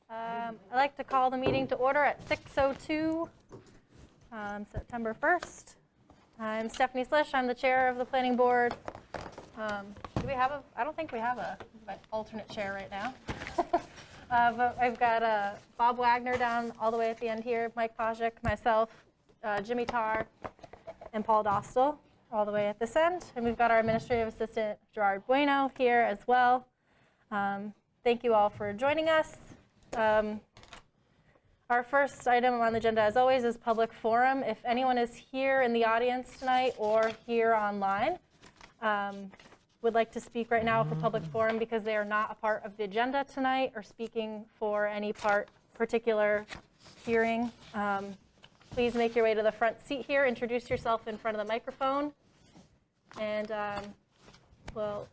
I'd like to call the meeting to order at 6:02 on September 1st. I'm Stephanie Slysz. I'm the chair of the planning board. Do we have I don't think we have an alternate chair right now. But I've got Bob Wagner down all the way at the end here, Mike Pajek, myself, Jimmy Tarr, and Paul Dostal all the way at this end. And we've got our administrative assistant, Gerard Bueno, here as well. Thank you all for joining us. Our first item on the agenda, as always, is public forum. If anyone is here in the audience tonight or here online, would like to speak right now for public forum because they are not a part of the agenda tonight or speaking for any particular hearing, please make your way to the front seat here, introduce yourself in front of the microphone, and we'll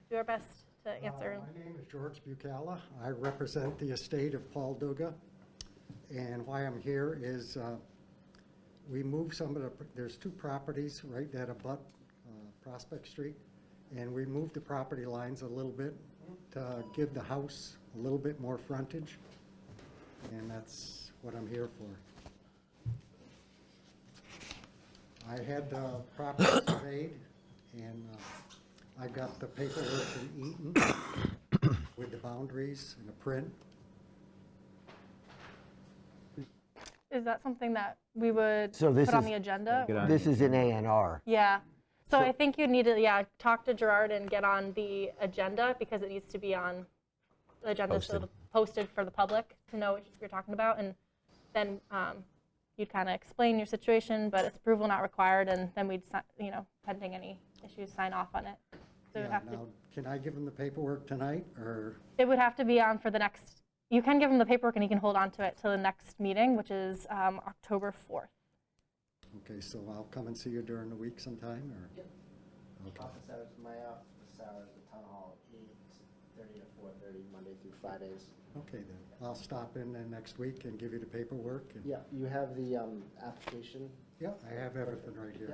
do our best to answer. My name is George Bucala. I represent the estate of Paul Duga. And why I'm here is we moved there's two properties right that abut Prospect Street. And we moved the property lines a little bit to give the house a little bit more frontage. And that's what I'm here for. I had the property surveyed, and I got the paperwork in Eaton with the boundaries and a print. Is that something that we would put on the agenda? This is an A&R. Yeah. So I think you need to, talk to Gerard and get on the agenda because it needs to be on the agenda posted for the public to know what you're talking about. And then you'd kind of explain your situation, but it's approval not required. And then we'd, pending any issues, sign off on it. So now, can I give him the paperwork tonight, or? It would have to be on for the next, you can give him the paperwork and he can hold on to it till the next meeting, which is October 4th. Okay, so I'll come and see you during the week sometime, or? Yep. Okay. Office hours, my office hours, the town hall, 8:30 to 4:30, Monday through Fridays. Okay, then. I'll stop in then next week and give you the paperwork. And Yeah, you have the application? yeah, I have everything right here.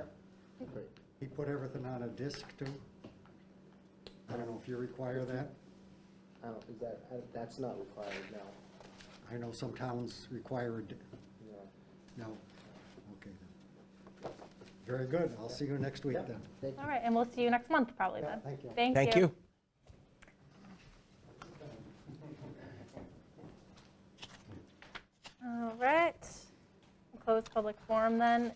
Yep. Great. He put everything on a disc too. I don't know if you require that. I don't, that's not required, no. I know some towns require it. No. No. Okay. Then. Very good. I'll see you next week then. Thank you. All right, and we'll see you next month probably then. Thank you. Thank you. All right, we'll close public forum then.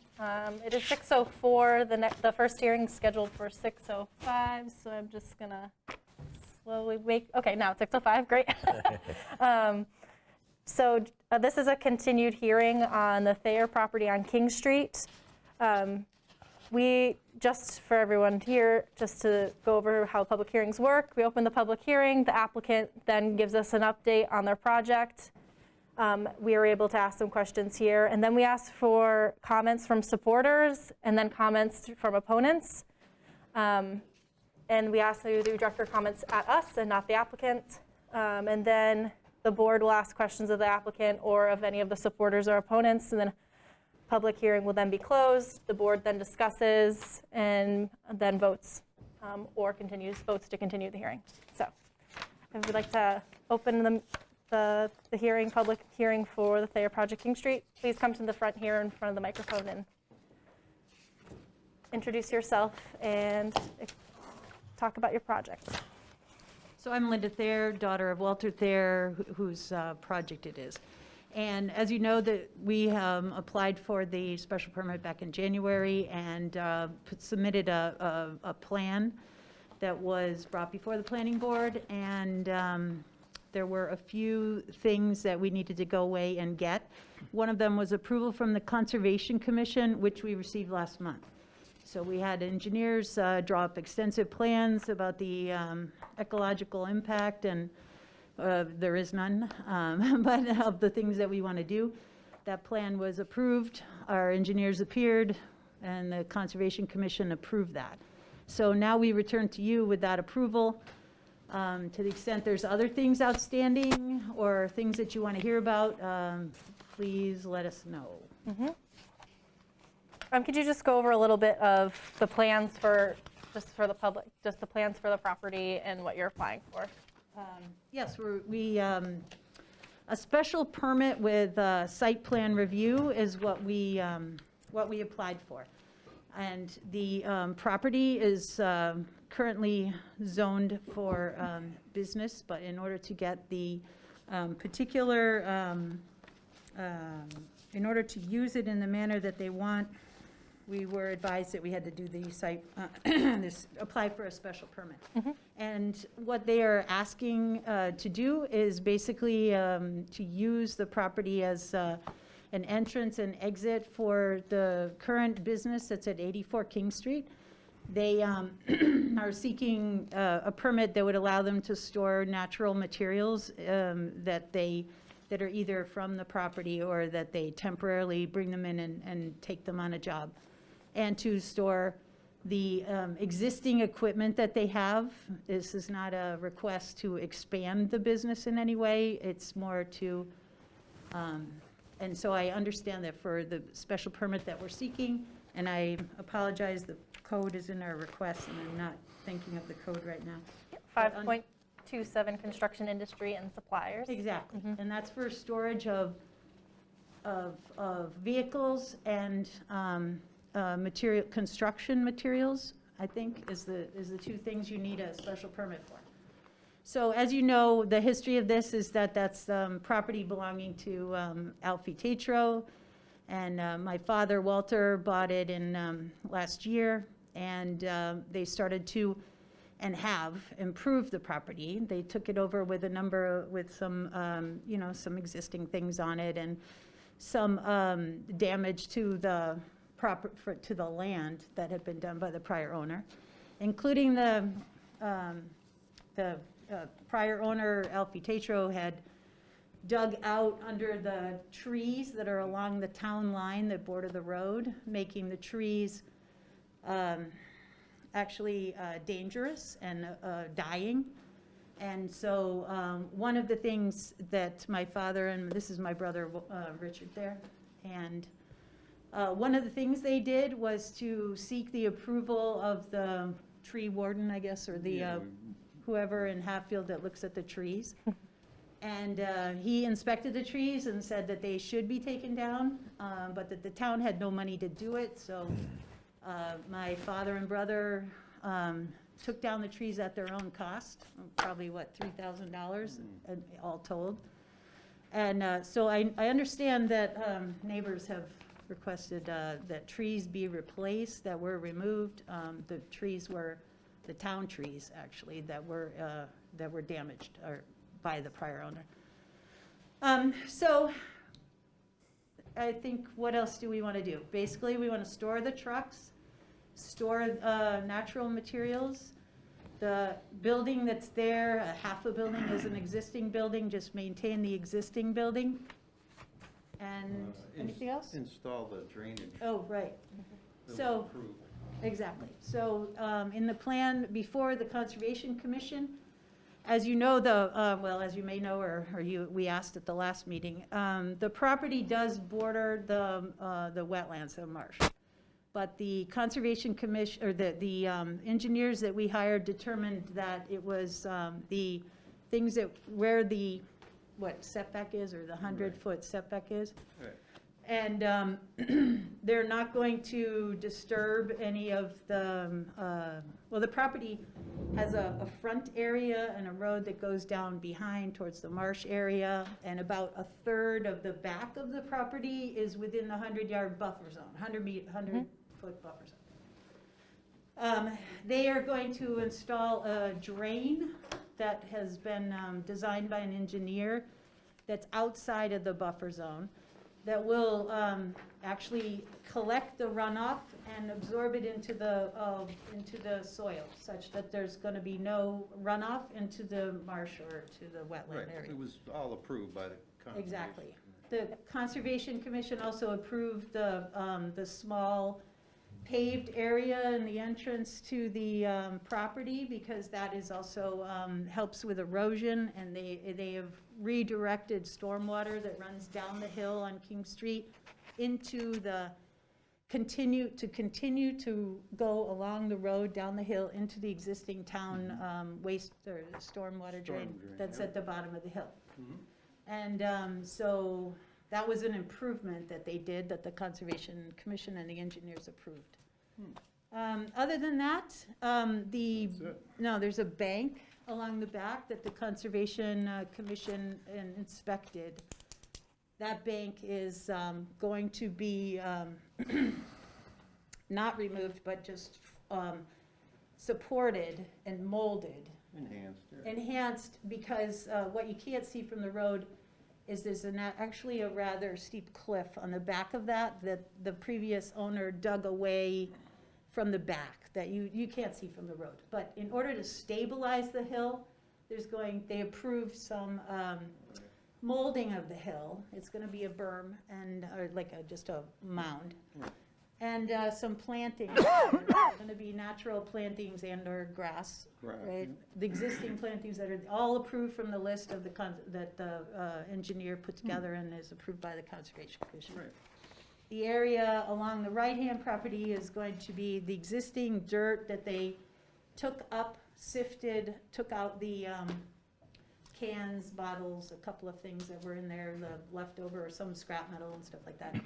It is 6:04. The first hearing is scheduled for 6:05, so I'm just gonna slowly wake. Okay, now it's 6:05. Great. So this is a continued hearing on the Thayer property on King Street. We, just for everyone here, just to go over how public hearings work, we open the public hearing, the applicant then gives us an update on their project. We are able to ask some questions here, and then we ask for comments from supporters and then comments from opponents. And we ask you to direct your comments at us and not the applicant. And then the board will ask questions of the applicant or of any of the supporters or opponents, and then public hearing will then be closed. The board then discusses and then votes or votes to continue the hearing. So if we'd like to open the hearing, public hearing for the Thayer project King Street, please come to the front here in front of the microphone and introduce yourself and talk about your project. So I'm Linda Thayer, daughter of Walter Thayer, whose project it is. And as you know, that we applied for the special permit back in January and submitted a plan that was brought before the planning board. And there were a few things that we needed to go away and get. One of them was approval from the Conservation Commission, which we received last month. So we had engineers draw up extensive plans about the ecological impact, and there is none, but of the things that we want to do. That plan was approved, our engineers appeared, and the Conservation Commission approved that. So now we return to you with that approval. To the extent there's other things outstanding or things that you want to hear about, please let us know. Mm-hmm. Could you just go over a little bit of the plans just for the public, just the plans for the property and what you're applying for? Yes, we A special permit with site plan review is what we applied for. And the property is currently zoned for business, but in order to get the in order to use it in the manner that they want, we were advised that we had to do the site, apply for a special permit. And what they are asking to do is basically to use the property as an entrance and exit for the current business that's at 84 King Street. They are seeking a permit that would allow them to store natural materials that are either from the property or that they temporarily bring them in and take them on a job, and to store the existing equipment that they have. This is not a request to expand the business in any way. It's more to, and so I understand that for the special permit that we're seeking, and I apologize, the code is in our request, and I'm not thinking of the code right now. 5.27 construction industry and suppliers. Exactly, and that's for storage of vehicles and construction materials, I think, is the two things you need a special permit for. So as you know, the history of this is that that's property belonging to Alfie Tatro, and my father, Walter, bought it in last year, and they started to and have improved the property. They took it over with some, some existing things on it, and some damage to the to the land that had been done by the prior owner, including the prior owner, Alfie Tatro, had dug out under the trees that are along the town line that border the road, making the trees actually dangerous and dying. And so one of the things that my father, and this is my brother Richard there, and one of the things they did was to seek the approval of the tree warden, I guess, or the whoever in Hatfield that looks at the trees. And he inspected the trees and said that they should be taken down, but that the town had no money to do it. So my father and brother took down the trees at their own cost, probably $3,000 all told. And so I understand that neighbors have requested that trees be replaced, that were removed. The trees were the town trees, actually, that were damaged by the prior owner. So I think, what else do we want to do? Basically, we want to store the trucks, store natural materials. The building that's there, half a building is an existing building, just maintain the existing building. And anything else? Install the drainage. Oh, right. that was So, approved. exactly. So in the plan before the Conservation Commission, as you know, well, as you may know, or we asked at the last meeting, the property does border the wetlands of marsh. But the Conservation Commission, or the engineers that we hired determined that it was the things that, where the, setback is, or the 100-foot setback is. Right. And they're not going to disturb any of the, well, the property has a front area and a road that goes down behind towards the marsh area, and about a third of the back of the property is within the 100-yard buffer zone, 100-foot buffer zone. They are going to install a drain that has been designed by an engineer that's outside of the buffer zone, that will actually collect the runoff and absorb it into the soil, such that there's going to be no runoff into the marsh or to the wetland area. Right, it was all approved by the Conservation. Exactly. The Conservation Commission also approved the small paved area in the entrance to the property, because that is also helps with erosion, and they have redirected stormwater that runs down the hill on King Street into the continue to go along the road down the hill into the existing town waste or stormwater drain that's at the bottom of the hill. And so that was an improvement that they did, that the Conservation Commission and the engineers approved. Other than that, there's a bank along the back that the Conservation Commission inspected. That bank is going to be not removed, but just supported and molded. Enhanced, because what you can't see from the road is there's actually a rather steep cliff on the back of that the previous owner dug away from the back that you can't see from the road. But in order to stabilize the hill, they approved some molding of the hill. It's going to be a berm and just a mound. And some plantings. There's going to be natural plantings and or grass, right? The existing plantings that are all approved from the list of that the engineer put together and is approved by the Conservation Commission. Right. The area along the right-hand property is going to be the existing dirt that they took up, sifted, took out the cans, bottles, a couple of things that were in there, the leftover, some scrap metal and stuff like that.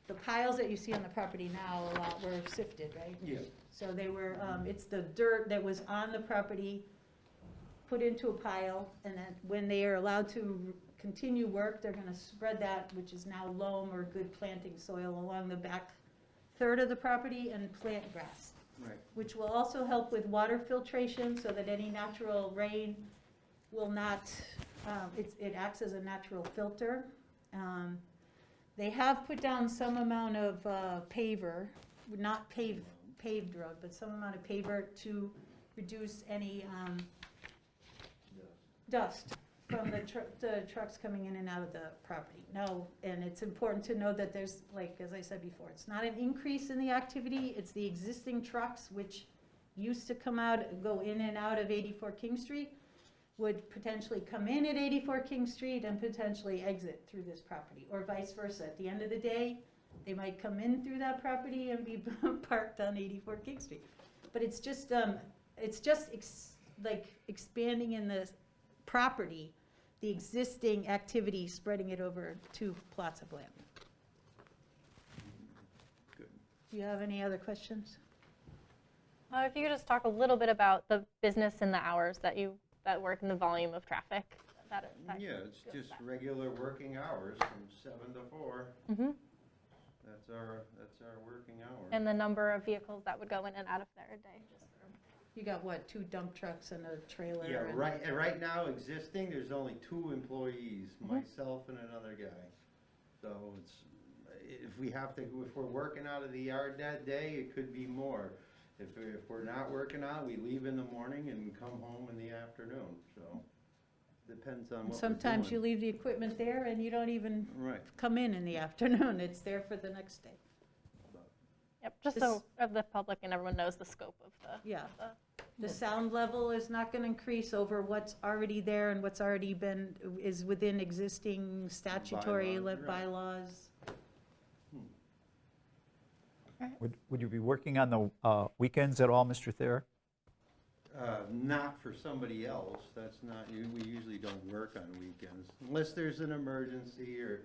The piles that you see on the property now, a lot were sifted, right? Yeah. So they were, it's the dirt that was on the property put into a pile, and then when they are allowed to continue work, they're gonna spread that, which is now loam or good planting soil, along the back third of the property and plant grass. Right. Which will also help with water filtration, so that any natural rain will not, it acts as a natural filter. They have put down some amount of paver, not paved road, but some amount of paver to reduce any dust from the trucks coming in and out of the property. No, and it's important to know that there's, like, as I said before, it's not an increase in the activity, it's the existing trucks which used to go in and out of 84 King Street, would potentially come in at 84 King Street and potentially exit through this property, or vice versa. At the end of the day, they might come in through that property and be parked on 84 King Street. But it's just expanding in the property, the existing activity, spreading it over 2 plots of land. Good. Do you have any other questions? If you could just talk a little bit about the business and the hours that work and the volume of traffic. Yeah, it's just regular working hours from 7 to 4. Mm-hmm. That's our working hours. And the number of vehicles that would go in and out of there a day. You got what, 2 dump trucks and a trailer? Yeah, and- right now existing, there's only 2 employees, myself and another guy. So if we're working out of the yard that day, it could be more. If we're not working out, we leave in the morning and come home in the afternoon, so depends on what we're doing. Sometimes you leave the equipment there and you don't even Right. come in the afternoon. It's there for the next day. Yep, just This- so the public and everyone knows the scope of Yeah. the The sound level is not going to increase over what's already there and what's already is within existing statutory Bylaws, right. bylaws. Would you be working on the weekends at all, Mr. Thayer? Not for somebody else, that's not, we usually don't work on weekends, unless there's an emergency or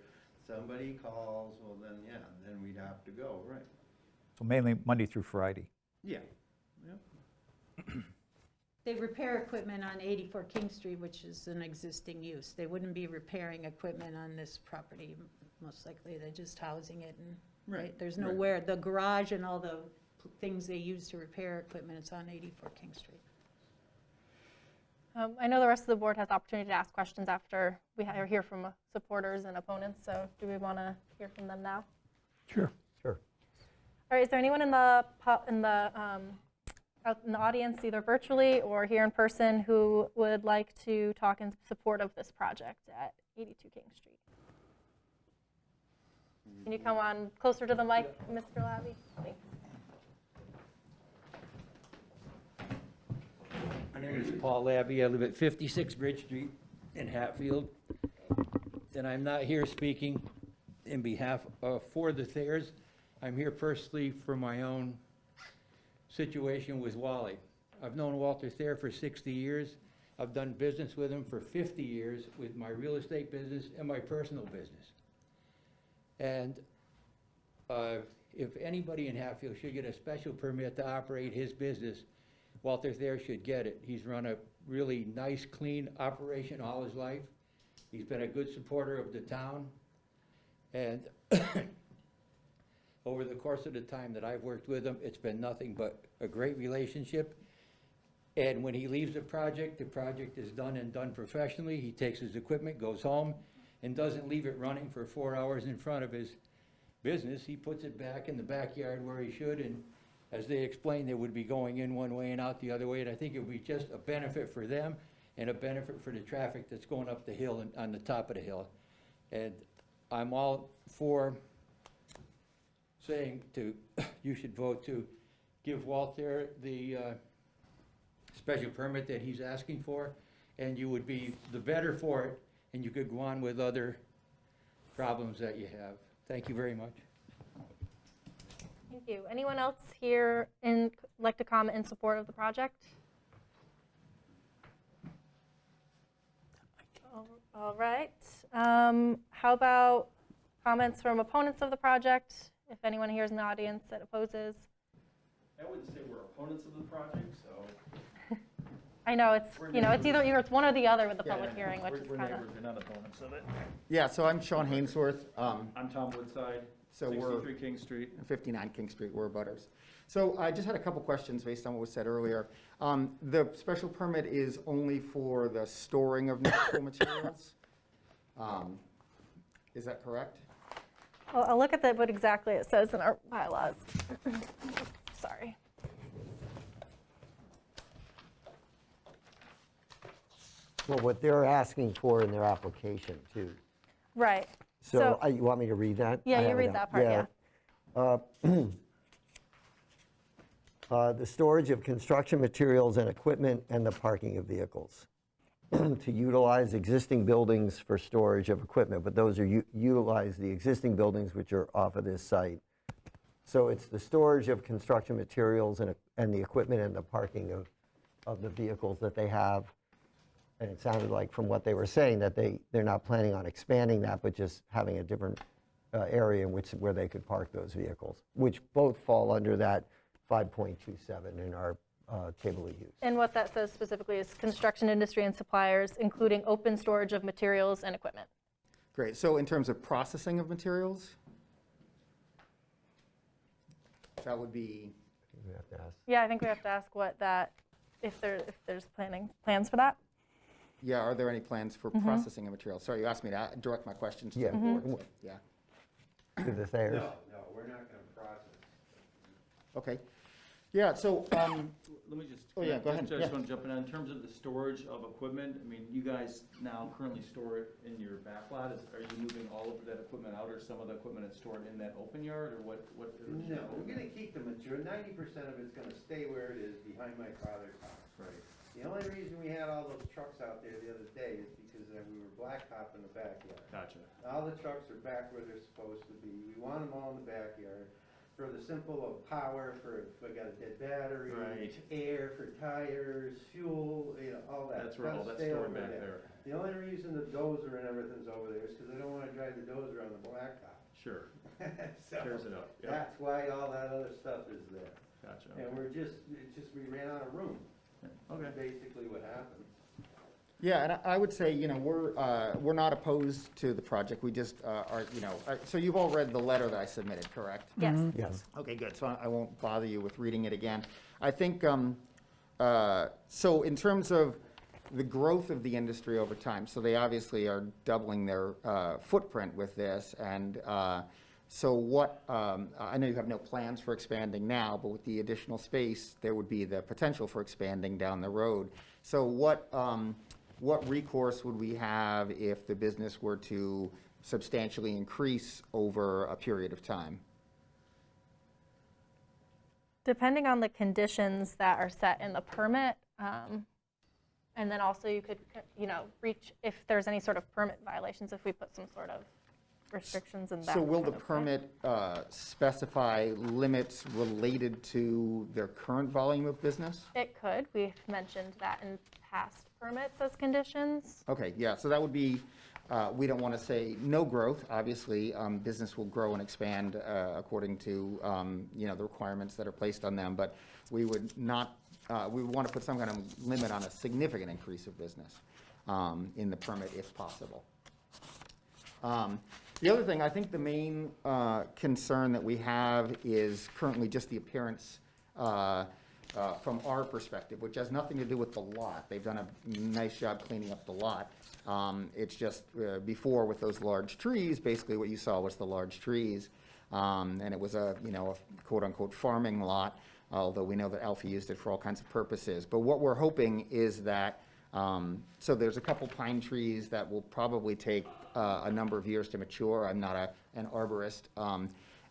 somebody calls, well then we'd have to go, right? So mainly Monday through Friday? Yeah. They repair equipment on 84 King Street, which is an existing use. They wouldn't be repairing equipment on this property, most likely. They're just housing it and, right? There's right. nowhere, the garage and all the things they use to repair equipment, it's on 84 King Street. I know the rest of the board has the opportunity to ask questions after we hear from supporters and opponents, so do we want to hear from them now? Sure. All right, is there anyone in the out in the audience, either virtually or here in person, who would like to talk in support of this project at 82 King Street? Can you come on closer to the mic, Mr. Labby? Thanks. My name is Paul Abbey. I live at 56 Bridge Street in Hatfield. And I'm not here speaking in behalf of, for the Thayers. I'm here personally for my own situation with Wally. I've known Walter Thayer for 60 years, I've done business with him for 50 years with my real estate business and my personal business. And if anybody in Hatfield should get a special permit to operate his business, Walter Thayer should get it. He's run a really nice, clean operation all his life. He's been a good supporter of the town. And over the course of the time that I've worked with him, it's been nothing but a great relationship. And when he leaves the project is done and done professionally. He takes his equipment, goes home, and doesn't leave it running for 4 hours in front of his business. He puts it back in the backyard where he should, and as they explained, they would be going in one way and out the other way, and I think it would be just a benefit for them and a benefit for the traffic that's going up the hill and on the top of the hill. And I'm all for saying you should vote to give Walter the special permit that he's asking for, and you would be the better for it, and you could go on with other problems that you have. Thank you very much. Thank you. Anyone else here like to comment in support of the project? All right. How about comments from opponents of the project? If anyone here is in the audience that opposes. I wouldn't say we're opponents of the project, so. I know it's, it's one or the other with the Yeah, public hearing, which is we're kind of. neighbors, we're not opponents of it. Yeah, so I'm Sean Hainsworth, I'm Tom Woodside, So we're- 63 King Street. 59 King Street, we're abutters. So I just had a couple questions based on what was said earlier. The special permit is only for the storing of natural materials? Is that correct? Well, I'll look at what exactly it says in our bylaws. Sorry. Well, what they're asking for in their application, too. Right. So you want me to read that? Yeah, I you have it read up. that part, yeah. The storage of construction materials and equipment and the parking of vehicles. To utilize existing buildings for storage of equipment, but those are utilize the existing buildings which are off of this site. So it's the storage of construction materials and the equipment and the parking of the vehicles that they have. And it sounded like from what they were saying that they're not planning on expanding that, but just having a different area where they could park those vehicles, which both fall under that 5.27 in our table of use. And what that says specifically is construction industry and suppliers, including open storage of materials and equipment. Great, so in terms of processing of materials? That would be, We have to ask. Yeah, I think we have to ask what that, if there's plans for that. yeah, are there any plans for processing of materials? Sorry, you asked me to direct my questions to Yeah. the board. so, Yeah, To the Thayers. No, we're not gonna process. okay. Yeah, so, Let me just. Oh, yeah, go ahead. I just Yeah. want to jump in terms of the storage of equipment. I mean, you guys now currently store it in your back lot. Are you moving all of that equipment out, or some of the equipment is stored in that open yard, or what? No, we're gonna keep the material, 90% of it's gonna stay where it is behind my father's house. Right. The only reason we had all those trucks out there the other day is because we were blacktopping the backyard. Gotcha. All the trucks are back where they're supposed to be. We want them all in the backyard for the simple of power, for if I got a dead battery, Right. air for tires, fuel, all that. That's where all Gotta that's stay stored over back there. The only reason the dozer and everything's over there is because I don't wanna drive the dozer on the blacktop. Sure. So, Tears it up. Yep. that's why all that other stuff is there. Gotcha. And we ran out of room. Okay. That's basically what happened. yeah, and I would say, we're not opposed to the project. We just are, so you've all read the letter that I submitted, correct? Yes. Yes. Okay, good, so I won't bother you with reading it again. I think, so in terms of the growth of the industry over time, so they obviously are doubling their footprint with this, and so what, I know you have no plans for expanding now, but with the additional space, there would be the potential for expanding down the road. So what recourse would we have if the business were to substantially increase over a period of time? Depending on the conditions that are set in the permit, and then also you could, reach if there's any sort of permit violations, if we put some sort of restrictions in that. So will the kind of way. permit specify limits related to their current volume of business? It could. We've mentioned that in past permits as conditions. Okay, yeah, so that would be, we don't want to say no growth, obviously. Business will grow and expand according to, the requirements that are placed on them, but we would not, we would want to put some kind of limit on a significant increase of business in the permit if possible. The other thing, I think the main concern that we have is currently just the appearance from our perspective, which has nothing to do with the lot. They've done a nice job cleaning up the lot. It's just before with those large trees, basically what you saw was the large trees. And it was a quote-unquote farming lot, although we know that Alfie used it for all kinds of purposes. But what we're hoping is that, so there's a couple pine trees that will probably take a number of years to mature. I'm not an arborist.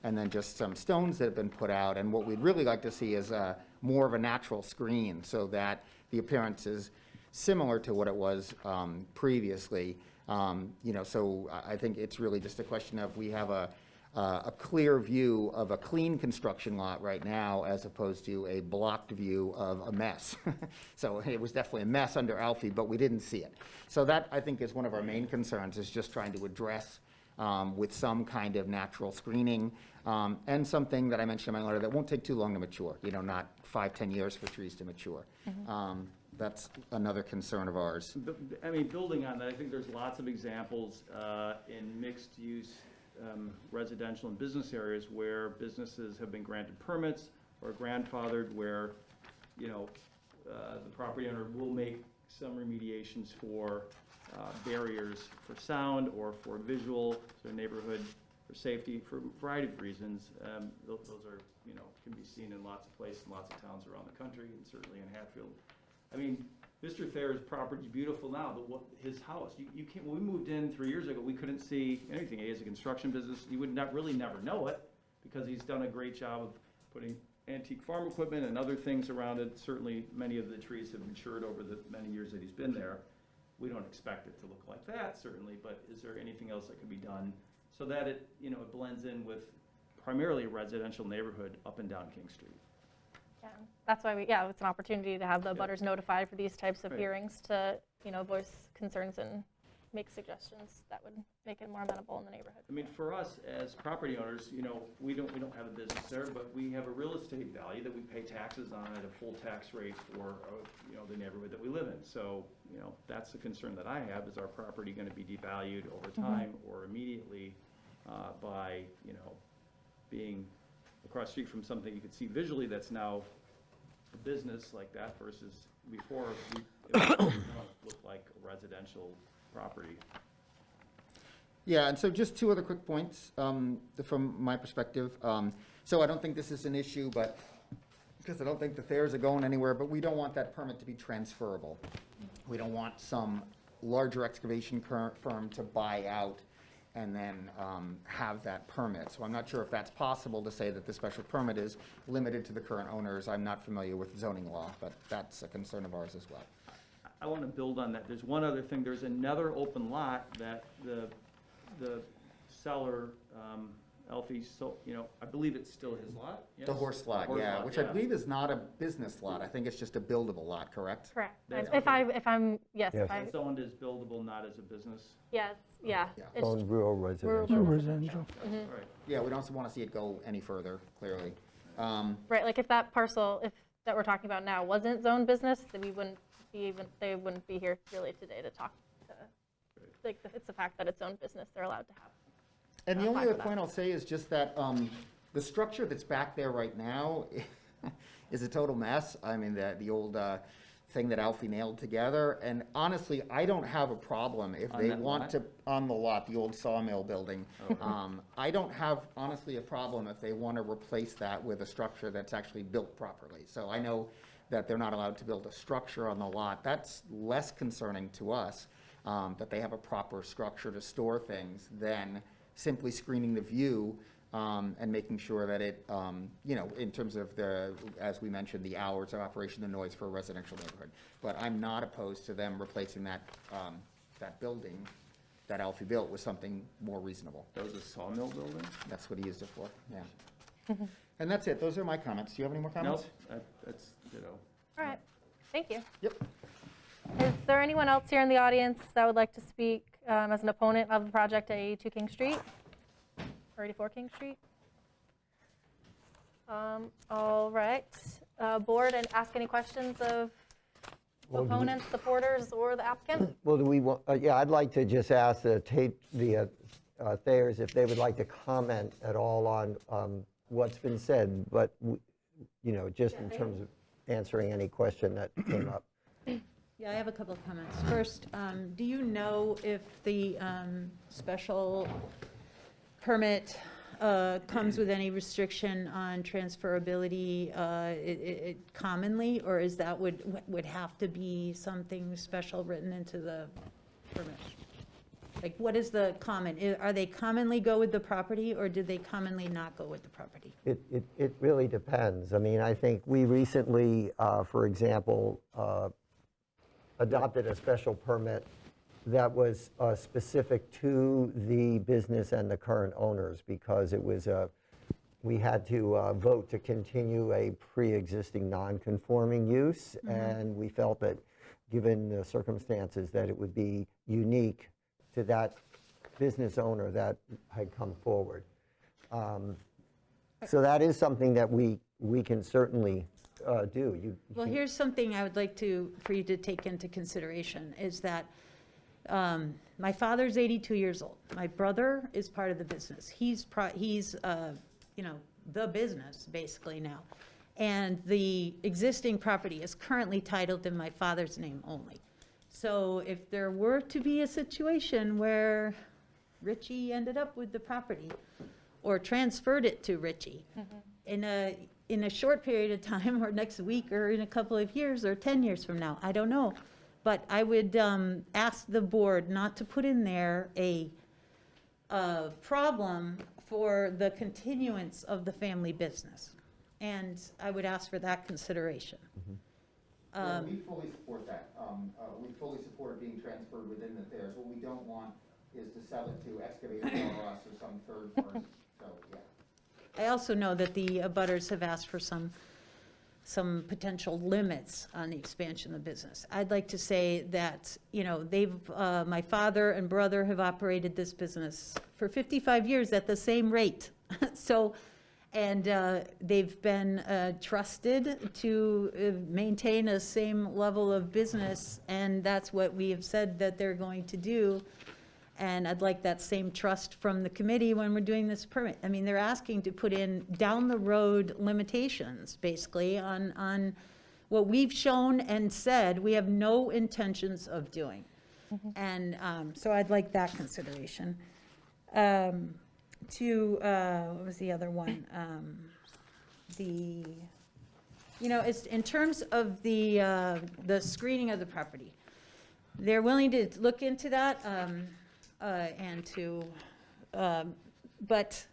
And then just some stones that have been put out. And what we'd really like to see is more of a natural screen so that the appearance is similar to what it was previously. So I think it's really just a question of we have a clear view of a clean construction lot right now as opposed to a blocked view of a mess. So it was definitely a mess under Alfie, but we didn't see it. So that, I think, is one of our main concerns, is just trying to address with some kind of natural screening, and something that I mentioned in my letter that won't take too long to mature, not 5-10 years for trees to mature. That's another concern of ours. I mean, building on that, I think there's lots of examples in mixed-use residential and business areas where businesses have been granted permits or grandfathered, where, the property owner will make some remediations for barriers for sound or for visual, so neighborhood, for safety, for a variety of reasons. Those are, can be seen in lots of places, in lots of towns around the country, and certainly in Hatfield. I mean, Mr. Thayer's property is beautiful now, but his house, you can't, when we moved in 3 years ago, we couldn't see anything. He has a construction business. You would really never know it, because he's done a great job of putting antique farm equipment and other things around it. Certainly, many of the trees have matured over the many years that he's been there. We don't expect it to look like that, certainly, but is there anything else that could be done so that it, it blends in with primarily a residential neighborhood up and down King Street? Yeah, that's why it's an opportunity to have the butters notified for these types of Right. hearings to, voice concerns and make suggestions that would make it more amenable in the neighborhood. I mean, for us as property owners, we don't have a business there, but we have a real estate value that we pay taxes on at a full tax rate for, the neighborhood that we live in. So, that's the concern that I have, is our property going to be devalued over time or immediately by, being across the street from something you could see visually that's now a business like that versus before it looked like a residential property. Yeah, and so just two other quick points from my perspective. So I don't think this is an issue, but because I don't think the Thayers are going anywhere, but we don't want that permit to be transferable. We don't want some larger excavation firm to buy out and then have that permit. So I'm not sure if that's possible to say that the special permit is limited to the current owners. I'm not familiar with zoning law, but that's a concern of ours as well. I want to build on that. There's one other thing. There's another open lot that the seller, Alfie, I believe it's still his lot? Yes? The horse lot, yeah, which I believe is not a business lot. I think it's just a buildable lot, correct? Correct. That's If I'm, yes, Yes. if I, It's owned as buildable, not as a business. yes, yeah. Yeah. It's On rural residential. residential. Right. Yeah, we don't want to see it go any further, clearly. Right, like if that parcel, that we're talking about now wasn't zone business, then we wouldn't be they wouldn't be here really today to talk to, it's the fact that it's own business, they're allowed to have. And the only fine other with that. point I'll say is just that the structure that's back there right now is a total mess. I mean, the old thing that Alfie nailed together. And honestly, I don't have a problem if On they that want lot? to, on the lot, the old sawmill building. I don't have, honestly, a problem if they want to replace that with a structure that's actually built properly. So I know that they're not allowed to build a structure on the lot. That's less concerning to us, that they have a proper structure to store things than simply screening the view and making sure that it, in terms of as we mentioned, the hours of operation, the noise for a residential neighborhood. But I'm not opposed to them replacing that building that Alfie built was something more reasonable. That was a sawmill building? That's what he used it for, yeah. And that's it, those are my comments. Do you have any more comments? Nope, that's, All right, thank you. Yep. Is there anyone else here in the audience that would like to speak as an opponent of the project at 82 King Street? Or 84 King Street? All right, board, and ask any questions of opponents, supporters, or the applicant? Well, do we want, yeah, I'd like to just ask the Thayers if they would like to comment at all on what's been said, but, you know, just in terms of answering any question that came up. Yeah, I have a couple of comments. First, do you know if the special permit comes with any restriction on transferability commonly, or is that would have to be something special written into the permit? Like, what is the common? Are they commonly go with the property, or do they commonly not go with the property? It really depends. I mean, I think we recently, for example, adopted a special permit that was specific to the business and the current owners, because it was we had to vote to continue a pre-existing non-conforming use, and we felt that given the circumstances that it would be unique to that business owner that had come forward. So that is something that we can certainly do. Well, here's something I would like for you to take into consideration, is that my father's 82 years old. My brother is part of the business. He's you know, the business basically now. And the existing property is currently titled in my father's name only. So if there were to be a situation where Richie ended up with the property or transferred it to Richie in a short period of time, or next week, or in a couple of years, or 10 years from now, I don't know. But I would ask the board not to put in there a problem for the continuance of the family business. And I would ask for that consideration. Yeah, we fully support that. We fully support it being transferred within the Thayers. What we don't want is to sell it to Excavator or us or some third party, so, yeah. I also know that the abutters have asked for some potential limits on the expansion of the business. I'd like to say that, you know, my father and brother have operated this business for 55 years at the same rate. So, and they've been trusted to maintain a same level of business, and that's what we have said that they're going to do. And I'd like that same trust from the committee when we're doing this permit. I mean, they're asking to put in down the road limitations, basically, on what we've shown and said we have no intentions of doing. And so I'd like that consideration. What was the other one? You know, it's in terms of the screening of the property. They're willing to look into that. And to, but,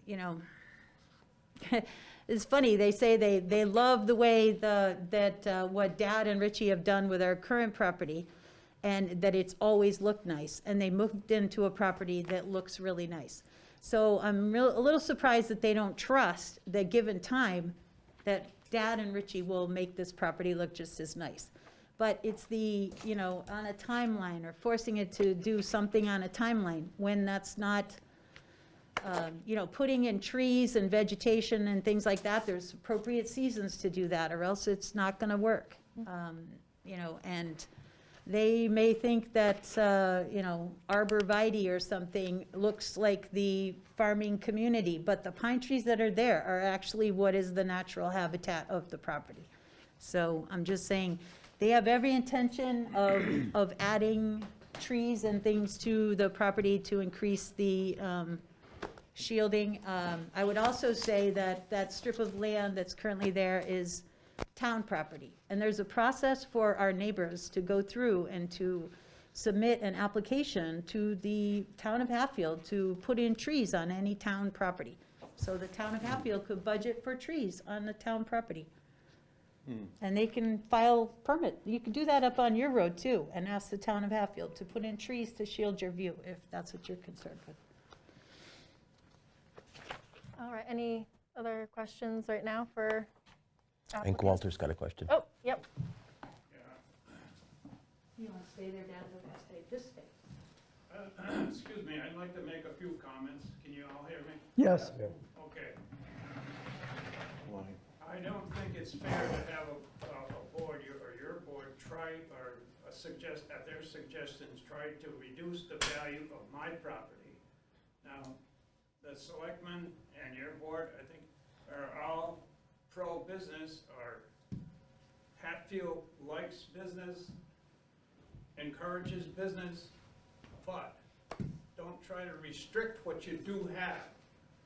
you know, it's funny, they say they love the way what Dad and Richie have done with our current property, and that it's always looked nice, and they moved into a property that looks really nice. So I'm a little surprised that they don't trust that given time that Dad and Richie will make this property look just as nice. But it's the, you know, on a timeline, or forcing it to do something on a timeline when that's not, you know, putting in trees and vegetation and things like that. There's appropriate seasons to do that, or else it's not going to work. You know, and they may think that, you know, arborvitae or something looks like the farming community, but the pine trees that are there are actually what is the natural habitat of the property. So I'm just saying, they have every intention of adding trees and things to the property to increase the shielding. I would also say that that strip of land that's currently there is town property. And there's a process for our neighbors to go through and to submit an application to the town of Hatfield to put in trees on any town property. So the town of Hatfield could budget for trees on the town property. And they can file permit. You can do that up on your road too, and ask the town of Hatfield to put in trees to shield your view, if that's what you're concerned with. All right, any other questions right now for I think applicants? Walter's got a question. Oh, yep. You want to stay there, Dan, or stay this way? Excuse me, I'd like to make a few comments. Can you all hear me? Yes. Okay. I don't think it's fair to have a board, your board, try or suggest, at their suggestions, try to reduce the value of my property. Now, the selectmen and your board, I think, are all pro-business, or Hatfield likes business, encourages business, but don't try to restrict what you do have.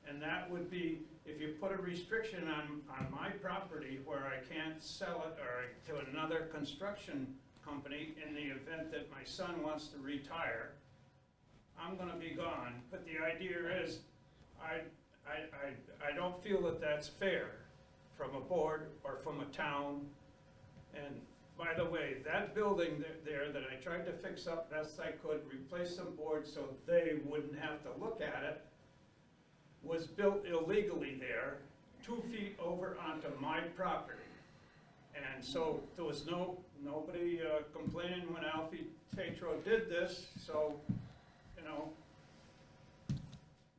And that would be, if you put a restriction on my property where I can't sell it or to another construction company in the event that my son wants to retire, I'm gonna be gone. But the idea is, I don't feel that that's fair from a board or from a town. And by the way, that building there that I tried to fix up best I could, replace some boards so they wouldn't have to look at it, was built illegally there, 2 feet over onto my property. And so there was nobody complaining when Alfie Tatro did this, so, you know,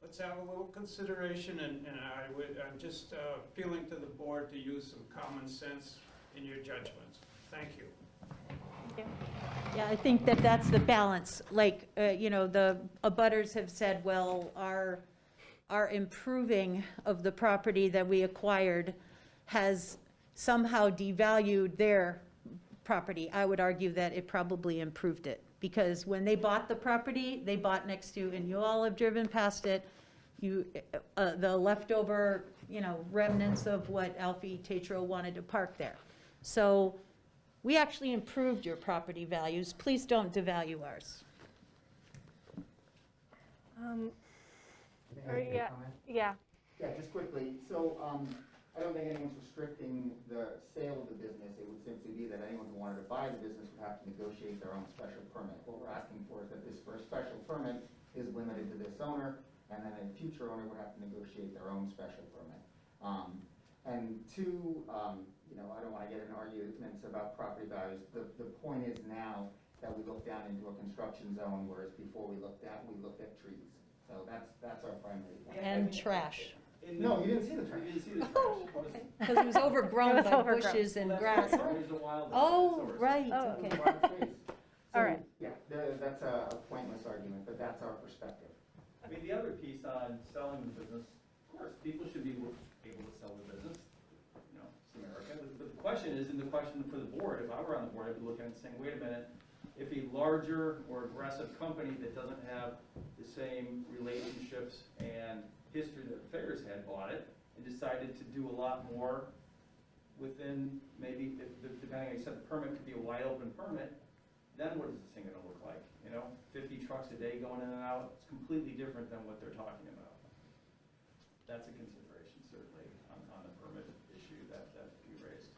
let's have a little consideration, and I'm just appealing to the board to use some common sense in your judgments. Thank you. Thank you. Yeah, I think that that's the balance. Like, you know, the abutters have said, well, our improving of the property that we acquired has somehow devalued their property. I would argue that it probably improved it, because when they bought the property, they bought next to, and you all have driven past it, the leftover, you know, remnants of what Alfie Tatro wanted to park there. So we actually improved your property values. Please don't devalue ours. May I make a Yeah, comment? yeah. Yeah, just quickly, so, I don't think anyone's restricting the sale of the business. It would simply be that anyone who wanted to buy the business would have to negotiate their own special permit. What we're asking for is that this first special permit is limited to this owner, and then a future owner would have to negotiate their own special permit. And two, you know, I don't wanna get in arguments about property values. The point is now that we look down into a construction zone, whereas before we looked at trees. So that's our primary point. And trash. No, you didn't see the trash. You didn't see the trash. Oh, okay. Because it was overgrown It was by overgrown. bushes and Well, grass. that's right. There's a wild- Oh, it's over. right, Oh, okay. All right. Yeah, that's a pointless argument, but that's our perspective. I mean, the other piece on selling the business, of course, people should be able to sell the business. You know, it's America. But the question is, and the question for the board, if I were on the board, I'd be looking at it and saying, wait a minute, if a larger or aggressive company that doesn't have the same relationships and history that Thayer's had bought it and decided to do a lot more within maybe, depending on how you said, the permit could be a wide open permit, then what is this thing gonna look like? You know, 50 trucks a day going in and out, it's completely different than what they're talking about. That's a consideration certainly on the permit issue that you raised.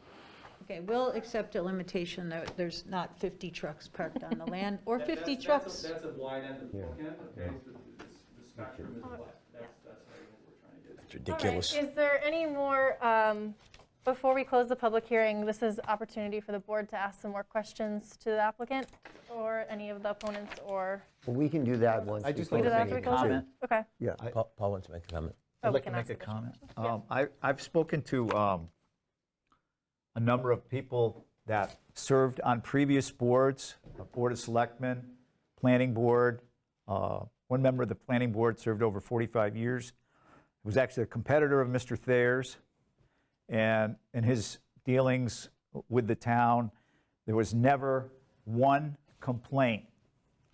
Okay, we'll accept a limitation that there's not 50 trucks parked on the land, or 50 That's trucks. That's a wide end of the Yeah. bookend, okay? So the spectrum is what, that's what we're trying to get. It's ridiculous. All right, is there any more, before we close the public hearing, this is opportunity for the board to ask some more questions to the applicant or any of the opponents, or? Well, we can do that once. I'd just we like We to do close that the after we meeting, close too. it? Okay. Yeah. Paul wants to make a comment. Oh, I'd we like can to ask make a the comment. question. I've spoken to a number of people that served on previous boards, Board of Selectmen, Planning Board. One member of the Planning Board served over 45 years. He was actually a competitor of Mr. Thayer's. And in his dealings with the town, there was never one complaint,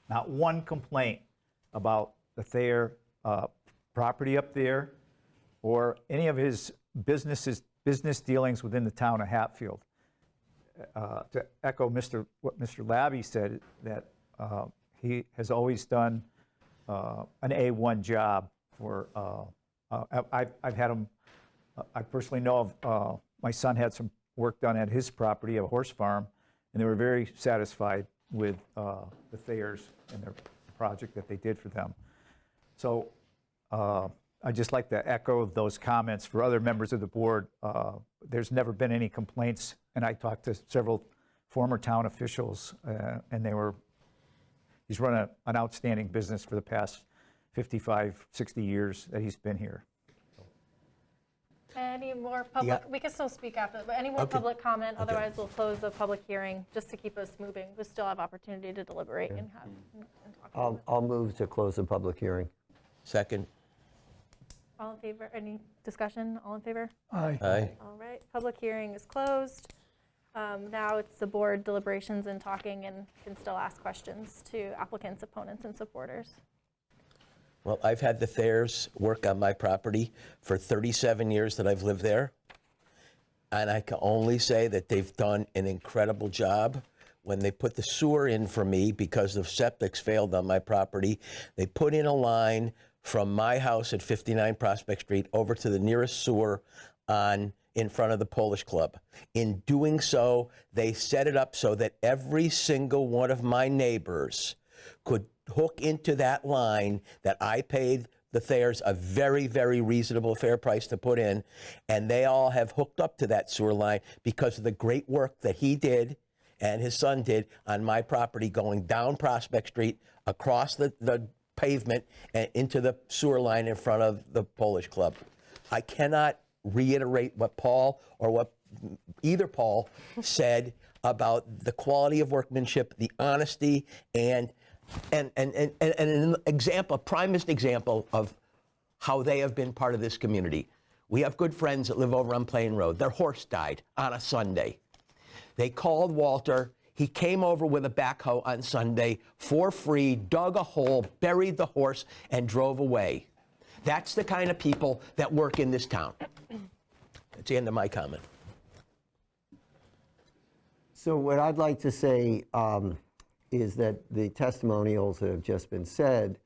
not one complaint about the Thayer property up there or any of his business dealings within the town of Hatfield. To echo what Mr. Labby said, that he has always done an A1 job for, I've had him, I personally know of, my son had some work done at his property, a horse farm, and they were very satisfied with the Thayers and their project that they did for them. So I'd just like to echo those comments for other members of the board. There's never been any complaints, and I talked to several former town officials, and he's run an outstanding business for the past 55, 60 years that he's been here. Any more public, we can still speak after, but any more Okay. public comment? Otherwise, we'll close the public hearing, just to keep us moving. We still have opportunity to deliberate and have, and talk. I'll move to close the public hearing. Second. All in favor, any discussion? All in favor? Aye. Aye. All right, public hearing is closed. Now it's the board deliberations and talking, and can still ask questions to applicants, opponents, and supporters. Well, I've had the Thayers work on my property for 37 years that I've lived there. And I can only say that they've done an incredible job. When they put the sewer in for me because the septics failed on my property, they put in a line from my house at 59 Prospect Street over to the nearest sewer in front of the Polish Club. In doing so, they set it up so that every single one of my neighbors could hook into that line that I paid the Thayers a very, very reasonable, fair price to put in, and they all have hooked up to that sewer line because of the great work that he did and his son did on my property, going down Prospect Street, across the pavement, and into the sewer line in front of the Polish Club. I cannot reiterate what Paul, or what either Paul said about the quality of workmanship, the honesty, and an example, a primest example of how they have been part of this community. We have good friends that live over on Plain Road. Their horse died on a Sunday. They called Walter. He came over with a backhoe on Sunday for free, dug a hole, buried the horse, and drove away. That's the kind of people that work in this town. That's the end of my comment. So what I'd like to say is that the testimonials that have just been said,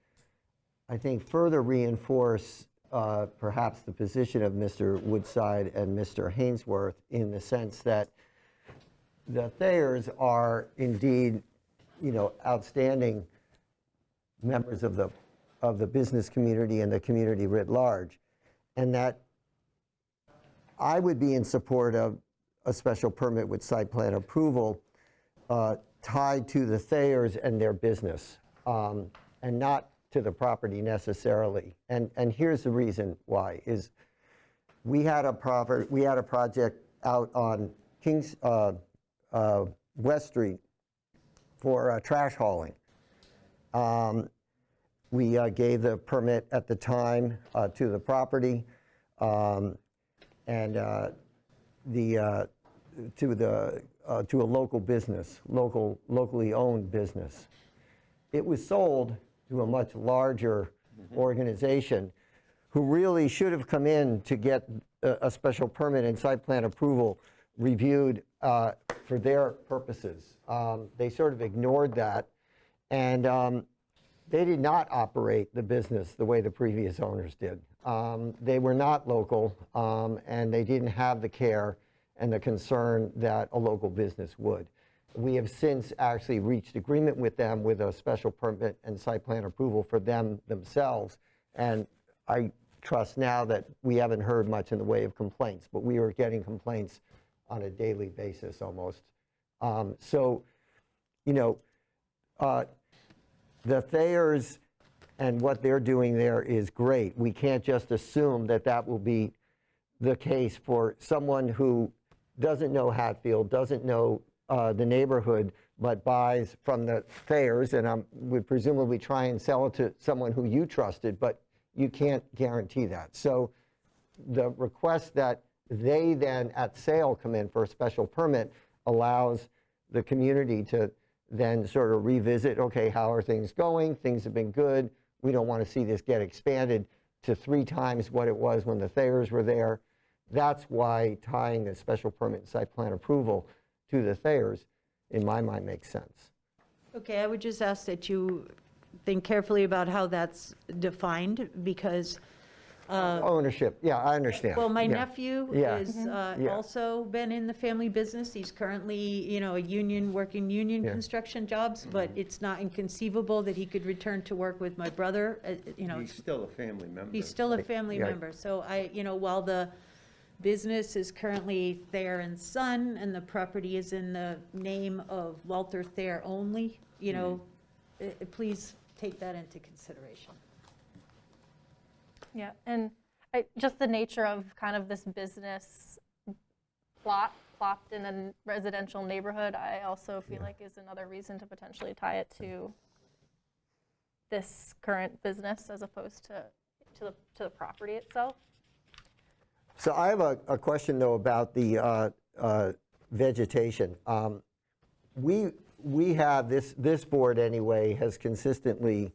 I think further reinforce perhaps the position of Mr. Woodside and Mr. Hainsworth, in the sense that the Thayers are indeed, outstanding members of the business community and the community writ large, and that I would be in support of a special permit with site plan approval tied to the Thayers and their business, and not to the property necessarily. And here's the reason why: is we had a project out on West Street for trash hauling. We gave the permit at the time to the property, and to a local business, locally owned business. It was sold to a much larger organization who really should have come in to get a special permit and site plan approval reviewed for their purposes. They sort of ignored that, and they did not operate the business the way the previous owners did. They were not local, and they didn't have the care and the concern that a local business would. We have since actually reached agreement with them with a special permit and site plan approval for them themselves, and I trust now that we haven't heard much in the way of complaints, but we were getting complaints on a daily basis almost. The Thayers and what they're doing there is great. We can't just assume that that will be the case for someone who doesn't know Hatfield, doesn't know the neighborhood, but buys from the Thayers, and would presumably try and sell it to someone who you trusted, but you can't guarantee that. So the request that they then at sale come in for a special permit allows the community to then sort of revisit, okay, how are things going? Things have been good. We don't want to see this get expanded to 3 times what it was when the Thayers were there. That's why tying the special permit and site plan approval to the Thayers, in my mind, makes sense. Okay, I would just ask that you think carefully about how that's defined, because ownership, yeah, I understand. Well, my Yeah. nephew Yeah. has Yeah. also been in the family business. He's currently, you know, working union Yeah. construction jobs, but it's not inconceivable that he could return to work with my brother, you know. He's still a family member. He's still a family Yeah. member. So I, you know, while the business is currently Thayer and Son, and the property is in the name of Walter Thayer only, you know, please take that into consideration. Yeah, and just the nature of kind of this business plopped in a residential neighborhood, I also feel like is another reason to potentially tie it to this current business as opposed to the property itself. So I have a question, though, about the vegetation. We have, this board anyway, has consistently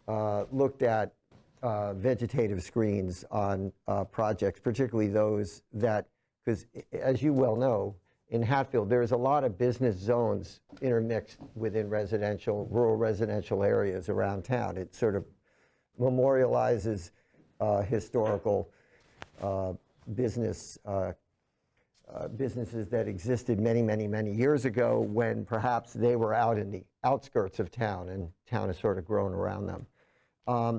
looked at vegetative screens on projects, particularly those that, because as you well know, in Hatfield, there's a lot of business zones intermixed within rural residential areas around town. It sort of memorializes historical businesses that existed many, many, many years ago when perhaps they were out in the outskirts of town and town has sort of grown around them.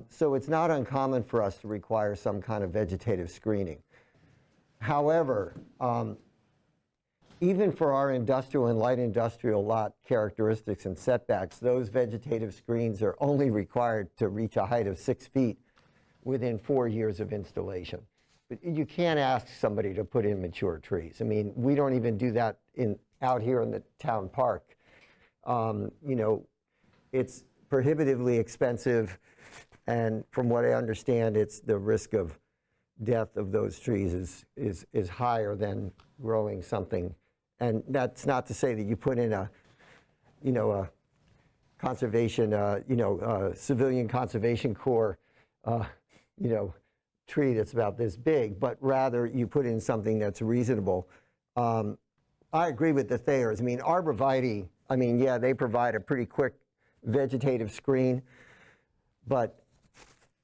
So it's not uncommon for us to require some kind of vegetative screening. However, even for our industrial and light industrial lot characteristics and setbacks, those vegetative screens are only required to reach a height of 6 feet within 4 years of installation. But you can't ask somebody to put in mature trees. I mean, we don't even do that out here in the town park. You know, it's prohibitively expensive, and from what I understand, it's the risk of death of those trees is higher than growing something. And that's not to say that you put in a conservation, civilian conservation corps, tree that's about this big, but rather you put in something that's reasonable. I agree with the Thayers. I mean, arborvitae, I mean, yeah, they provide a pretty quick vegetative screen, but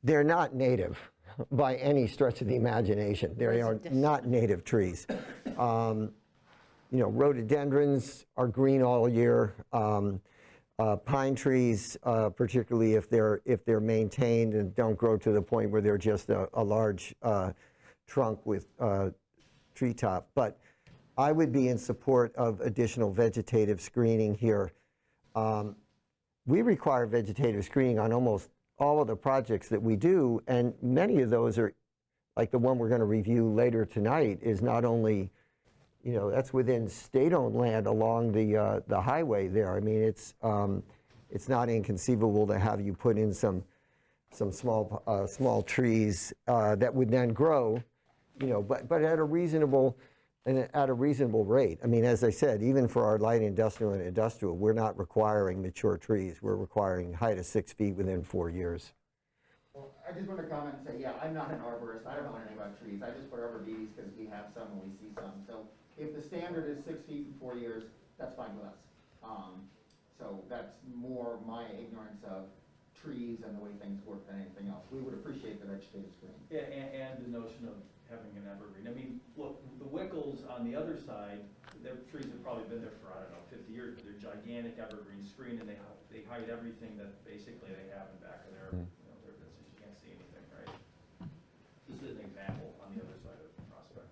they're not native by any stretch of the imagination. They are not native trees. Rhododendrons are green all year. Pine trees, particularly if they're maintained and don't grow to the point where they're just a large trunk with treetop. But I would be in support of additional vegetative screening here. We require vegetative screening on almost all of the projects that we do, and many of those are, like the one we're going to review later tonight, is not only, that's within state-owned land along the highway there. I mean, it's not inconceivable to have you put in some small trees that would then grow, but at a reasonable rate. I mean, as I said, even for our light industrial and industrial, we're not requiring mature trees. We're requiring height of 6 feet within 4 years. Well, I just want to comment and say, yeah, I'm not an arborist. I don't know anything about trees. I just put arborvitaes because we have some and we see some. So if the standard is 6 feet in 4 years, that's fine with us. So that's more my ignorance of trees and the way things work than anything else. We would appreciate the vegetative screen. Yeah, and the notion of having an evergreen. I mean, look, the Wickles on the other side, their trees have probably been there for, 50 years, but they're gigantic evergreen screen, and they hide everything that basically they have in back of their, their business. You can't see anything, right? This is an example on the other side of the prospect.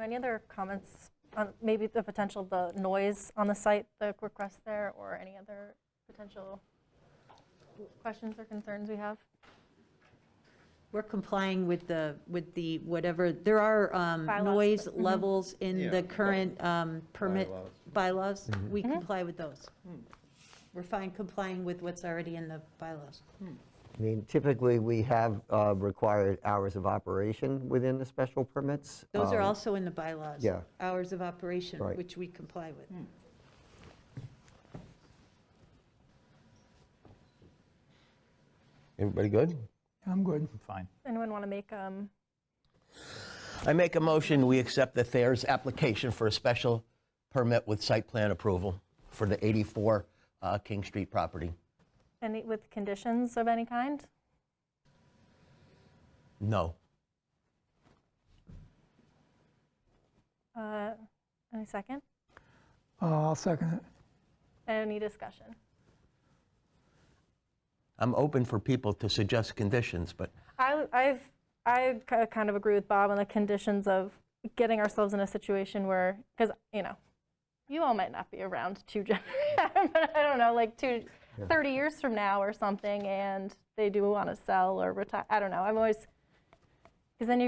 Any other comments on maybe the potential, the noise on the site, the request there, or any other potential questions or concerns we have? We're complying with the whatever, there are Bylaws. noise levels in Yeah. the current permit bylaws. Mm-hmm. We comply with those. We're fine complying with what's already in the bylaws. I mean, typically, we have required hours of operation within the special permits. Those are also in the bylaws. yeah. Hours of operation, Right. which we comply with. Everybody good? I'm good. I'm fine. Anyone want to make, I make a motion, we accept the Thayer's application for a special permit with site plan approval for the 84 King Street property. Any, with conditions of any kind? No. Any second? I'll second it. Any discussion? I'm open for people to suggest conditions, but I kind of agree with Bob on the conditions of getting ourselves in a situation where, because, you know, you all might not be around but I don't know, like 30 years from now or something, and they do want to sell or retire. I don't know. I'm always, because then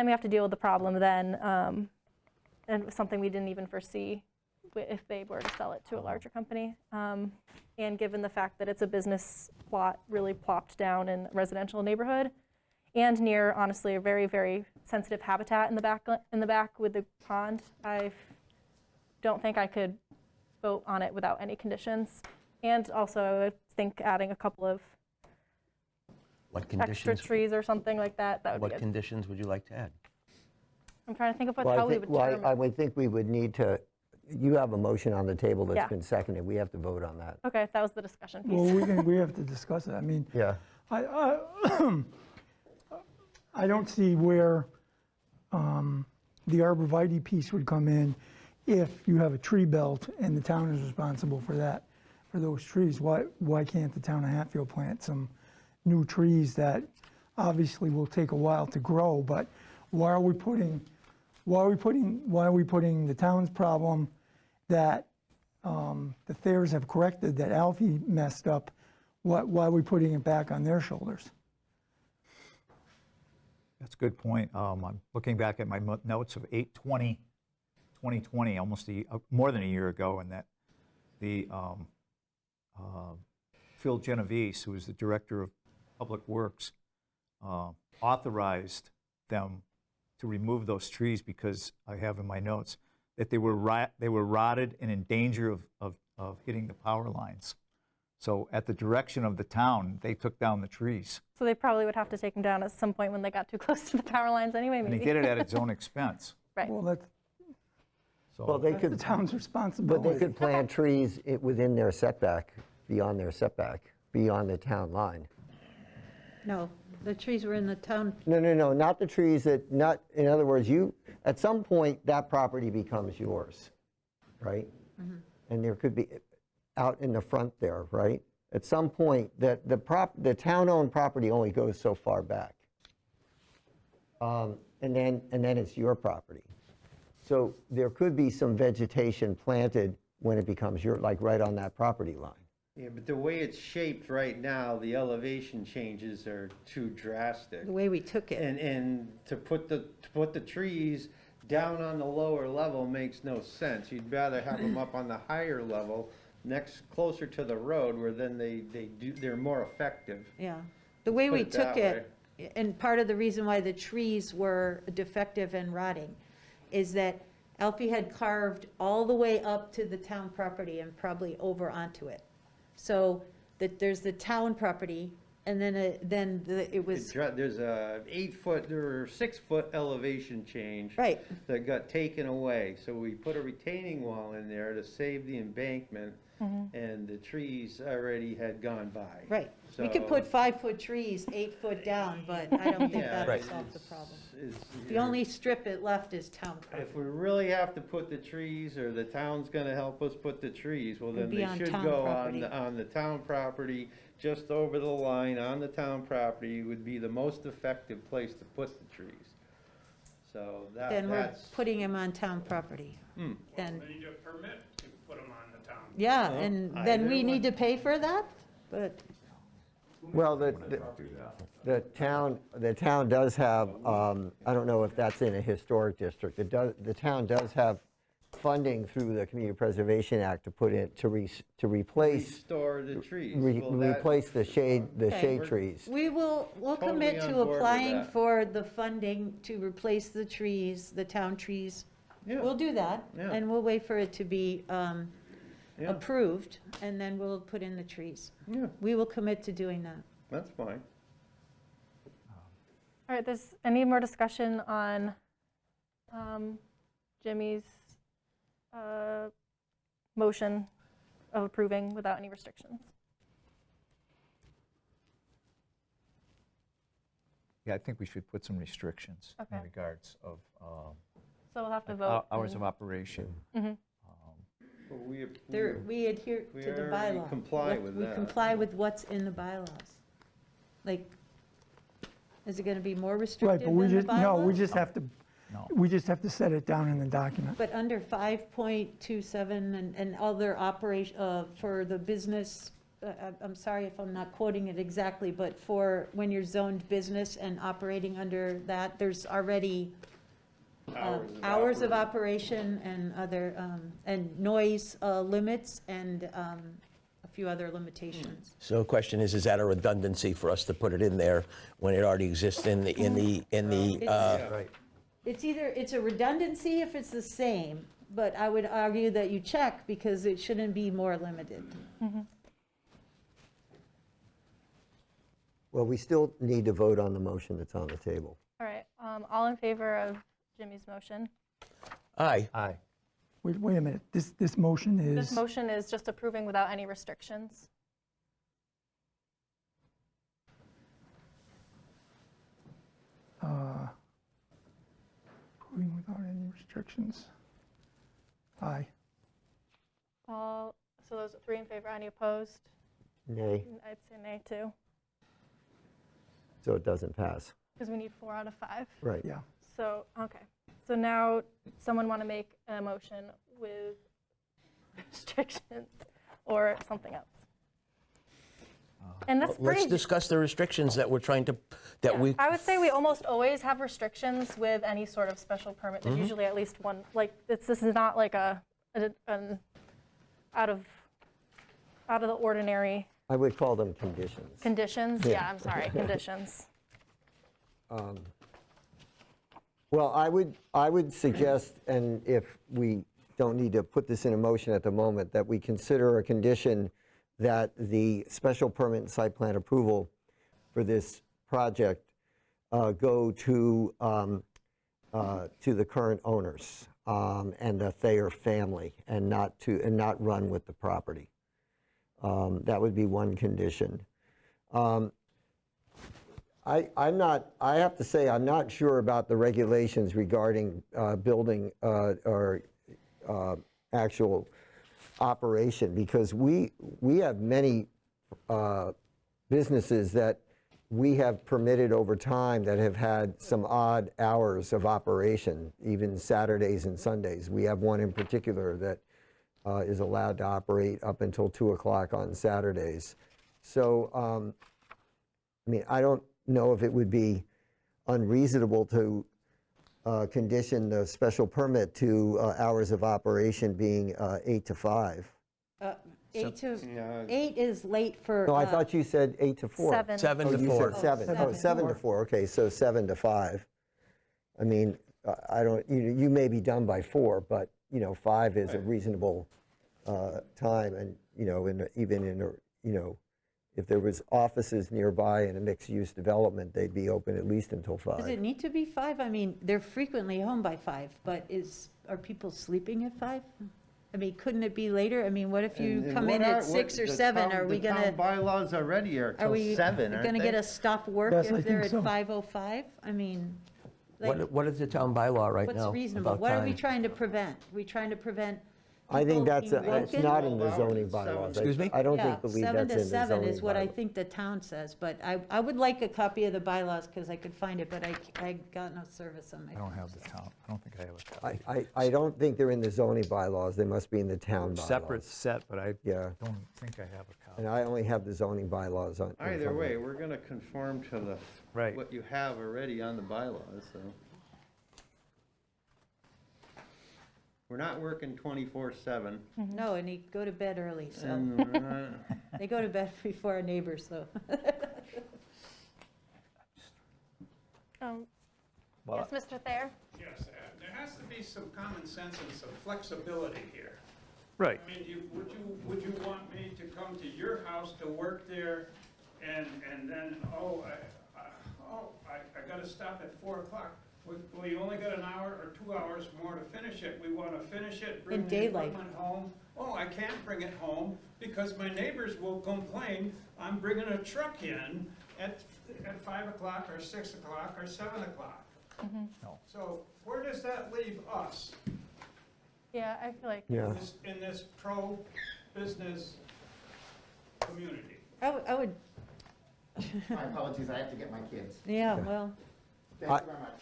we have to deal with the problem then, and something we didn't even foresee if they were to sell it to a larger company. And given the fact that it's a business plot really plopped down in a residential neighborhood and near, honestly, a very, very sensitive habitat in the back with the pond, I don't think I could vote on it without any conditions. And also, I would think adding a couple of what extra conditions? trees or something like that, that would be What good. conditions would you like to add? I'm trying to think of Well, how we would determine. I would think we would need to, you have a motion on the table Yeah. that's been seconded. We have to vote on that. Okay, that was the discussion piece. Well, we have to discuss it. I mean, Yeah. I don't see where the arborvitae piece would come in if you have a tree belt and the town is responsible for that, for those trees. Why can't the town of Hatfield plant some new trees that obviously will take a while to grow, but why are we putting the town's problem that the Thayers have corrected, that Alfie messed up, why are we putting it back on their shoulders? That's a good point. I'm looking back at my notes of 8/20/2020, almost more than a year ago, and that the Phil Genovese, who was the director of Public Works, authorized them to remove those trees because I have in my notes that they were rotted and in danger of hitting the power lines. So at the direction of the town, they took down the trees. So they probably would have to take them down at some point when they got too close to the power lines anyway, And maybe. they did it at its own expense. Right. Well, that's Well, they the could, town's responsibility. but they could plant trees within their setback, beyond their setback, beyond the town line. No, the trees were in the town. No, not the trees that, in other words, at some point, that property becomes yours, right? And there could be, out in the front there, right? At some point, the town-owned property only goes so far back. And then it's your property. So there could be some vegetation planted when it becomes like right on that property line. Yeah, but the way it's shaped right now, the elevation changes are too drastic. The way we took it. And to put the trees down on the lower level makes no sense. You'd rather have them up on the higher level, closer to the road, where then they're more effective. Yeah, the way Put we it took that it, and part of the reason why the trees were defective and rotting is that Alfie had carved all the way up to the town property and probably over onto it. So that there's the town property, and then it was, There's a 8-foot or 6-foot elevation change. right, That got taken away, so we put a retaining wall in there to save the embankment, and the trees already had gone by. right. We could So- put 5-foot trees 8 foot down, but I don't think Yeah, that would Right. solve the problem. It's- The only strip it left is town property. If we really have to put the trees, or the town's gonna help us put the trees, well, then It'd be they on should town go property. on the town property, just over the line, on the town property would be the most effective place to put the trees. So Then we're that's, putting them on town property. Then, They need a permit to put them on the town. yeah, Well, and either then we one. need to pay for that, but, Well, the town does have, I don't know if that's in a historic district, the town does have funding through the Community Preservation Act to put in, to replace, restore the trees. Well, that- replace the shade Okay. trees. we'll Totally commit on to board with applying that. for the funding to replace the trees, the town trees. Yeah. We'll do that, Yeah. and we'll wait for it to be Yeah. approved, and then we'll put in the trees. Yeah, We will commit to doing that. that's fine. All right, there's any more discussion on Jimmy's motion of approving without any restrictions? Yeah, I think we should put some restrictions in Okay. regards of So we'll have to like vote. hours of operation. Well, we We adhere We to the already bylaw. comply with We that. comply with what's in the bylaws. Like, is it going to be more Right, restrictive but we than the just, no, we bylaws? just have to, No. we just have to set it down in the document. But under 5.27 and other operation, for the business, I'm sorry if I'm not quoting it exactly, but for when you're zoned business and operating under that, there's already hours of operation and other, and noise limits and a few other limitations. So the question is that a redundancy for us to put it in there when it already exists in the, Right. It's a redundancy if it's the same, but I would argue that you check because it shouldn't be more limited. Well, we still need to vote on the motion that's on the table. All right, all in favor of Jimmy's motion? Aye. Aye. Wait a minute, this motion This is, motion is just approving without any restrictions. approving without any restrictions. Aye. All, so those 3 in favor, any opposed? Nay, I'd say nay too, so it doesn't pass. because we need 4 out of 5. Right. Yeah. So, okay. So now, someone want to make a motion with restrictions or something else? And that's Let's pretty, discuss the restrictions that we're trying to, that we, I would say we almost always have restrictions with any sort of special permit. There's usually at least one, like, this is not like an out of the ordinary I would call them conditions. conditions. Yeah. Yeah, I'm sorry, conditions. Well, I would suggest, and if we don't need to put this in a motion at the moment, that we consider a condition that the special permit and site plan approval for this project go to the current owners and the Thayer family, and not run with the property. That would be one condition. I have to say, I'm not sure about the regulations regarding building or actual operation, because we have many businesses that we have permitted over time that have had some odd hours of operation, even Saturdays and Sundays. We have one in particular that is allowed to operate up until 2 o'clock on Saturdays. So, I mean, I don't know if it would be unreasonable to condition the special permit to hours of operation being 8 to 5. 8 Yeah. is late for. No, I thought you said 8 to 4. 7. 7 Oh, to you 4. said 7. Oh, 7 to 4, okay, so 7 to 5. I mean, I don't, you may be done by 4, but, 5 is a reasonable time, and, even in, if there was offices nearby in a mixed-use development, they'd be open at least until 5. Does it need to be 5? I mean, they're frequently home by 5, but are people sleeping at 5? I mean, couldn't it be later? I mean, what if you And come what in are- at 6 or the 7? town- Are we The gonna, town bylaws already are are till we 7, aren't gonna they? get a stop work Yes, I if they're at think so. 5:05? I mean, like, What is the town bylaw right now? what's reasonable? about What are we time? trying to prevent? Are we trying to prevent I think people it's being woken? not in the Well, zoning it's bylaws. Excuse me? I don't Yeah, believe 7 that's to in the 7 zoning is what I bylaws. think the town says, but I would like a copy of the bylaws because I could find it, but I got no service on my. I don't have the town, I don't think I have a copy. I don't think they're in the zoning bylaws, they must be in the town bylaws. Separate set, but I Yeah. don't think I have a copy. And I only have the zoning bylaws on. in front Either of me. way, we're gonna conform to the, Right. what you have already on the bylaws, so. We're not working 24/7. No, and they go to bed early, so And we're not- they go to bed before our neighbors, so. Yes, Mr. Thayer? Yes, there has to be some common sense and some flexibility here. Right. I mean, would you want me to come to your house to work there and then, I gotta stop at 4 o'clock? Well, you only got an hour or 2 hours more to finish it. We wanna finish it, bring In the daylight. equipment home. Oh, I can't bring it home because my neighbors will complain, I'm bringing a truck in at 5 o'clock or 6 o'clock or 7 o'clock. No. So where does that leave us Yeah, I feel like, Yeah. in this pro-business community? I would, My apologies, I have to get my kids. yeah, well, Thank you very much.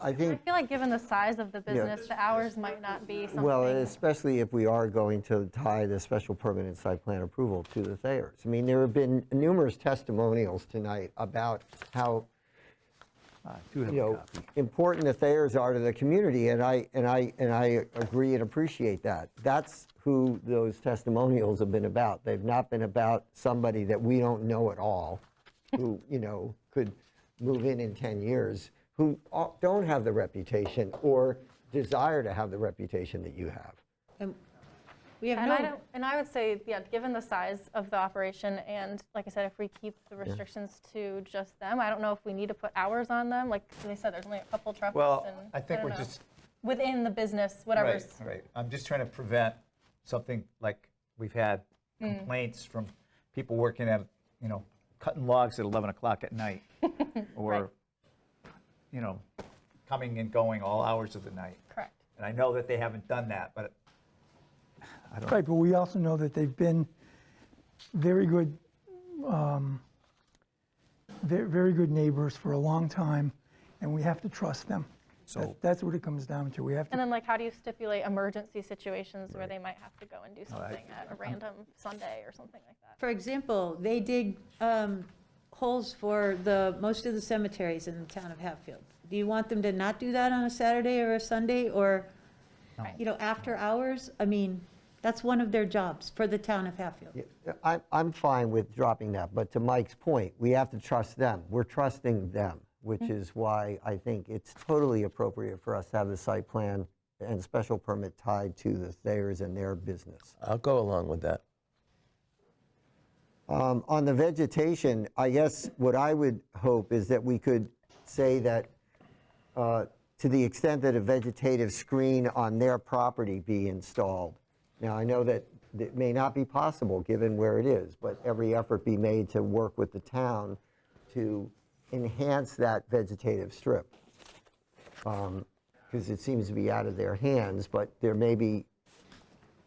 I I think, feel like given the size of the business, the hours might not be something. well, especially if we are going to tie the special permit and site plan approval to the Thayers. I mean, there have been numerous testimonials tonight about how, I do have you a know, copy. important the Thayers are to the community, and I agree and appreciate that. That's who those testimonials have been about. They've not been about somebody that we don't know at all, who, you know, could move in 10 years, who don't have the reputation or desire to have the reputation that you have. and we have And I no, don't, and I would say, yeah, given the size of the operation, and like I said, if we keep the restrictions to just them, I don't know if we need to put hours on them. Like they said, there's only a couple trucks. Well, and I think don't we're know. just, Within the business, right, whatever's. right. I'm just trying to prevent something like we've had complaints from people working at, you know, cutting logs at 11 o'clock at night. Or, Right. you know, coming and going all hours of the night. Correct. And I know that they haven't done that, but I don't. Right, but we also know that they've been very good, very good neighbors for a long time, and we have to trust them. So- That's what it comes down to. We have And to, then like, how do you stipulate emergency situations where they might have to go and do I- something at a random Sunday or something like that? for example, they dig holes for most of the cemeteries in the town of Hatfield. Do you want them to not do that on a Saturday or a Sunday, or, you know, after hours? I mean, that's one of their jobs for the town of Hatfield. I'm fine with dropping that, but to Mike's point, we have to trust them. We're trusting them, which is why I think it's totally appropriate for us to have the site plan and special permit tied to the Thayers and their business. I'll go along with that. On the vegetation, I guess what I would hope is that we could say that to the extent that a vegetative screen on their property be installed. Now, I know that it may not be possible given where it is, but every effort be made to work with the town to enhance that vegetative strip. Because it seems to be out of their hands, but there may be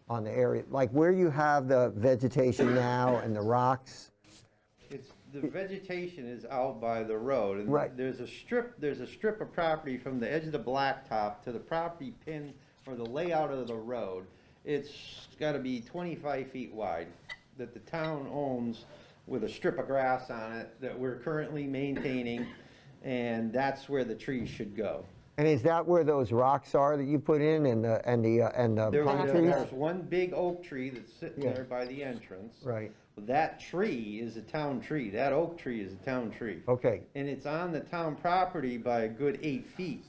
on the area, like where you have the vegetation now and the rocks. The vegetation is out by the road, and Right. there's a strip of property from the edge of the blacktop to the property pin or the layout of the road. It's gotta be 25 feet wide, that the town owns with a strip of grass on it that we're currently maintaining, and that's where the trees should go. And is that where those rocks are that you put in and the pine trees? There's one big oak tree that's sitting Yeah. there by the entrance. Right, That tree is a town tree. That oak tree is a town tree. okay. And it's on the town property by a good 8 feet.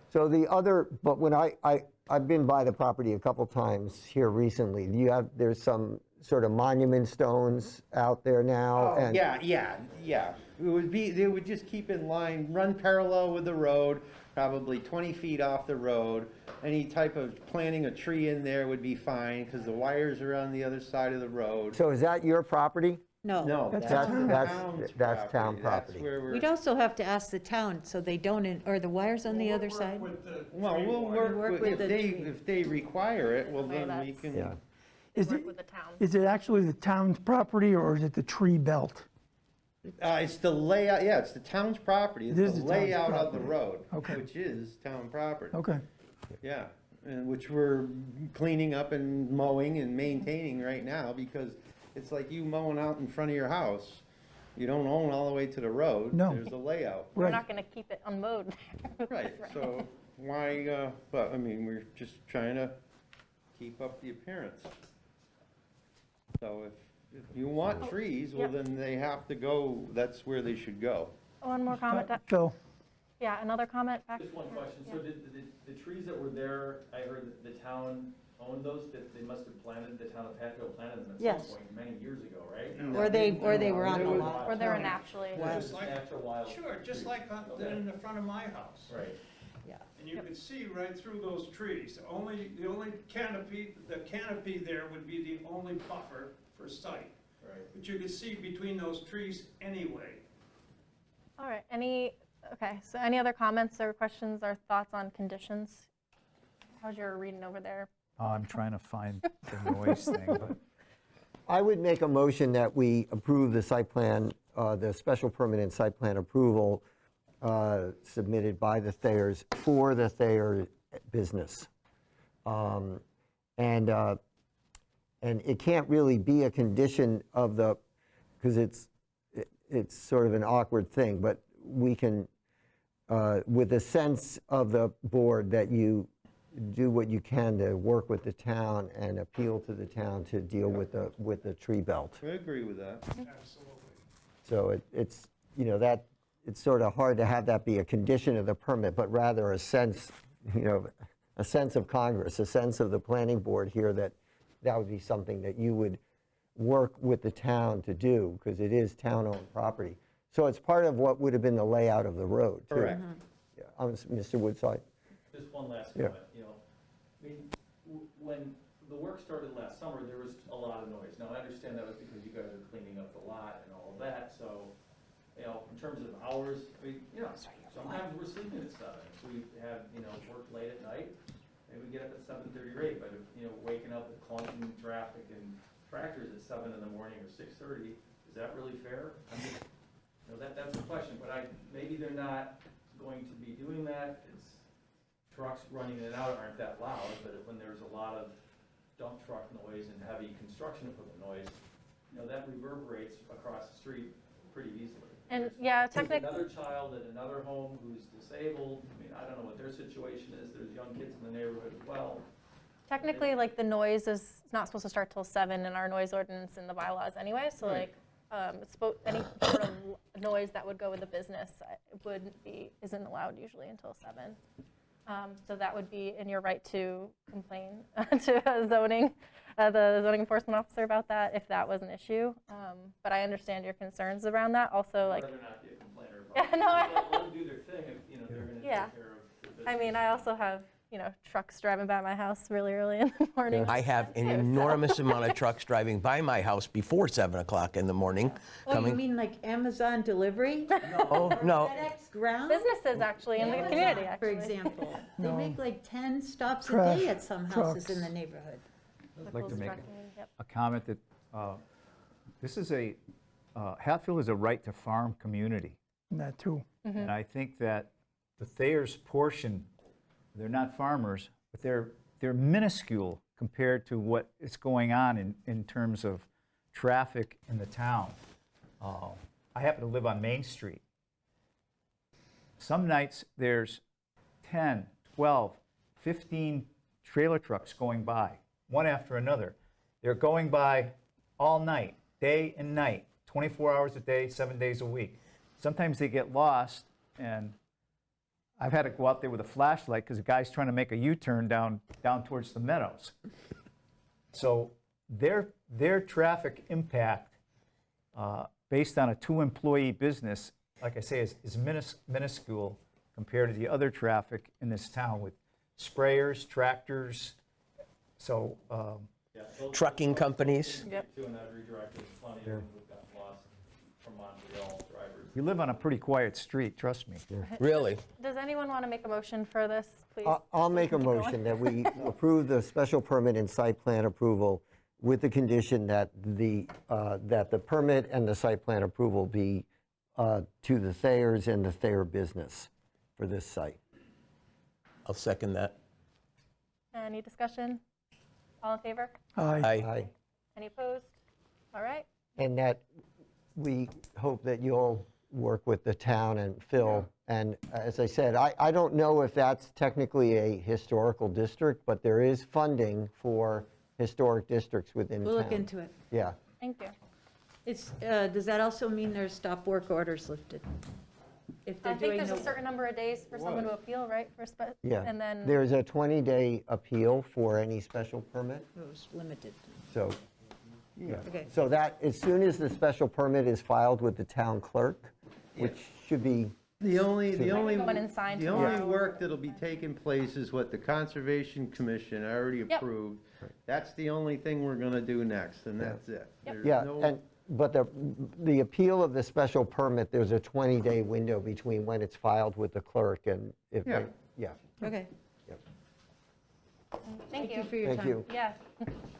So the other, but when I've been by the property a couple times here recently, there's some sort of monument stones out there now? Oh, and yeah. They would just keep in line, run parallel with the road, probably 20 feet off the road. Any type of planting a tree in there would be fine, because the wires are on the other side of the road. So is that your property? No, That's that's town. the That's- town's that's town property. That's where we're, We'd also have to ask the town, so they don't, or the wires on the We'll other work side? with the well, tree we'll warden. work Work with, with if the they, tree. if they require it, well, Way then we that's- can. Yeah. is Work it, with the town. is it actually the town's property or is it the tree belt? It's the layout, yeah, it's the town's property. It is It's the the town's layout of the property. road, Okay. which is town property. Okay. Yeah, and which we're cleaning up and mowing and maintaining right now, because it's like you mowing out in front of your house. You don't own all the way to the road. No. There's a layout. We're Right. not going to keep it unmowed. Right, so why, but, I mean, we're just trying to keep up the appearance. So if you want trees, well, Yep. then they have to go, that's where they should go. One more comment. Phil? Yeah, another comment back. Just one question, so did the trees that were there, I heard that the town owned those, that they must have planted, the town of Hatfield planted them at Yes. some point, many years ago, right? Or they were on the They lot? Or they're naturally. Just like- Natural wild. Sure, just like in the front of my house. Right. Yeah. And you could see right through those trees. The only canopy there would be the only buffer for sight. But you could see between those trees anyway. All right, okay, so any other comments or questions or thoughts on conditions? How's your reading over there? I'm trying to find the noise thing, but I would make a motion that we approve the site plan, the special permit and site plan approval submitted by the Thayers for the Thayer business. And it can't really be a condition of the, because it's sort of an awkward thing, but we can, with a sense of the board that you do what you can to work with the town and appeal to the town to deal with the tree belt. I agree with that. Absolutely. So it's, you know, that, it's sort of hard to have that be a condition of the permit, but rather a sense, you know, a sense of Congress, a sense of the planning board here that that would be something that you would work with the town to do, because it is town-owned property. So it's part of what would have been the layout of the road, too. Correct. Yeah, Mr. Woodside? Just one last Yeah. comment, you know, I mean, when the work started last summer, there was a lot of noise. Now, I understand that was because you guys are cleaning up the lot and all of that, so, you know, in terms of hours, I mean, you know, sometimes we're sleeping at 7. If we have, you know, work late at night, maybe we get up at 7:30 or 8, but if, you know, waking up with clunking traffic and tractors at 7 in the morning or 6:30, is that really fair? I mean, you know, that's a question, but maybe they're not going to be doing that. It's trucks running in and out aren't that loud, but when there's a lot of dump truck noise and heavy construction equipment noise, you know, that reverberates across the street pretty easily. And yeah, There's technically, another child at another home who's disabled. I mean, I don't know what their situation is. There's young kids in the neighborhood as well. like the noise is not supposed to start till 7 in our noise ordinance and the bylaws anyway, so Right. like, any sort of noise that would go with the business isn't allowed usually until 7. So that would be in your right to complain to the zoning enforcement officer about that if that was an issue. But I understand your concerns around that. Also, like, I'd rather not be a complainer Yeah, about it. no, Let them do their thing if, you know, they're gonna take Yeah. care of the business. I mean, I also have, trucks driving by my house really early in the morning. I have an enormous amount of trucks driving by my house before 7 o'clock in the morning. Oh, you coming. mean like Amazon delivery? Oh, no. FedEx ground? Businesses actually in the Amazon, community, For actually. example, they No. make like 10 stops a Trash day at some houses in trucks. the neighborhood. I'd like to Close make trucking, yep. a comment that this is Hatfield is a right-to-farm community. That too. And I think that the Thayer's portion, they're not farmers, but they're minuscule compared to what is going on in terms of traffic in the town. I happen to live on Main Street. Some nights there's 10, 12, 15 trailer trucks going by, one after another. They're going by all night, day and night, 24 hours a day, 7 days a week. Sometimes they get lost, and I've had to go out there with a flashlight because the guy's trying to make a U-turn down towards the meadows. So their traffic impact, based on a 2-employee business, like I say, is minuscule compared to the other traffic in this town with sprayers, tractors. So Yeah, those- Trucking companies. Yep. Two in that redirect, there's plenty of them who've got lost from Montreal drivers. we live on a pretty quiet street, trust me. Really? Does anyone want to make a motion for this, please? I'll make a motion that we approve the special permit and site plan approval with the condition that the permit and the site plan approval be to the Thayers and the Thayer business for this site. I'll second that. Any discussion? All in favor? Aye. Aye. Any opposed? All right. And that we hope that you'll work with the town and Phil. And as I said, I don't know if that's technically a historical district, but there is funding for historic districts within town. We'll look into it. Yeah. Thank you. Does that also mean there's stop work orders lifted? If I they're think doing there's no a certain number of days for someone to appeal, right? Yeah. And then, There's a 20-day appeal for any special permit, It was limited. so, yeah. Okay. So that, as soon as the special permit is filed with the town clerk, which should be, The only go in and sign the only tomorrow. work that'll be taking place is what the Conservation Commission already Yep. approved. That's the only thing we're gonna do next, and that's it. Yep. There's yeah, no- and But the appeal of the special permit, there's a 20-day window between when it's filed with the clerk and if, Yeah. yeah. Okay. Yep. Thank you. For your Thank time. you. Yeah,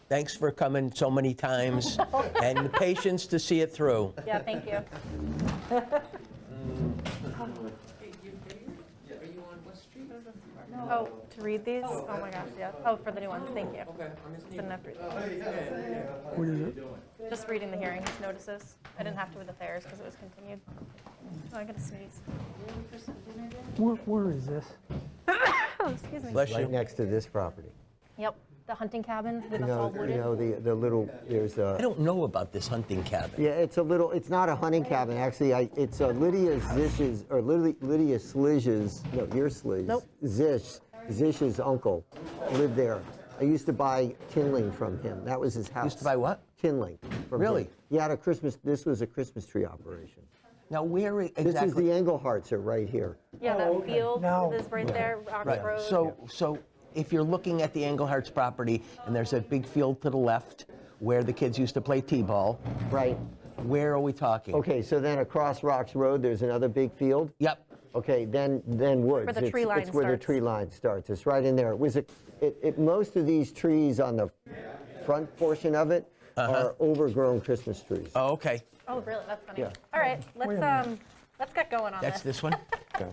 Thanks for coming so many times and the patience to see it through. yeah, thank you. Oh, to read these? Oh my gosh, yeah. Oh, for the new ones, thank you. Didn't have to read them. What is it? Just reading the hearing notices. I didn't have to with the Thayers because it was continued. Oh, I gotta sneeze. Where is this? Oh, excuse me. Bless Right you. next to this property. Yep, the hunting cabin, You that's all know, wooded. the little, there's I a, don't know about this hunting cabin. yeah, it's a little, it's not a hunting cabin, actually, it's Lydia Zish's, or Lydia Slysz's, no, your Slysz. Nope. Zish's uncle lived there. I used to buy kindling from him. That was his house. Used to buy what? Kindling. from him. Really? He had a Christmas, this was a Christmas tree operation. Now, where This is exactly? the Engleharts are right here. Yeah, that field Now- is right there, Rock Right, Road. so if you're looking at the Englehart's property, and there's a big field to the left where the kids used to play t-ball, Right. where are we talking? Okay, so then across Rocks Road, there's another big field. Yep, Okay, then woods. Where the tree line It's where the starts. tree line starts. It's right in there. Most of these trees on the front portion of it are overgrown Christmas trees. oh, okay, Oh, really? That's funny. Yeah. All right, let's get going on that's this. this one? Okay.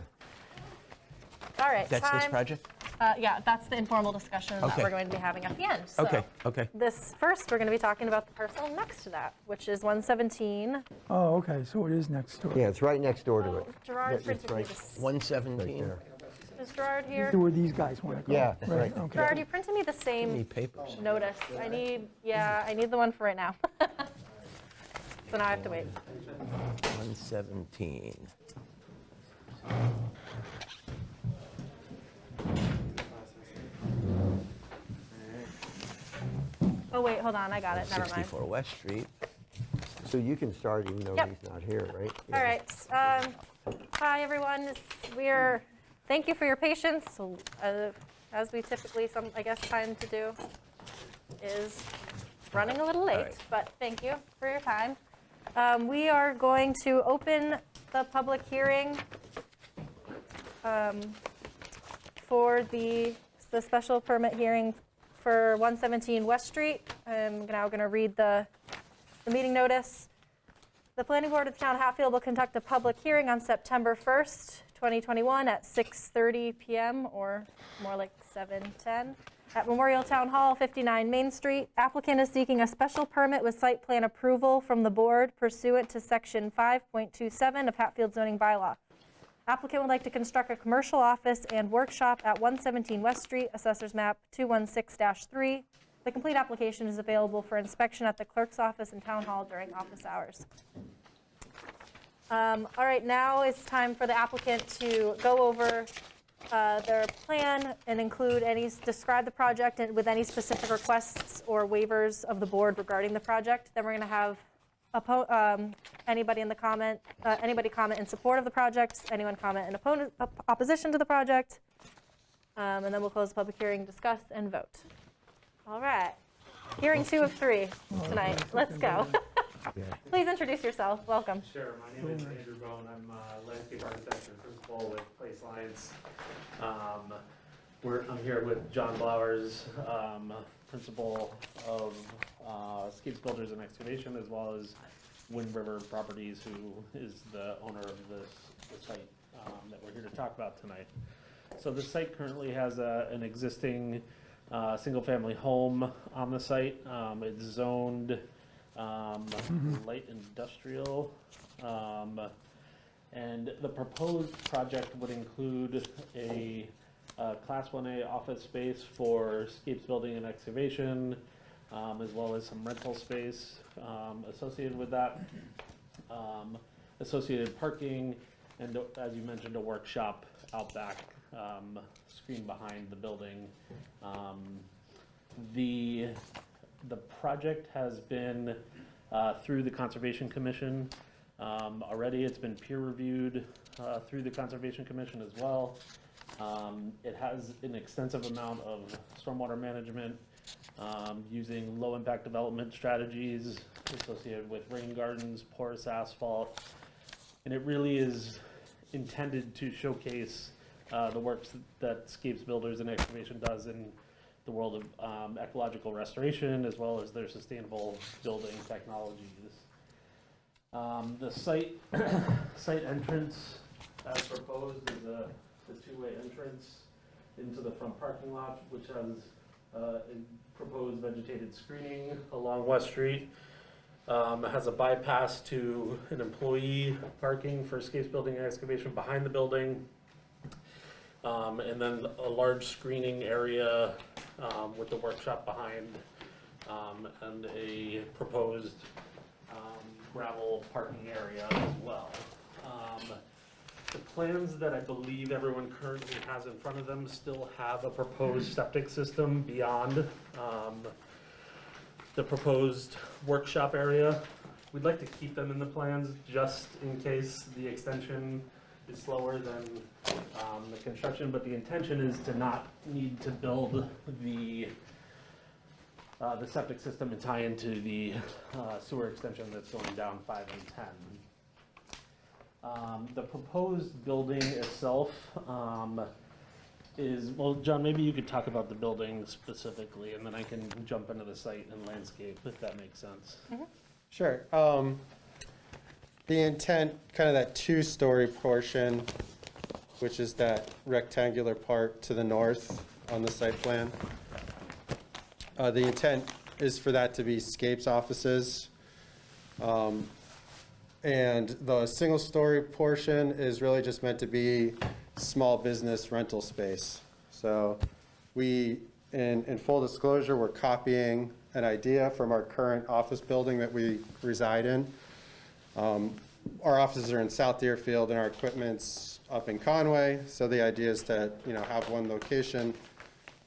All right, That's this time- project? Yeah, that's the informal discussion that Okay. we're going to be having at the end. So Okay, okay. This first, we're going to be talking about the parcel next to that, which is 117. Oh, okay, so it is next door. Yeah, it's right next door to it. Gerard It's printed me right- this. Right 117. there. Is Gerard here? Where these guys want to go. Yeah, right. Okay. Gerard, you printed me the Need same papers. notice. I need the one for right now. So now I have to wait. 117. Oh, wait, hold on, I got it, never mind. 64 West Street. So you can start even though Yep. he's not here, right? All Yeah. right. Hi, everyone. Thank you for your patience. So, as we typically, I guess, time to do is running a little late, right. but thank you for your time. We are going to open the public hearing for the special permit hearing for 117 West Street. I'm now going to read the meeting notice. The Planning Board of the Town of Hatfield will conduct a public hearing on September 1st, 2021 at 6:30 PM, or more like 7:10, at Memorial Town Hall, 59 Main Street. Applicant is seeking a special permit with site plan approval from the board pursuant to Section 5.27 of Hatfield zoning bylaw. Applicant would like to construct a commercial office and workshop at 117 West Street, Assessors Map 216-3. The complete application is available for inspection at the clerk's office in Town Hall during office hours. All right, now it's time for the applicant to go over their plan and describe the project and with any specific requests or waivers of the board regarding the project. Then we're going to have anybody comment in support of the project, anyone comment in opposition to the project, and then we'll close the public hearing, discuss, and vote. All right, hearing 2 of 3 tonight. Let's go. Please introduce yourself. Welcome. Sure, my name is Andrew Bone. I'm a landscape architect and principal with Place Lines. I'm here with John Blowers, principal of Skids Builders and Excavation, as well as Wind River Properties, who is the owner of the site that we're here to talk about tonight. So the site currently has an existing single-family home on the site. It's zoned light industrial, and the proposed project would include a Class 1A office space for Scapes Building and Excavation, as well as some rental space associated with that, associated parking, and as you mentioned, a workshop out back, screen behind the building. The project has been through the Conservation Commission already. It's been peer reviewed through the Conservation Commission as well. It has an extensive amount of stormwater management using low-impact development strategies associated with rain gardens, porous asphalt. And it really is intended to showcase the works that Scapes Builders and Excavation does in the world of ecological restoration, as well as their sustainable building technologies. The site entrance as proposed is a two-way entrance into the front parking lot, which has a proposed vegetated screening along West Street. It has a bypass to an employee parking for Scapes Building and Excavation behind the building. And then a large screening area with the workshop behind, and a proposed gravel parking area as well. The plans that I believe everyone currently has in front of them still have a proposed septic system beyond the proposed workshop area. We'd like to keep them in the plans just in case the extension is slower than the construction, but the intention is to not need to build the septic system and tie into the sewer extension that's going down 5 and 10. The proposed building itself is, well, John, maybe you could talk about the building specifically, and then I can jump into the site and landscape, if that makes sense. Sure. The intent, kind of that two-story portion, which is that rectangular part to the north on the site plan. The intent is for that to be Scapes offices. And the single-story portion is really just meant to be small business rental space. So we, in full disclosure, we're copying an idea from our current office building that we reside in. Our offices are in South Deerfield and our equipment's up in Conway. So the idea is to, have one location.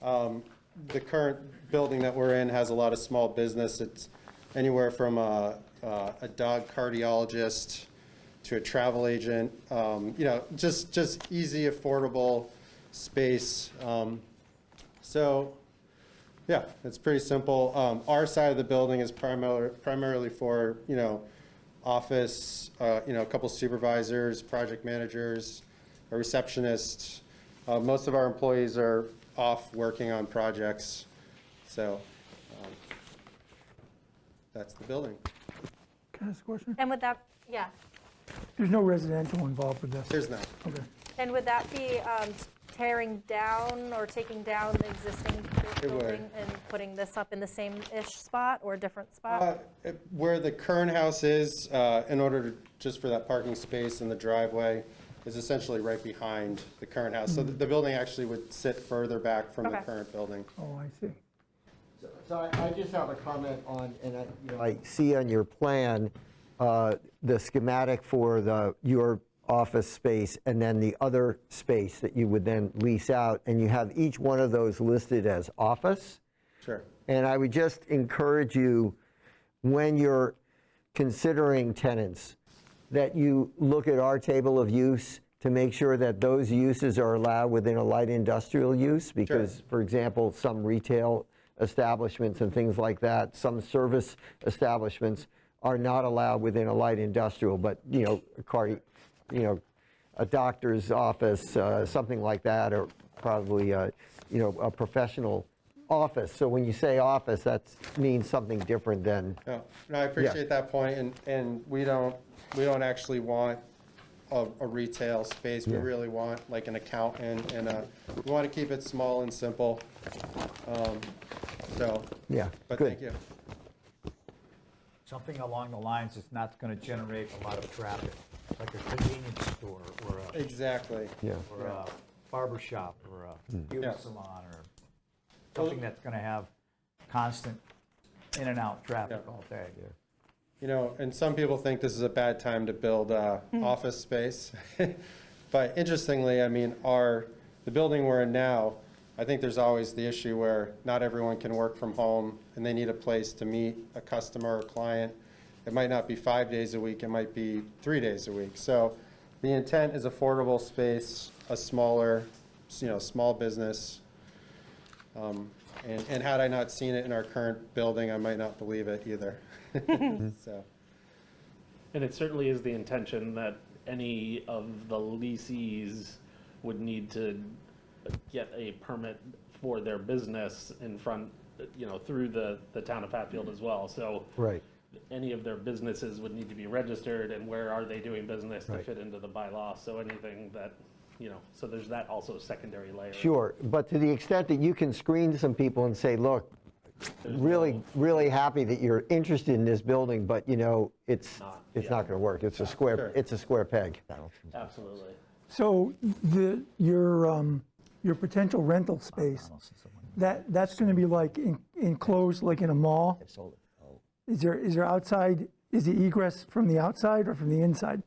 The current building that we're in has a lot of small business. It's anywhere from a dog cardiologist to a travel agent, just easy, affordable space. So yeah, it's pretty simple. Our side of the building is primarily for, office, a couple supervisors, project managers, a receptionist. Most of our employees are off working on projects. So that's the building. Can I ask a question? And would that, yeah, There's no residential involved with this? There's not. Okay. and would that be tearing down or taking down the existing It would. building and putting this up in the same-ish spot or a different spot? Where the current house is, in order to, just for that parking space in the driveway, is essentially right behind the current house. So the building actually would sit further back from the Okay. current building. Oh, I see. So I just have a comment on, and I see on your plan, the schematic for your office space and then the other space that you would then lease out, and you have each one of those listed as office. Sure. And I would just encourage you, when you're considering tenants, that you look at our table of use to make sure that those uses are allowed within a light industrial use, because, for example, some retail establishments and things like that, some service establishments are not allowed within a light industrial, but, a doctor's office, something like that, or probably, a professional office. So when you say office, that means something different than. No, I appreciate that point, and we don't actually want a retail space. We really want like an accountant, and we want to keep it small and simple. Yeah, But good. thank you. Something along the lines that's not going to generate a lot of traffic, like a convenience store or a Exactly. Yeah. or a barber shop or a beauty Yeah. salon or something that's going to have constant in and out traffic all day. And some people think this is a bad time to build office space. But interestingly, the building we're in now, I think there's always the issue where not everyone can work from home and they need a place to meet a customer or client. It might not be 5 days a week, it might be 3 days a week. So the intent is affordable space, a smaller, small business. And had I not seen it in our current building, I might not believe it either. So, And it certainly is the intention that any of the leasees would need to get a permit for their business in front, through the town of Hatfield as well. So Right. any of their businesses would need to be registered, and where are they doing business to Right. fit into the bylaw? So anything that, so there's that also secondary layer. Sure, but to the extent that you can screen some people and say, look, really, really happy that you're interested in this building, but it's Not, not going to work. It's a square, Sure. it's a square peg. Absolutely. So your potential rental space, that's going to be like enclosed like in a mall? Is there outside, is the egress from the outside or from the inside?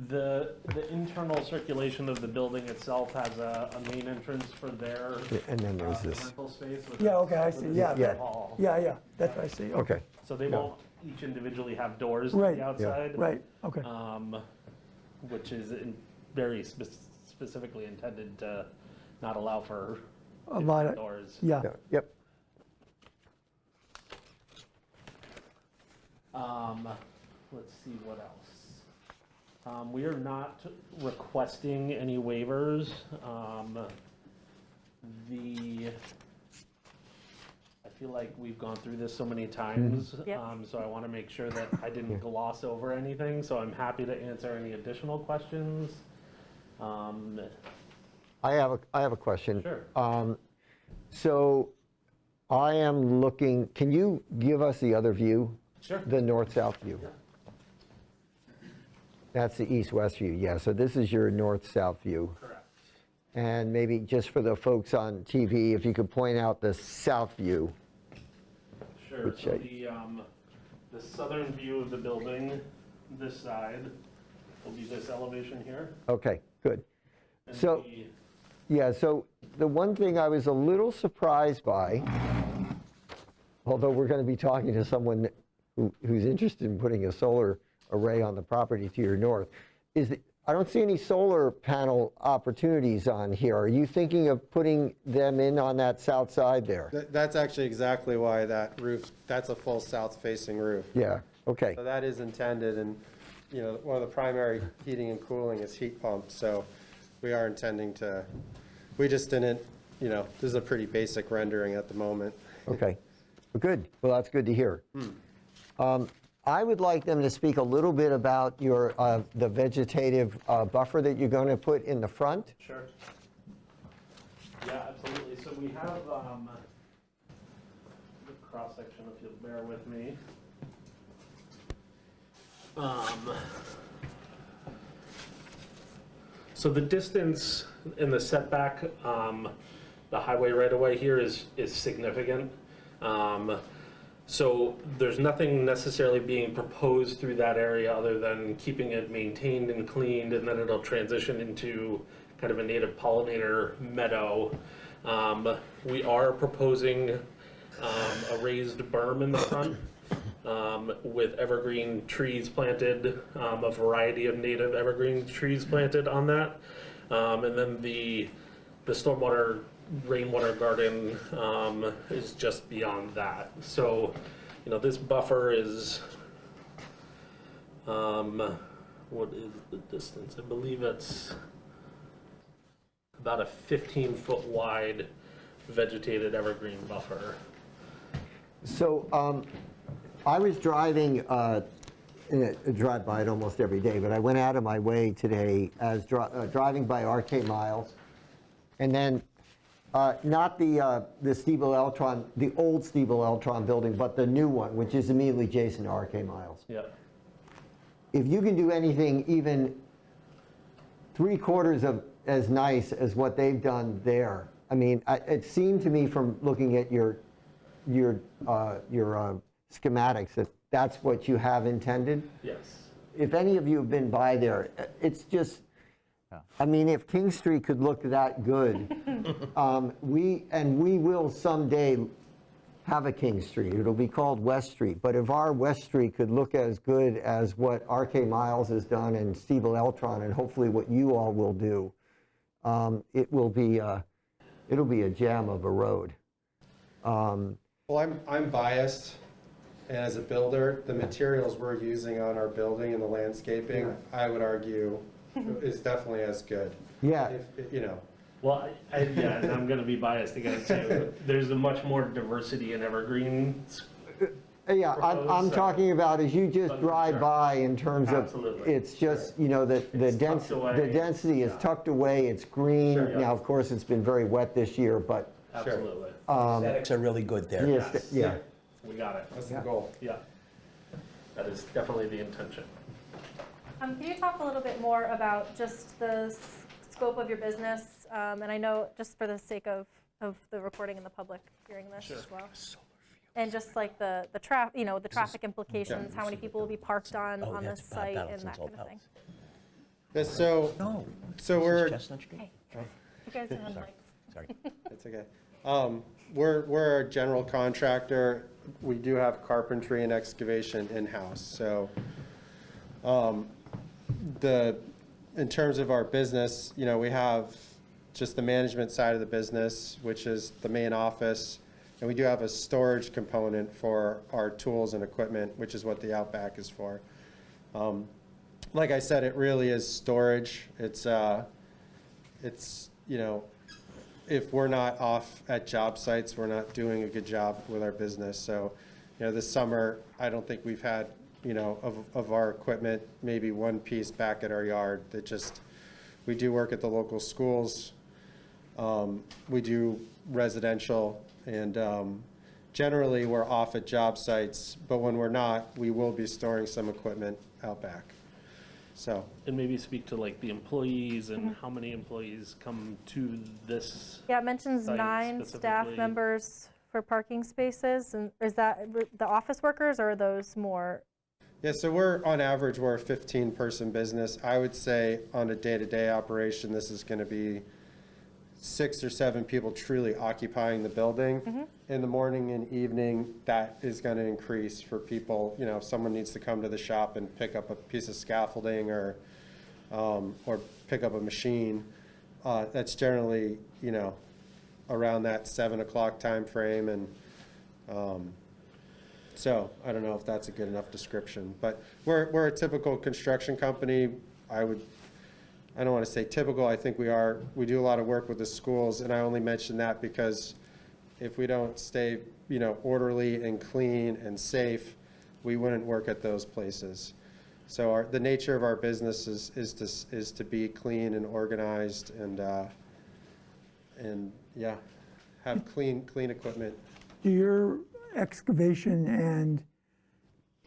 The internal circulation of the building itself has a main entrance for their And then there's this. rental space. with Yeah, a- okay, I with see, a yeah. separate hall. Yeah, that's what I see. Okay, So they Yeah. won't each individually have doors to Right, the yeah. outside. Right, okay. Which is very specifically intended to not allow for A lot of, doors. yeah. Yeah, yep. Let's see what else. We are not requesting any waivers. I feel like we've gone through this so many times, Yep. so I want to make sure that I didn't gloss over anything, so I'm happy to answer any additional questions. I have a question. Sure. So I am looking, can you give us the other view? Sure. The north-south view? That's the east-west view, yeah. So this is your north-south view. Correct. And maybe just for the folks on TV, if you could point out the south view. Sure, Which so I- the southern view of the building, this side, will be this elevation here. Okay, good. And So- the- Yeah, so the one thing I was a little surprised by, although we're going to be talking to someone who's interested in putting a solar array on the property to your north, is that I don't see any solar panel opportunities on here. Are you thinking of putting them in on that south side there? that's actually exactly why that roof, that's a full south-facing roof. Yeah, okay, So that is intended, and, one of the primary heating and cooling is heat pumps, so we are intending to, we just didn't, this is a pretty basic rendering at the moment. okay. Well, good. Well, that's good to hear. I would like them to speak a little bit about your, the vegetative buffer that you're going to put in the front. Sure. Yeah, absolutely. So we have the cross-section, if you'll bear with me. So the distance in the setback, the highway right-of-way here is significant. So there's nothing necessarily being proposed through that area other than keeping it maintained and cleaned, and then it'll transition into kind of a native pollinator meadow. We are proposing a raised berm in the front with evergreen trees planted, a variety of native evergreen trees planted on that. And then the stormwater rainwater garden is just beyond that. So, this buffer is, what is the distance? I believe it's about a 15-foot wide vegetated evergreen buffer. So I was driving, I drive by it almost every day, but I went out of my way today as driving by RK Miles, and then not the Stiebel Eltron, the old Stiebel Eltron building, but the new one, which is immediately adjacent to RK Miles. Yep. If you can do anything even 3/4 of as nice as what they've done there, I mean, it seemed to me from looking at your schematics that that's what you have intended. Yes. If any of you have been by there, it's just, I mean, if King Street could look that good, we will someday have a King Street. It'll be called West Street. But if our West Street could look as good as what RK Miles has done and Stiebel Eltron, and hopefully what you all will do, it'll be a gem of a road. Well, I'm biased, and as a builder, the materials we're using on our building and the landscaping, I would argue, is definitely as good. Yeah. If, you know, Well, yeah, and I'm gonna be biased again too. There's a much more diversity in evergreens. Yeah, I'm proposed, talking about as you just but drive sure. by in terms of, Absolutely. it's just, you know, the It's tucked away. density is tucked away, it's green. Sure, yeah. Now, of course, it's been very wet this year, but Absolutely. Aesthetics are really good there. yes, yeah. We got it. that's the goal. Yeah. That is definitely the intention. Can you talk a little bit more about just the scope of your business? And I know, just for the sake of the recording and the public hearing this as well. And just like the traffic implications, how many people will be parked on Oh, this that's Bob site and Donaldson's that old kind of thing. house. Yeah, so, No. so This is we're, Chestnut Street? Hey, you guys are on mics. Sorry. it's okay. We're a general contractor. We do have carpentry and excavation in-house, so, in terms of our business, you know, we have just the management side of the business, which is the main office, and we do have a storage component for our tools and equipment, which is what the Outback is for. Like I said, it really is storage. It's, you know, if we're not off at job sites, we're not doing a good job with our business. So, you know, this summer, I don't think we've had, you know, of our equipment, maybe one piece back at our yard that just, we do work at the local schools. We do residential, and generally we're off at job sites, but when we're not, we will be storing some equipment out back. So, And maybe speak to like the employees and how many employees come to this. Yeah, it mentions site 9 staff specifically. members for parking spaces. And is that the office workers, or are those more? yeah, so on average, we're a 15-person business. I would say on a day-to-day operation, this is going to be 6 or 7 people truly occupying the building. In the morning and evening, that is going to increase for people, you know, if someone needs to come to the shop and pick up a piece of scaffolding or pick up a machine, that's generally, you know, around that 7 o'clock time frame. And so I don't know if that's a good enough description, but we're a typical construction company. I don't want to say typical, I think we do a lot of work with the schools, and I only mention that because if we don't stay, you know, orderly and clean and safe, we wouldn't work at those places. So the nature of our business is to be clean and organized and yeah, have clean equipment. Do your excavation and,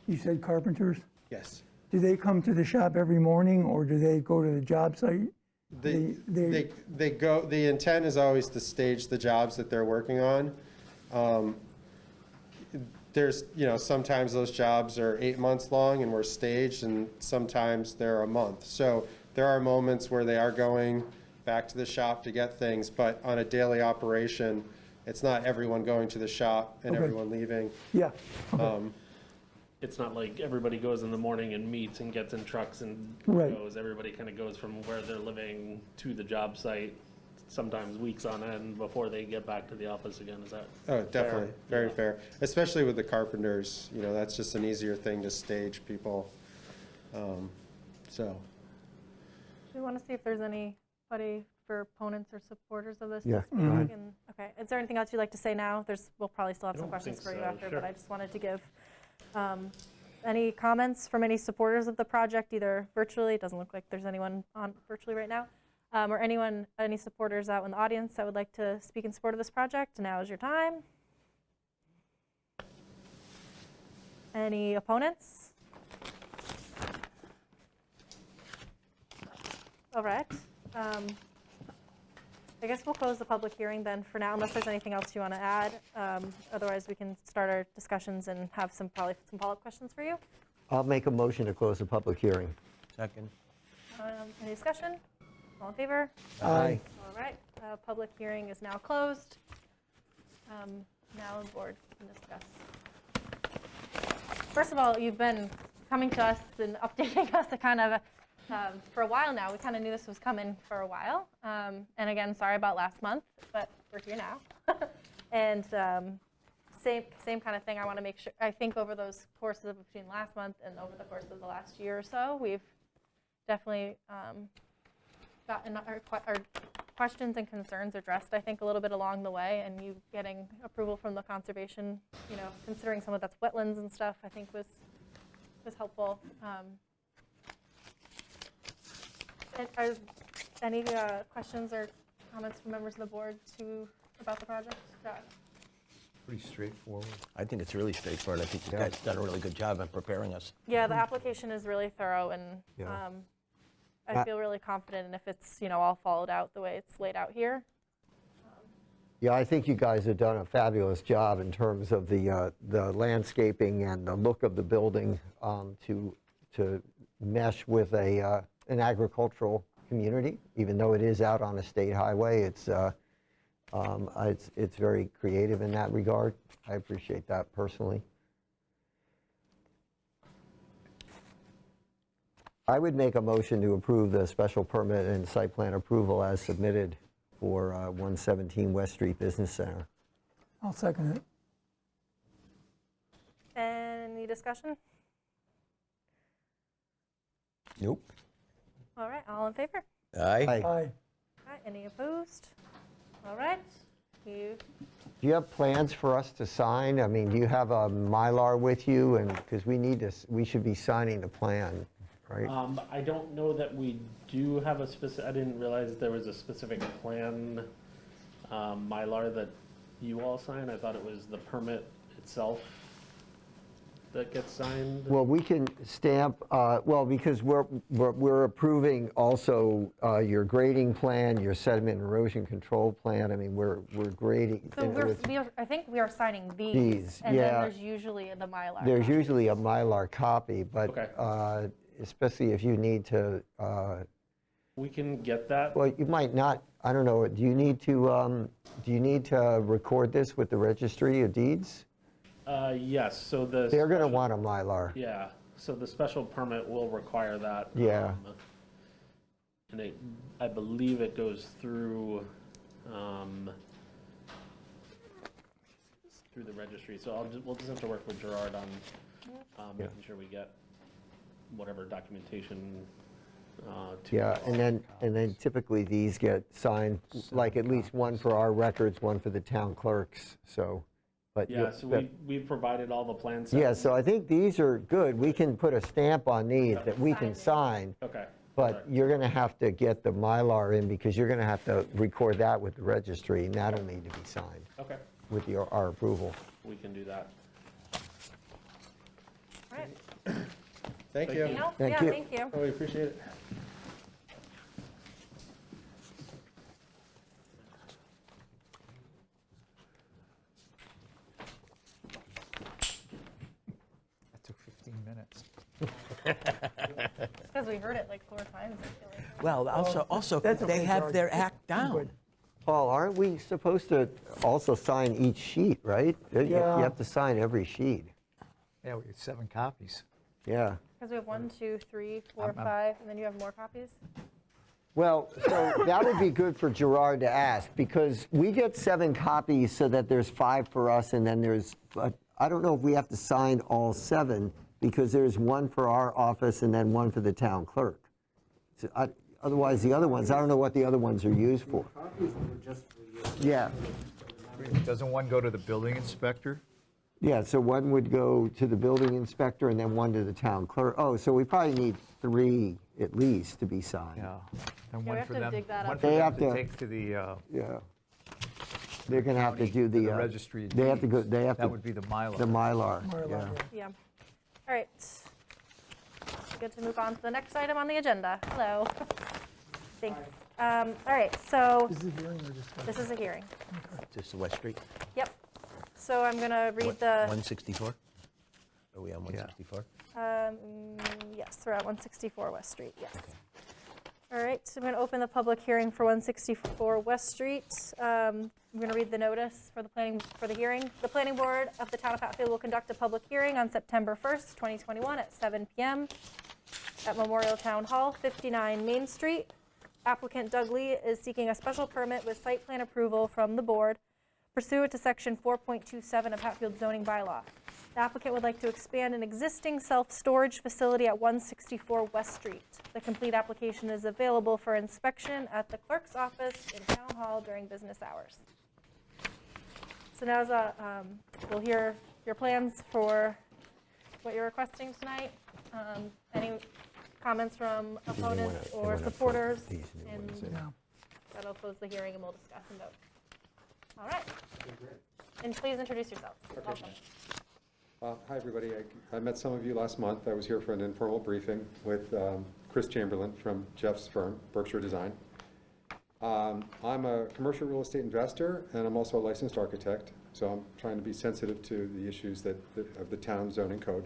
you said carpenters, Yes. do they come to the shop every morning, or do they go to the job site? They go, the intent is always to stage the jobs that they're working on. There's, you know, sometimes those jobs are 8 months long and we're staged, and sometimes they're a month. So there are moments where they are going back to the shop to get things, but on a daily operation, it's not everyone going to the shop and Okay. everyone leaving. Yeah, It's not like everybody goes in the morning and meets and gets in trucks and Right. goes. Everybody kind of goes from where they're living to the job site, sometimes weeks on end before they get back to the office again. Is that? Oh, definitely, fair? very Yeah. fair. Especially with the carpenters, you know, that's just an easier thing to stage people. So, Do we want to see if there's anybody for opponents or supporters of this? Yeah, to speak? go ahead. And- Okay, is there anything else you'd like to say now? We'll probably still have I some don't questions think for you so. after, Sure. but I just wanted to give any comments from any supporters of the project, either virtually, it doesn't look like there's anyone on virtually right now, or any supporters out in the audience that would like to speak in support of this project. Now is your time. Any opponents? All right. I guess we'll close the public hearing then for now, unless there's anything else you want to add. Otherwise, we can start our discussions and have probably some follow-up questions for you. I'll make a motion to close the public hearing. Second. Any discussion? All in favor? Aye. All right. Public hearing is now closed. Now the board can discuss. First of all, you've been coming to us and updating us for a while now. We kind of knew this was coming for a while. And again, sorry about last month, but we're here now. And same kind of thing. I want to make sure, I think over those courses of between last month and over the course of the last year or so, we've definitely gotten our questions and concerns addressed, I think, a little bit along the way, and you getting approval from the conservation, considering some of that's wetlands and stuff, I think was helpful. And are any questions or comments from members of the board about the project? Pretty straightforward. I think it's really straightforward. I think you guys done a really good job in preparing us. Yeah, the application is really thorough, and Yeah. I feel really confident in if it's, all followed out the way it's laid out here. Yeah, I think you guys have done a fabulous job in terms of the landscaping and the look of the building to mesh with an agricultural community. Even though it is out on a state highway, it's very creative in that regard. I appreciate that personally. I would make a motion to approve the special permit and site plan approval as submitted for 117 West Street Business Center. I'll second it. Any discussion? Nope. All right, all in favor? Aye. Aye. All right, any opposed? All right. Do you have plans for us to sign? I mean, do you have a Mylar with you? And because we should be signing the plan, right? I don't know that we do have a specific, I didn't realize there was a specific plan, Mylar that you all sign. I thought it was the permit itself that gets signed. Well, we can stamp, because we're approving also your grading plan, your sediment and erosion control plan. I mean, we're grading. So I think we are signing these, and then there's usually the Mylar. There's copy. usually a Mylar copy, but Okay. Especially if you need to, We can get that. well, you might not, I don't know, do you need to record this with the registry of deeds? Yes, so the. They're going to want a Mylar. Yeah, so the special permit will require that. Yeah. And I believe it goes through the registry. So we'll just have to work with Gerard on making sure we get whatever documentation to. Yeah, and then typically these get signed, like at least one for our records, one for the town clerks, so. But Yeah, so we provided all the plans. yeah, so I think these are good. We can put a stamp on these that we can sign, Okay. but you're going to have to get the Mylar in because you're going to have to record that with the registry, and that'll need to be signed Okay, with our approval. we can do that. All right. Thank you. Anything else? Thank Yeah, you. thank you. Oh, we appreciate it. That took 15 minutes. Because we heard it like 4 times, I feel like. Well, also That's they okay, have George. their act down. Good. Paul, aren't we supposed to also sign each sheet, right? You Yeah. have to sign every sheet. Yeah, we had 7 copies. Yeah. Because we have 1, 2, 3, 4, I'm- 5, and then you have more copies? Well, so that would be good for Gerard to ask, because we get 7 copies so that there's 5 for us, and then there's, I don't know if we have to sign all 7, because there's 1 for our office and then 1 for the town clerk. So otherwise, the other ones, I don't know what the other ones are used for. Yeah, Doesn't one go to the building inspector? yeah, so 1 would go to the building inspector and then 1 to the town clerk. Oh, so we probably need 3 at least to be signed. Yeah. And we one have for to them, dig that one up. for They them have to to- take to the Yeah. They're going to have to do the. registry of They have to go, deeds. they have to. That would be the Mylar. The Mylar, Mylar, yeah. Yeah. All right. Good to move on to the next item on the agenda. Hello. Thanks. All right, so Is this a hearing or discussion? this is a hearing. Just the West Street, Yep. So I'm going to read the, 164? Are we on 164? yes, we're at 164 West Street, yes. All right, so I'm going to open the public hearing for 164 West Street. I'm going to read the notice for the hearing. The planning board of the town of Hatfield will conduct a public hearing on September 1st, 2021 at 7 p.m. at Memorial Town Hall, 59 Main Street. Applicant Doug Lee is seeking a special permit with site plan approval from the board pursuant to Section 4.27 of Hatfield zoning bylaw. The applicant would like to expand an existing self-storage facility at 164 West Street. The complete application is available for inspection at the clerk's office in Town Hall during business hours. So now we'll hear your plans for what you're requesting tonight. Any comments from opponents or supporters? And that'll close the hearing and we'll discuss and vote. All right. And please introduce yourselves. Welcome. Hi, everybody. I met some of you last month. I was here for an informal briefing with Chris Chamberlain from Jeff's firm, Berkshire Design. I'm a commercial real estate investor, and I'm also a licensed architect, so I'm trying to be sensitive to the issues of the town zoning code.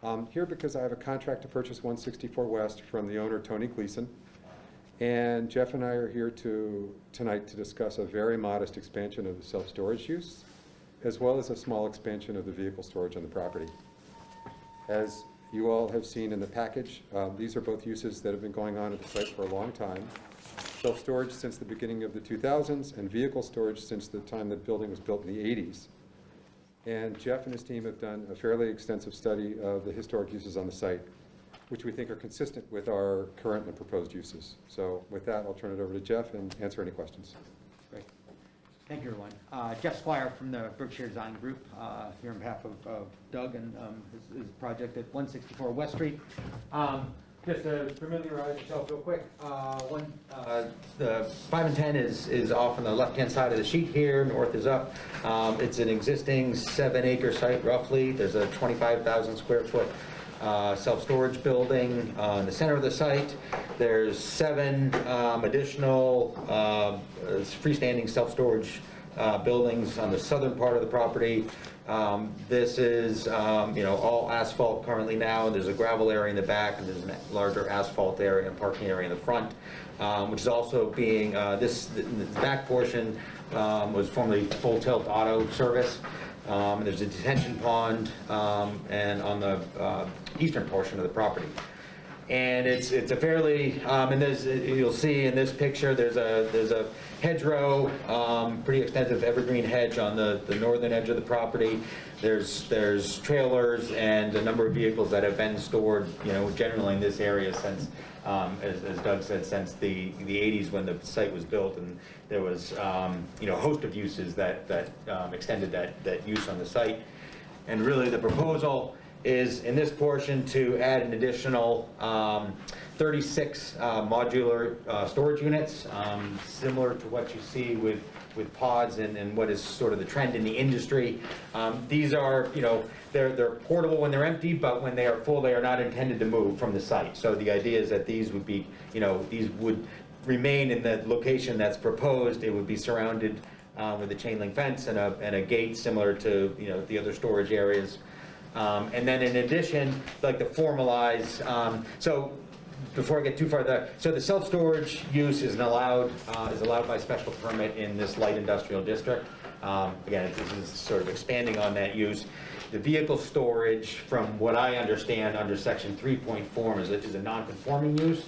I'm here because I have a contract to purchase 164 West from the owner, Tony Gleason, and Jeff and I are here tonight to discuss a very modest expansion of the self-storage use, as well as a small expansion of the vehicle storage on the property. As you all have seen in the package, these are both uses that have been going on at the site for a long time. Self-storage since the beginning of the 2000s, and vehicle storage since the time the building was built in the 80s. And Jeff and his team have done a fairly extensive study of the historic uses on the site, which we think are consistent with our current and proposed uses. So with that, I'll turn it over to Jeff and answer any questions. Great. Thank you, everyone. Jeff Slysz from the Berkshire Design Group, here on behalf of Doug and his project at 164 West Street. Just to familiarize yourself real quick, the 5 and 10 is off on the left-hand side of the sheet here, north is up. It's an existing 7-acre site roughly. There's a 25,000 square foot self-storage building in the center of the site. There's 7 additional freestanding self-storage buildings on the southern part of the property. This is all asphalt currently now. There's a gravel area in the back, and there's a larger asphalt area and parking area in the front, which is also being, the back portion was formerly Full Tilt Auto Service. There's a detention pond and on the eastern portion of the property. And it's a fairly, and you'll see in this picture, there's a hedgerow, pretty extensive evergreen hedge on the northern edge of the property. There's trailers and a number of vehicles that have been stored, generally in this area since, as Doug said, since the 80s when the site was built, and there was, a host of uses that extended that use on the site. And really the proposal is in this portion to add an additional 36 modular storage units, similar to what you see with pods and what is sort of the trend in the industry. These are, they're portable when they're empty, but when they are full, they are not intended to move from the site. So the idea is that these would be, these would remain in the location that's proposed. It would be surrounded with a chain link fence and a gate similar to, the other storage areas. And then in addition, like to formalize, so before I get too far, so the self-storage use is allowed by special permit in this light industrial district. Again, this is sort of expanding on that use. The vehicle storage, from what I understand under section 3.4 is a non-conforming use.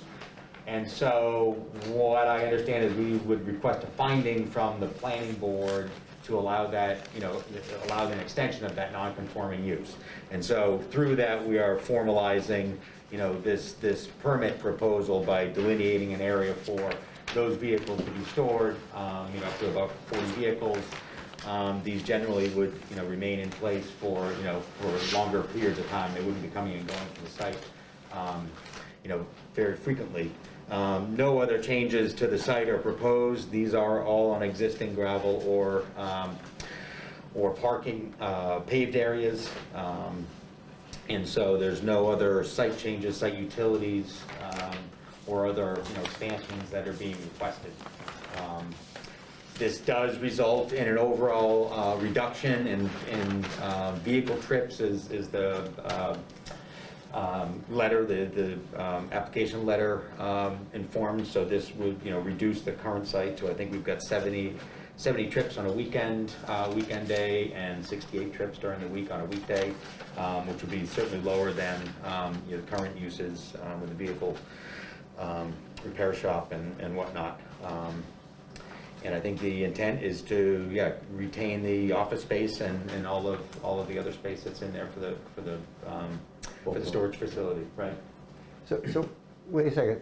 And so what I understand is we would request a finding from the planning board to allow that, allow an extension of that non-conforming use. And so through that, we are formalizing, this permit proposal by delineating an area for those vehicles to be stored, up to about 40 vehicles. These generally would, remain in place for, for longer periods of time. They wouldn't be coming and going from the site, very frequently. No other changes to the site are proposed. These are all on existing gravel or parking paved areas. And so there's no other site changes, site utilities, or other expansions that are being requested. This does result in an overall reduction in vehicle trips is the letter, the application letter informed. So this would, reduce the current site to, I think we've got 70 trips on a weekend day, and 68 trips during the week on a weekday, which would be certainly lower than the current uses with the vehicle repair shop and whatnot. And I think the intent is to, yeah, retain the office space and all of the other space that's in there for the storage facility, right? So wait a second.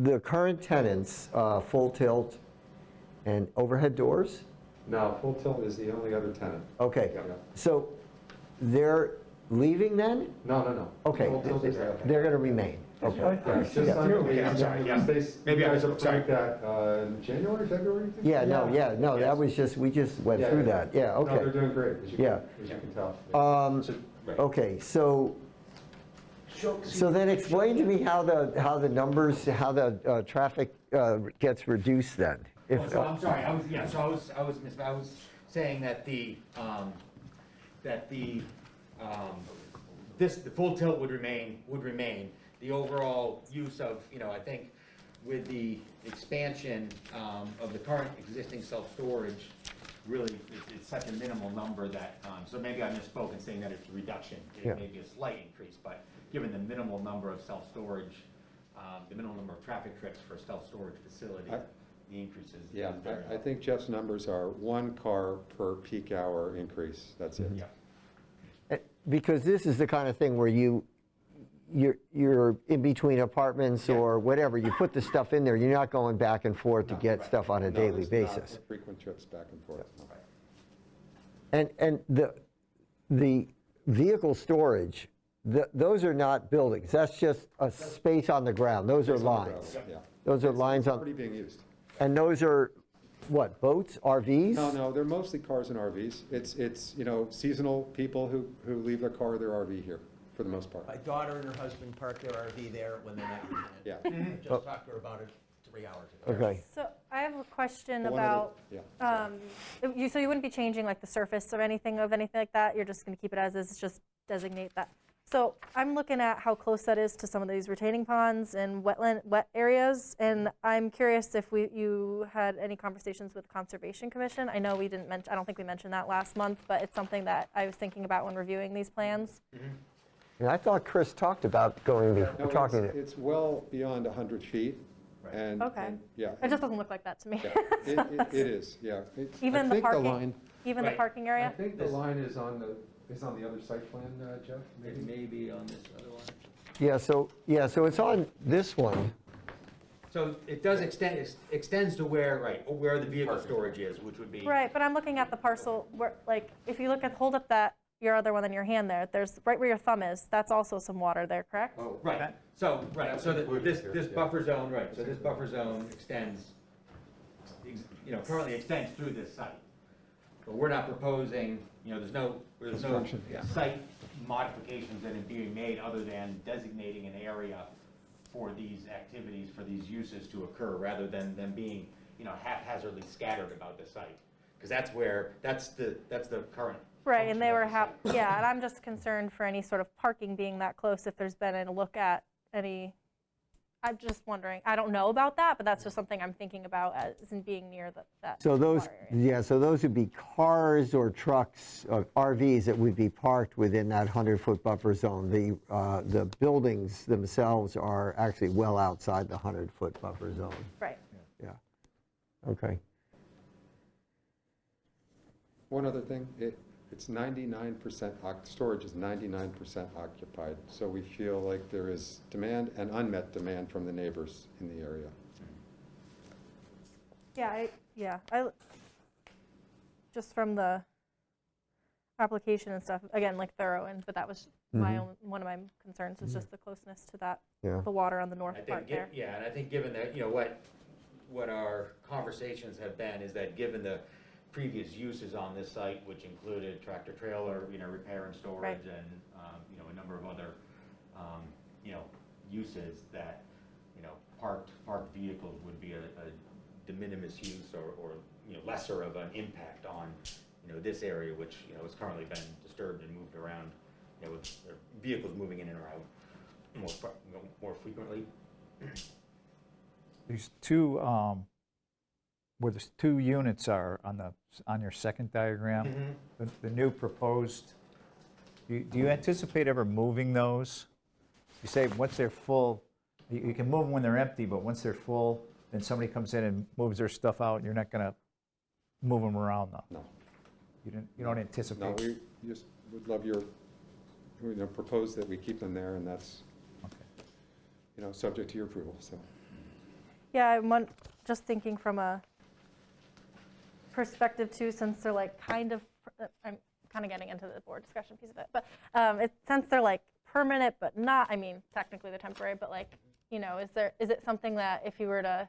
The current tenants, Full Tilt and overhead doors? No, Full Tilt is the only other tenant. Okay, Yeah. so they're leaving then? No. Okay, Full Tilt is there. they're going to remain. Okay. Yeah, it's just Yeah. on- I'm sorry, yeah. Maybe I was approved that in January, February? I think? Yeah, no, that was just, we just went through that. Yeah, No, they're okay. doing great, as you Yeah. can tell. Okay, so then explain to me how the numbers, how the traffic gets reduced then? If- So I'm sorry, I was saying that the Full Tilt would remain. The overall use of, I think with the expansion of the current existing self-storage, really, it's such a minimal number that, so maybe I misspoke in saying that it's a reduction. Yeah. It may be a slight increase, but given the minimal number of self-storage, the minimal number of traffic trips for a self-storage facility, the increase is Yeah, very I think Jeff's numbers are 1 car per peak hour increase, that's it. Yeah. Because this is the kind of thing where you're in between apartments or whatever, you put the stuff in there, you're not going back and forth to get stuff on a daily basis. Not frequent trips back and forth. And the vehicle storage, those are not buildings, that's just a space on the ground, those are Space on the ground, lines. yeah. Those are It's lines on, already being used. and those are, what, boats, RVs? No, they're mostly cars and RVs. It's seasonal people who leave their car or their RV here, for the most part. My daughter and her husband park their RV there when they're not using it. Yeah. I just talked to her about it 3 hours ago. Okay. So I have a question One about, other- so you wouldn't be changing like the surface of anything like that? You're just going to keep it as is, just designate that? So I'm looking at how close that is to some of these retaining ponds and wet areas, and I'm curious if you had any conversations with the Conservation Commission. I know we didn't mention, I don't think we mentioned that last month, but it's something that I was thinking about when reviewing these plans. Yeah, I thought Chris talked about No, talking. it's well beyond 100 feet. And, Okay. and, yeah. It just doesn't look like that to me. Yeah, it is, yeah. Even I the think parking, line- even the parking area? I think the line is on the other site plan, Jeff? It may be on this other one. Yeah, so it's on this one. So it does extends to where the vehicle storage is, which would be. Right, but I'm looking at the parcel where, like, if you hold up your other one in your hand there, there's, right where your thumb is, that's also some water there, correct? Oh, right, so this buffer zone, so this buffer zone extends, currently extends through this site. But we're not proposing, there's no Construction, yeah. site modifications that are being made other than designating an area for these activities, for these uses to occur, rather than them being, haphazardly scattered about the site. Because that's the current. Right, and they were yeah, and I'm just concerned for any sort of parking being that close, if there's been a look at any, I'm just wondering, I don't know about that, but that's just something I'm thinking about as in being near that So those, water area. yeah, so those would be cars or trucks, RVs that would be parked within that 100-foot buffer zone. The buildings themselves are actually well outside the 100-foot buffer zone. Right. Yeah. Okay. One other thing, it's 99%, storage is 99% occupied, so we feel like there is demand and unmet demand from the neighbors in the area. I just from the application and stuff, again, like thorough, but that was one of my concerns is just the closeness to that, Yeah. the water on the north I part think, there. yeah, and I think given that, what our conversations have been is that given the previous uses on this site, which included tractor trailer, repair and storage, Right. and, a number of other, uses that, parked vehicles would be a de minimis use or lesser of an impact on, this area, which, has currently been disturbed and moved around, with vehicles moving in and out more frequently. These two, where the 2 units are on your second diagram, the new proposed, do you anticipate ever moving those? You say once they're full, you can move them when they're empty, but once they're full, then somebody comes in and moves their stuff out, you're not going to move them around though? No. You don't anticipate? No, we just would love your, propose that we keep them there, and that's, subject to your approval, so. Yeah, I'm just thinking from a perspective too, since they're like kind of, I'm kind of getting into the board discussion piece of it, but since they're like permanent but not, I mean, technically they're temporary, but like, is it something that if you were to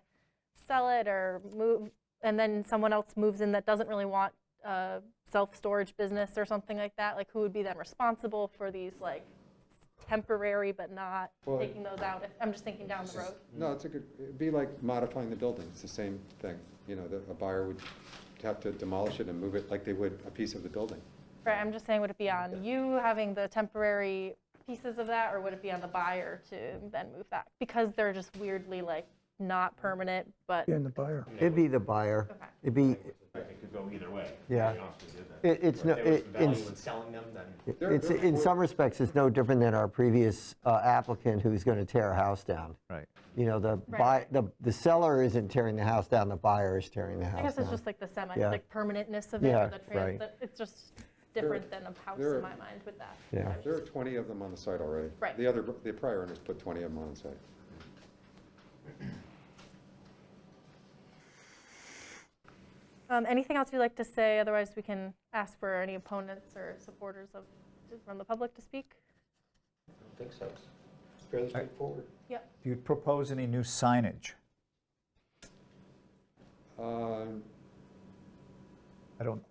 sell it or move, and then someone else moves in that doesn't really want a self-storage business or something like that, like who would be then responsible for these like temporary but not taking those out? I'm just thinking down the road. No, it'd be like modifying the building, it's the same thing. A buyer would have to demolish it and move it like they would a piece of the building. Right, I'm just saying, would it be on you having the temporary pieces of that, or would it be on the buyer to then move that? Because they're just weirdly like not permanent, but. And the buyer. It'd be the buyer. Okay. It'd be, It could go either way. Yeah. To be honest with you. it's no, If there was value it's, in selling them, then. it's, in some respects, it's no different than our previous applicant who's going to tear a house down. Right. The seller isn't tearing the house down, the buyer is tearing the house down. I guess it's just like the Yeah. like permanentness of it, Yeah, or the right. it's just different than a house in my mind with that. Yeah. There are 20 of them on the site already. Right. The prior owners put 20 of them on the site. Anything else you'd like to say? Otherwise, we can ask for any opponents or supporters from the public to speak. I don't think so. It's fairly straightforward. Yep. Do you propose any new signage? Uh, I don't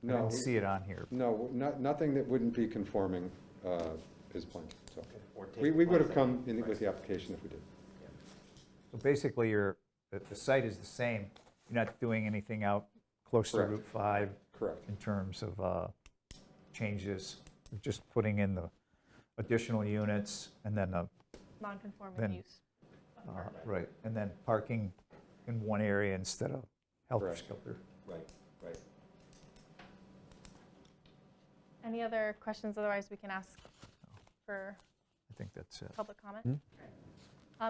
No. didn't see it on here. No, nothing that wouldn't be conforming is planned, so. Or take We would have the come in with the application if we did. So basically, the site is the same. You're not doing anything out close to Correct. Route 5 Correct. in terms of changes. You're just putting in the additional units and then Non-conforming Then- use. right, and then parking in one area instead of helter Correct. skelter. Right. Any other questions? Otherwise, we can ask for I think that's it. public comment.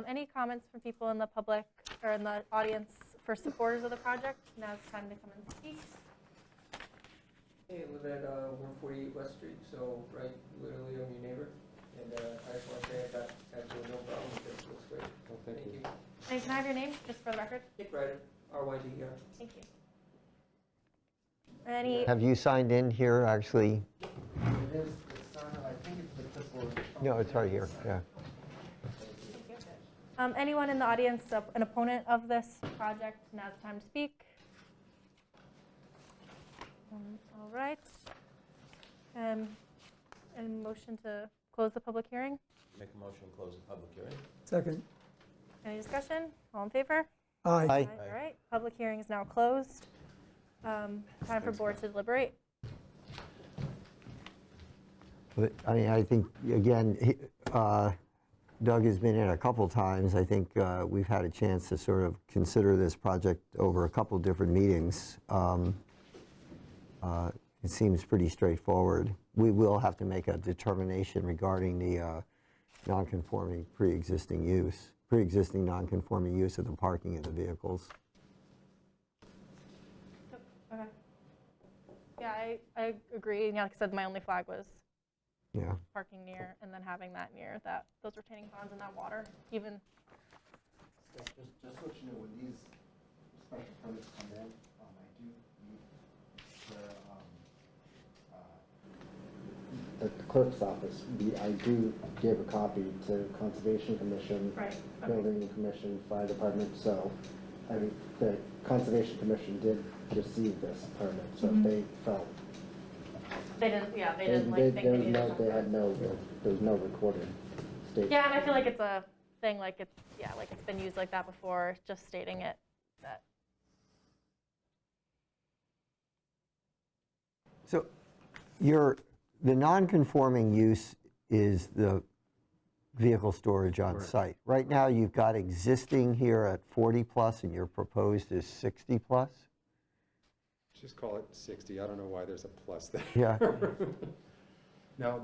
Any comments from people in the public or in the audience for supporters of the project? Now's the time to come and speak. Hey, I live at 148 West Street, so right, literally I'm your neighbor. And I just want to say I got absolutely no problem with it. It looks great. Well, thank you. And can I have your name, just for the record? Nick Ryder, RYDER. Thank you. Any, Have you signed in here, actually? It is, the sign, I think it's the clipboard. No, it's right here, yeah. anyone in the audience, an opponent of this project? Now's the time to speak. All right. And motion to close the public hearing? Make a motion to close the public hearing. Second. Any discussion? All in favor? Aye. Aye. All right, public hearing is now closed. Time for board to deliberate. But, I think, again, Doug has been in a couple times. I think we've had a chance to sort of consider this project over a couple different meetings. It seems pretty straightforward. We will have to make a determination regarding the non-conforming pre-existing non-conforming use of the parking of the vehicles. Okay. Yeah, I agree. Yeah, like I said, my only flag was Yeah. parking near and then having that near those retaining ponds and that water, even. Just so you know, when these special permits come in, I do meet the clerk's office. I do give a copy to Conservation Commission, Right. Building Commission, Fire Department, so I mean, the Conservation Commission did receive this permit, so if they felt They didn't like think they needed to talk they about had it. there's no recorded statement. Yeah, and I feel like it's a thing, like it's been used like that before, just stating it, that. So the non-conforming use is the vehicle storage on site. Right now, you've got existing here at 40 plus and your proposed is 60 plus? Just call it 60. I don't know why there's a plus there. Yeah. Now,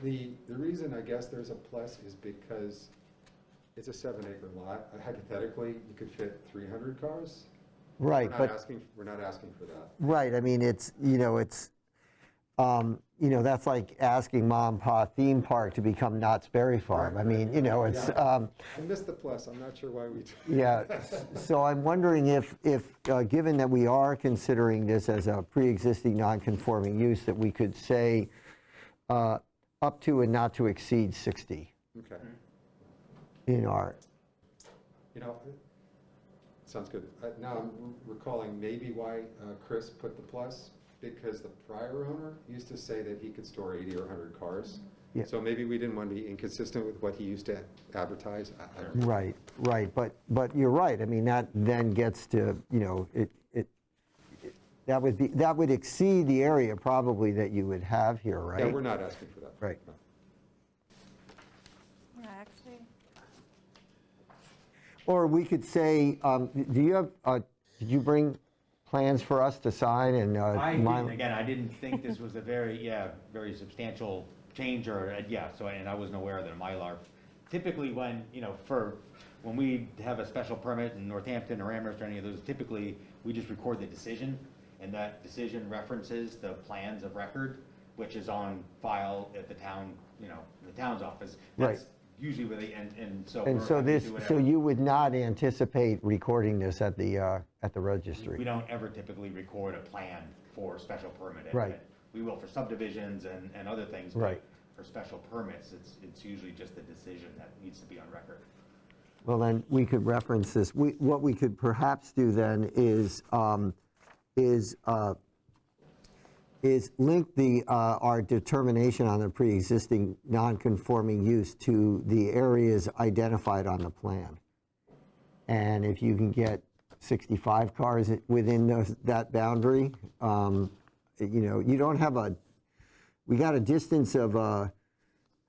the reason I guess there's a plus is because It's a 7-acre lot. Hypothetically, you could fit 300 cars. Right, We're but, not asking for that. right, I mean, it's, that's like asking Mom and Pa Theme Park to become Knott's Berry Farm. I mean, it's, I missed the plus. I'm not sure why we. yeah, so I'm wondering if given that we are considering this as a pre-existing non-conforming use, that we could say up to and not to exceed 60 Okay. in our, Sounds good. Now I'm recalling maybe why Chris put the plus, because the prior owner used to say that he could store 80 or 100 cars. Yeah. So maybe we didn't want to be inconsistent with what he used to advertise. I don't know. right, but you're right, I mean, that then gets to, that would exceed the area probably that you would have here, right? Yeah, we're not asking for that. Right. No. Yeah, actually. Or we could say, do you have, did you bring plans for us to sign and? I didn't, again, I didn't think this was a very substantial change and I wasn't aware that a Mylar. Typically when we have a special permit in Northampton or Amherst or any of those, typically we just record the decision, and that decision references the plans of record, which is on file at the town, the town's office. Right. That's usually where they, and so. And we're so happy to this, do so whatever. you would not anticipate recording this at the registry? We don't ever typically record a plan for special permit. Right. We will for subdivisions and other things. But Right. for special permits, it's usually just the decision that needs to be on record. Well, then, we could reference this. What we could perhaps do then is link our determination on the pre-existing non-conforming use to the areas identified on the plan. And if you can get 65 cars within that boundary, you don't have we got a distance of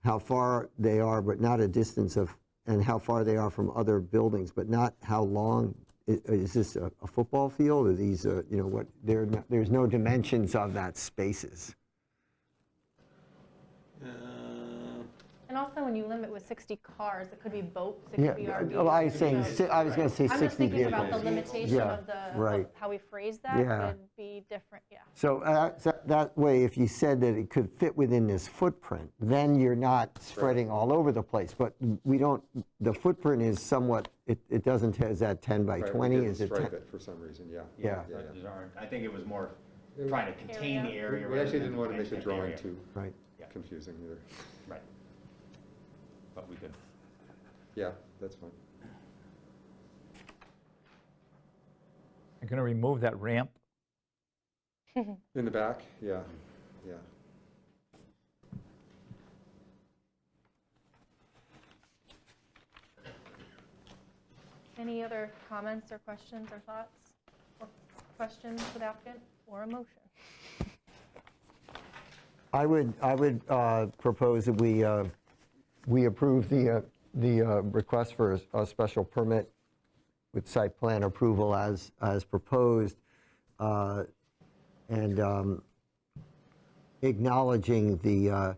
how far they are, but not a distance of, and how far they are from other buildings, but not how long. Is this a football field? Are these, there's no dimensions of that spaces. And also, when you limit with 60 cars, it could be boats, it Yeah, could be RVs. well, I was saying, I was going to say 60 vehicles. I'm just thinking about the limitation Yeah, of right. how we phrase that Yeah. could be different, yeah. So that way, if you said that it could fit within this footprint, then you're not spreading all over the place. But we don't, the footprint is somewhat, it doesn't, is that 10 by Right, 20? we didn't Is it stripe 10? it for some reason, yeah. Yeah. Those aren't, I think it was more trying to contain the area. We rather actually than didn't want to make the dimension drawing area. too Right. confusing either. Right. But we could. Yeah, that's fine. I'm going to remove that ramp. In the back, yeah, yeah. Any other comments or questions or thoughts? Or questions for the applicant or a motion? I would propose that we approve the request for a special permit with site plan approval as proposed, and acknowledging the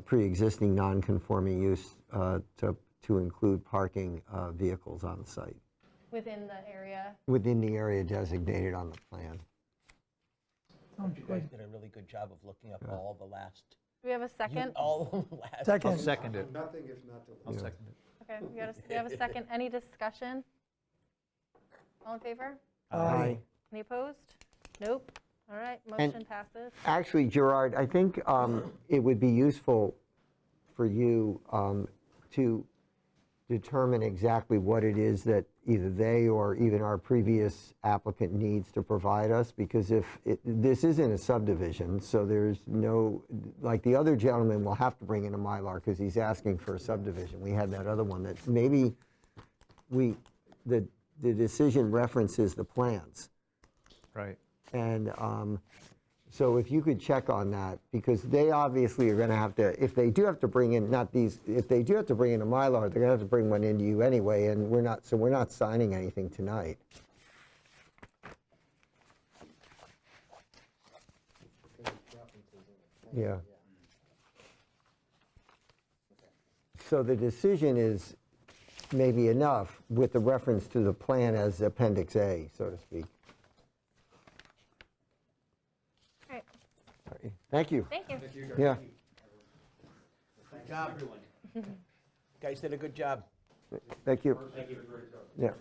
pre-existing non-conforming use to include parking vehicles on site Within the area? within the area designated on the plan. You guys did a really good job of looking up all the last. Do we have a second? All the last. Second. I'll second it. Nothing if not to. I'll second it. Okay, we have a second. Any discussion? All in favor? Aye. Any opposed? Nope. All right, And- motion passes. Actually, Gerard, I think it would be useful for you to determine exactly what it is that either they or even our previous applicant needs to provide us, because if this isn't a subdivision, so there's no, like the other gentleman will have to bring in a Mylar because he's asking for a subdivision. We had that other one that maybe the decision references the plans. Right. And so if you could check on that, because they obviously are going to have to, if they do have to bring in, if they do have to bring in a Mylar, they're going to have to bring one into you anyway, and we're not signing anything tonight. Yeah. So the decision is maybe enough with the reference to the plan as Appendix A, so to speak. All right. All right. Thank you. Thank you. Yeah. Good job, everyone. Guys did a good job. Thank you. Yeah.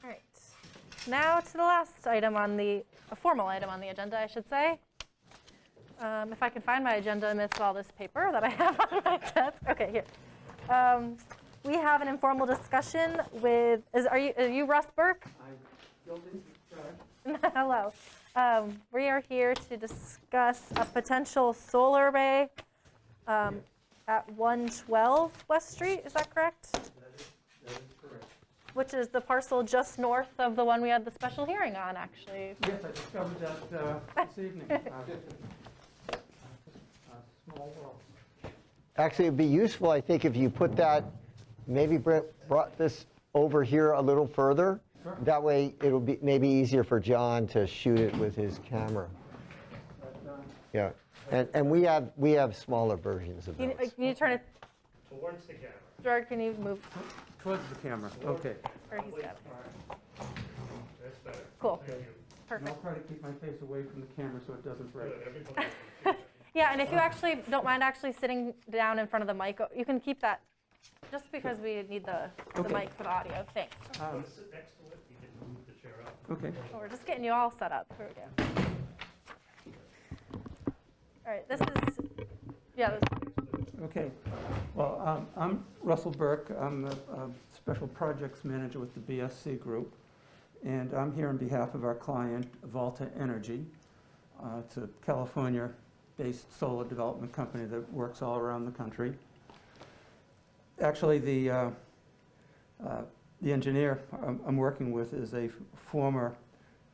All right. Now to the last item on a formal item on the agenda, I should say. If I can find my agenda amidst all this paper that I have on my desk. Okay, here. We have an informal discussion with, are you Russ Burke? Hello. We are here to discuss a potential solar array at 112 West Street, is that correct? That is correct. Which is the parcel just north of the one we had the special hearing on, actually. Yes, I discovered that this evening. Small world. Actually, it'd be useful, I think, if you put that, maybe Brent brought this over here a little further. Sure. That way, it'll be maybe easier for John to shoot it with his camera. Yeah, and we have smaller versions of those. Can you turn it, Towards the camera. Gerard, can you move? Towards the camera, okay. Or he's got it. That's better. Cool. Thank you. Perfect. I'll try to keep my face away from the camera so it doesn't break. Yeah, and if you actually don't mind actually sitting down in front of the mic, you can keep that, just because we need the Okay. mic for the audio. Thanks. Sit next to it, you can move the chair up. Okay. We're just getting you all set up. Here we go. All right, this is, yeah, Okay. Well, I'm Russell Burke. I'm the Special Projects Manager with the BSC Group. And I'm here on behalf of our client, Volta Energy. It's a California-based solar development company that works all around the country. Actually, the engineer I'm working with is a former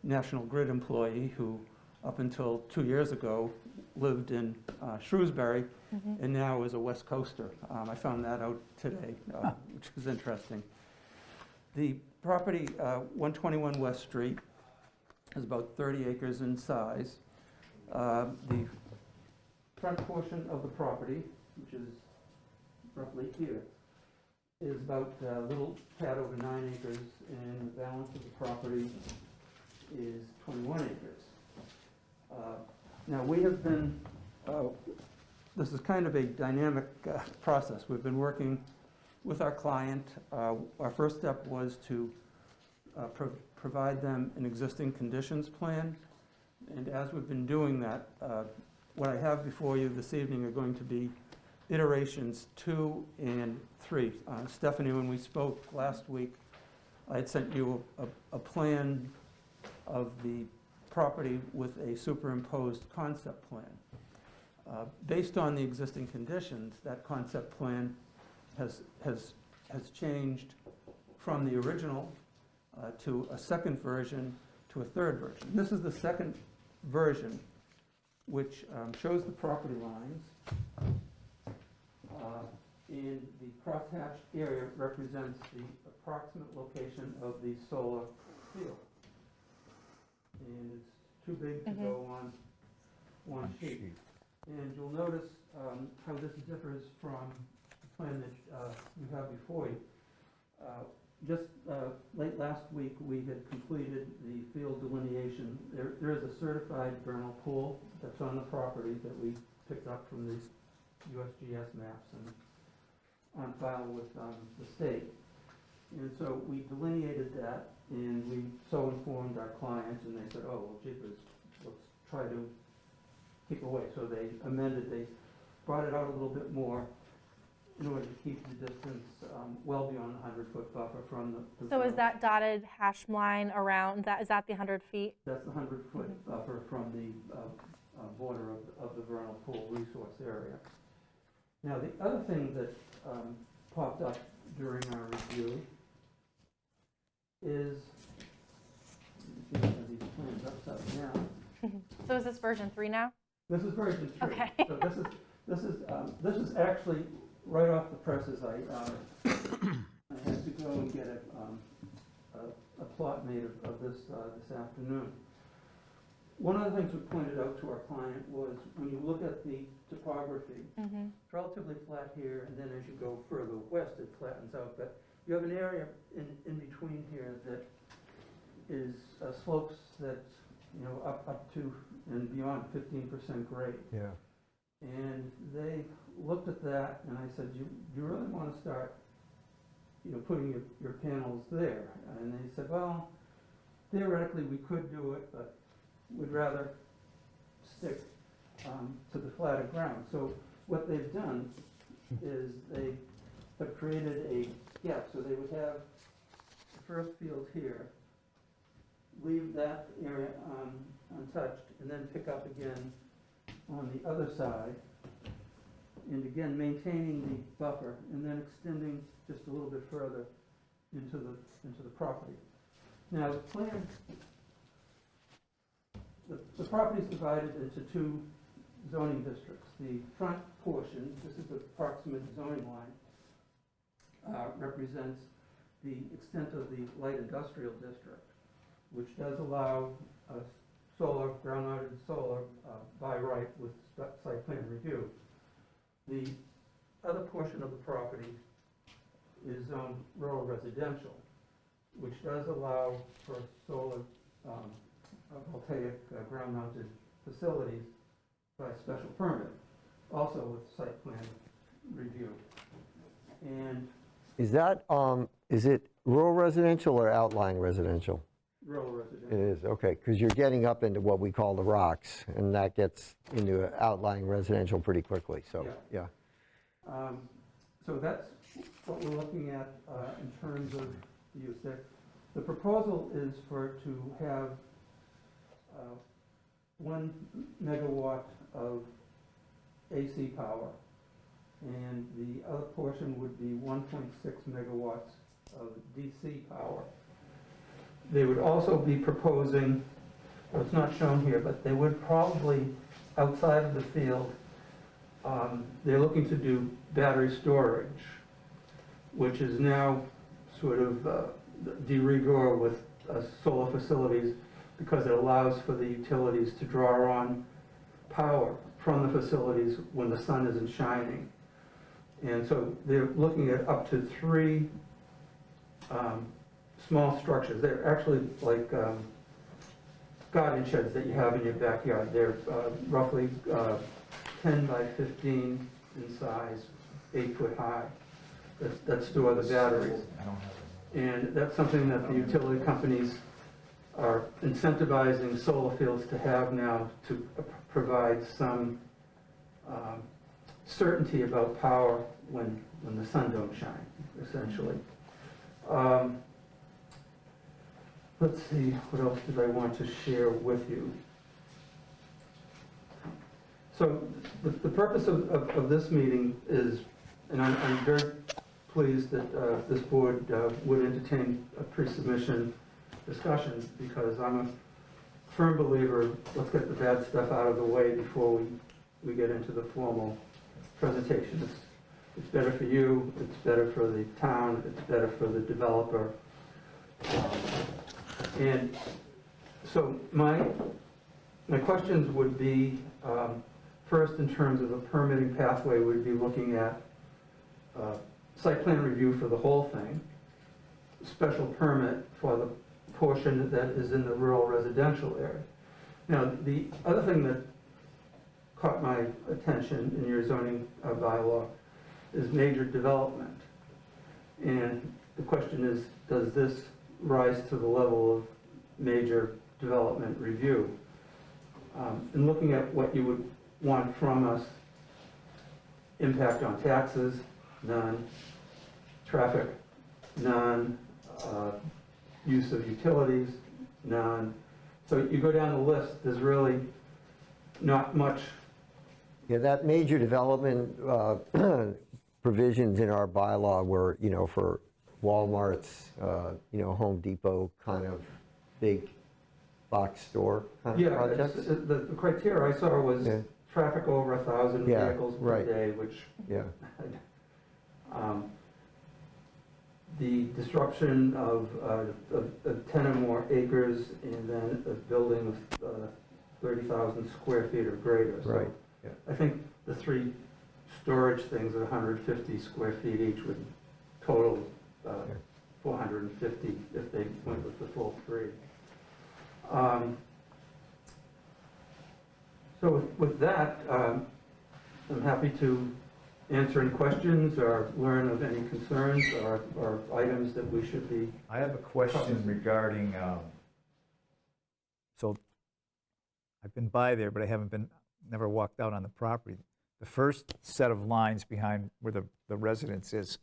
National Grid employee who, up until 2 years ago, lived in Shrewsbury and now is a West Coaster. I found that out today, which is interesting. The property, 121 West Street, is about 30 acres in size. The front portion of the property, which is roughly here, is about a little tad over 9 acres, and the balance of the property is 21 acres. Now, we have been, this is kind of a dynamic process. We've been working with our client. Our first step was to provide them an existing conditions plan. And as we've been doing that, what I have before you this evening are going to be iterations 2 and 3. Stephanie, when we spoke last week, I had sent you a plan of the property with a superimposed concept plan. Based on the existing conditions, that concept plan has changed from the original to a second version to a third version. This is the second version, which shows the property lines. And the crosshatched area represents the approximate location of the solar field. And it's too big to go on one sheet. And you'll notice how this differs from the plan that you have before you. Just late last week, we had completed the field delineation. There is a certified vernal pool that's on the property that we picked up from the USGS maps and on file with the state. And so we delineated that, and we so informed our clients, and they said, oh, well, jeepers, let's try to keep away. So they amended, they brought it out a little bit more in order to keep the distance well beyond the 100-foot buffer from the so is that dotted hash line around that, is that the 100 feet? That's the 100-foot buffer from the border of the vernal pool resource area. Now, the other thing that popped up during our review is, these plans upside down. So is this version 3 now? This is version 3. Okay. So this is actually right off the presses. I had to go and get a plot made of this this afternoon. One of the things we pointed out to our client was when you look at the topography. Mhm. It's relatively flat here, and then as you go further west, it flattens out. But you have an area in between here that is slopes that, up to and beyond 15% grade. Yeah. And they looked at that, and I said, you really want to start, putting your panels there? And they said, well, theoretically, we could do it, but we'd rather stick to the flatter ground. So what they've done is they have created a gap. So they would have the first field here, leave that area untouched, and then pick up again on the other side, and again maintaining the buffer, and then extending just a little bit further into the property. Now the plan, the property is divided into two zoning districts. The front portion, this is the approximate zoning line, represents the extent of the light industrial district, which does allow solar, ground-mounted solar by right with site plan review. The other portion of the property is zoned rural residential, which does allow for solar voltaic ground-mounted facilities by special permit, also with site plan review. And Is that, is it rural residential or outlying residential? rural residential. It is, okay, because you're getting up into what we call the rocks, and that gets into outlying residential pretty quickly, so, yeah. So that's what we're looking at in terms of use there. The proposal is to have 1 megawatt of AC power, and the other portion would be 1.6 megawatts of DC power. They would also be proposing, well, it's not shown here, but they would probably, outside of the field, they're looking to do battery storage, which is now sort of de rigueur with solar facilities, because it allows for the utilities to draw on power from the facilities when the sun isn't shining. And so they're looking at up to 3 small structures. They're actually like garden sheds that you have in your backyard. They're roughly 10 by 15 in size, 8 foot high, that store the batteries. And that's something that the utility companies are incentivizing solar fields to have now, to provide some certainty about power when the sun don't shine, essentially. Let's see, what else did I want to share with you? So the purpose of this meeting is, and I'm very pleased that this board would entertain a pre-submission discussion, because I'm a firm believer, let's get the bad stuff out of the way before we get into the formal presentation. It's better for you, it's better for the town, it's better for the developer. And so my questions would be, first, in terms of a permitting pathway, we'd be looking at site plan review for the whole thing, special permit for the portion that is in the rural residential area. Now, the other thing that caught my attention in your zoning bylaw is major development. And the question is, does this rise to the level of major development review? And looking at what you would want from us, impact on taxes, none. Traffic, none. Use of utilities, none. So you go down the list, there's really not much. Yeah, that major development provisions in our bylaw were, for Walmart's, Home Depot kind of big box store kind of projects. The criteria I saw was traffic over 1,000 vehicles per day, which the disruption of 10 or more acres, and then a building of 30,000 square feet or greater. So Right. I think the 3 storage things at 150 square feet each would total 450 if they went with the full 3. So with that, I'm happy to answer any questions or learn of any concerns or items that we should be. I have a question regarding, so I've been by there, but I never walked out on the property. The first set of lines behind where the residence is,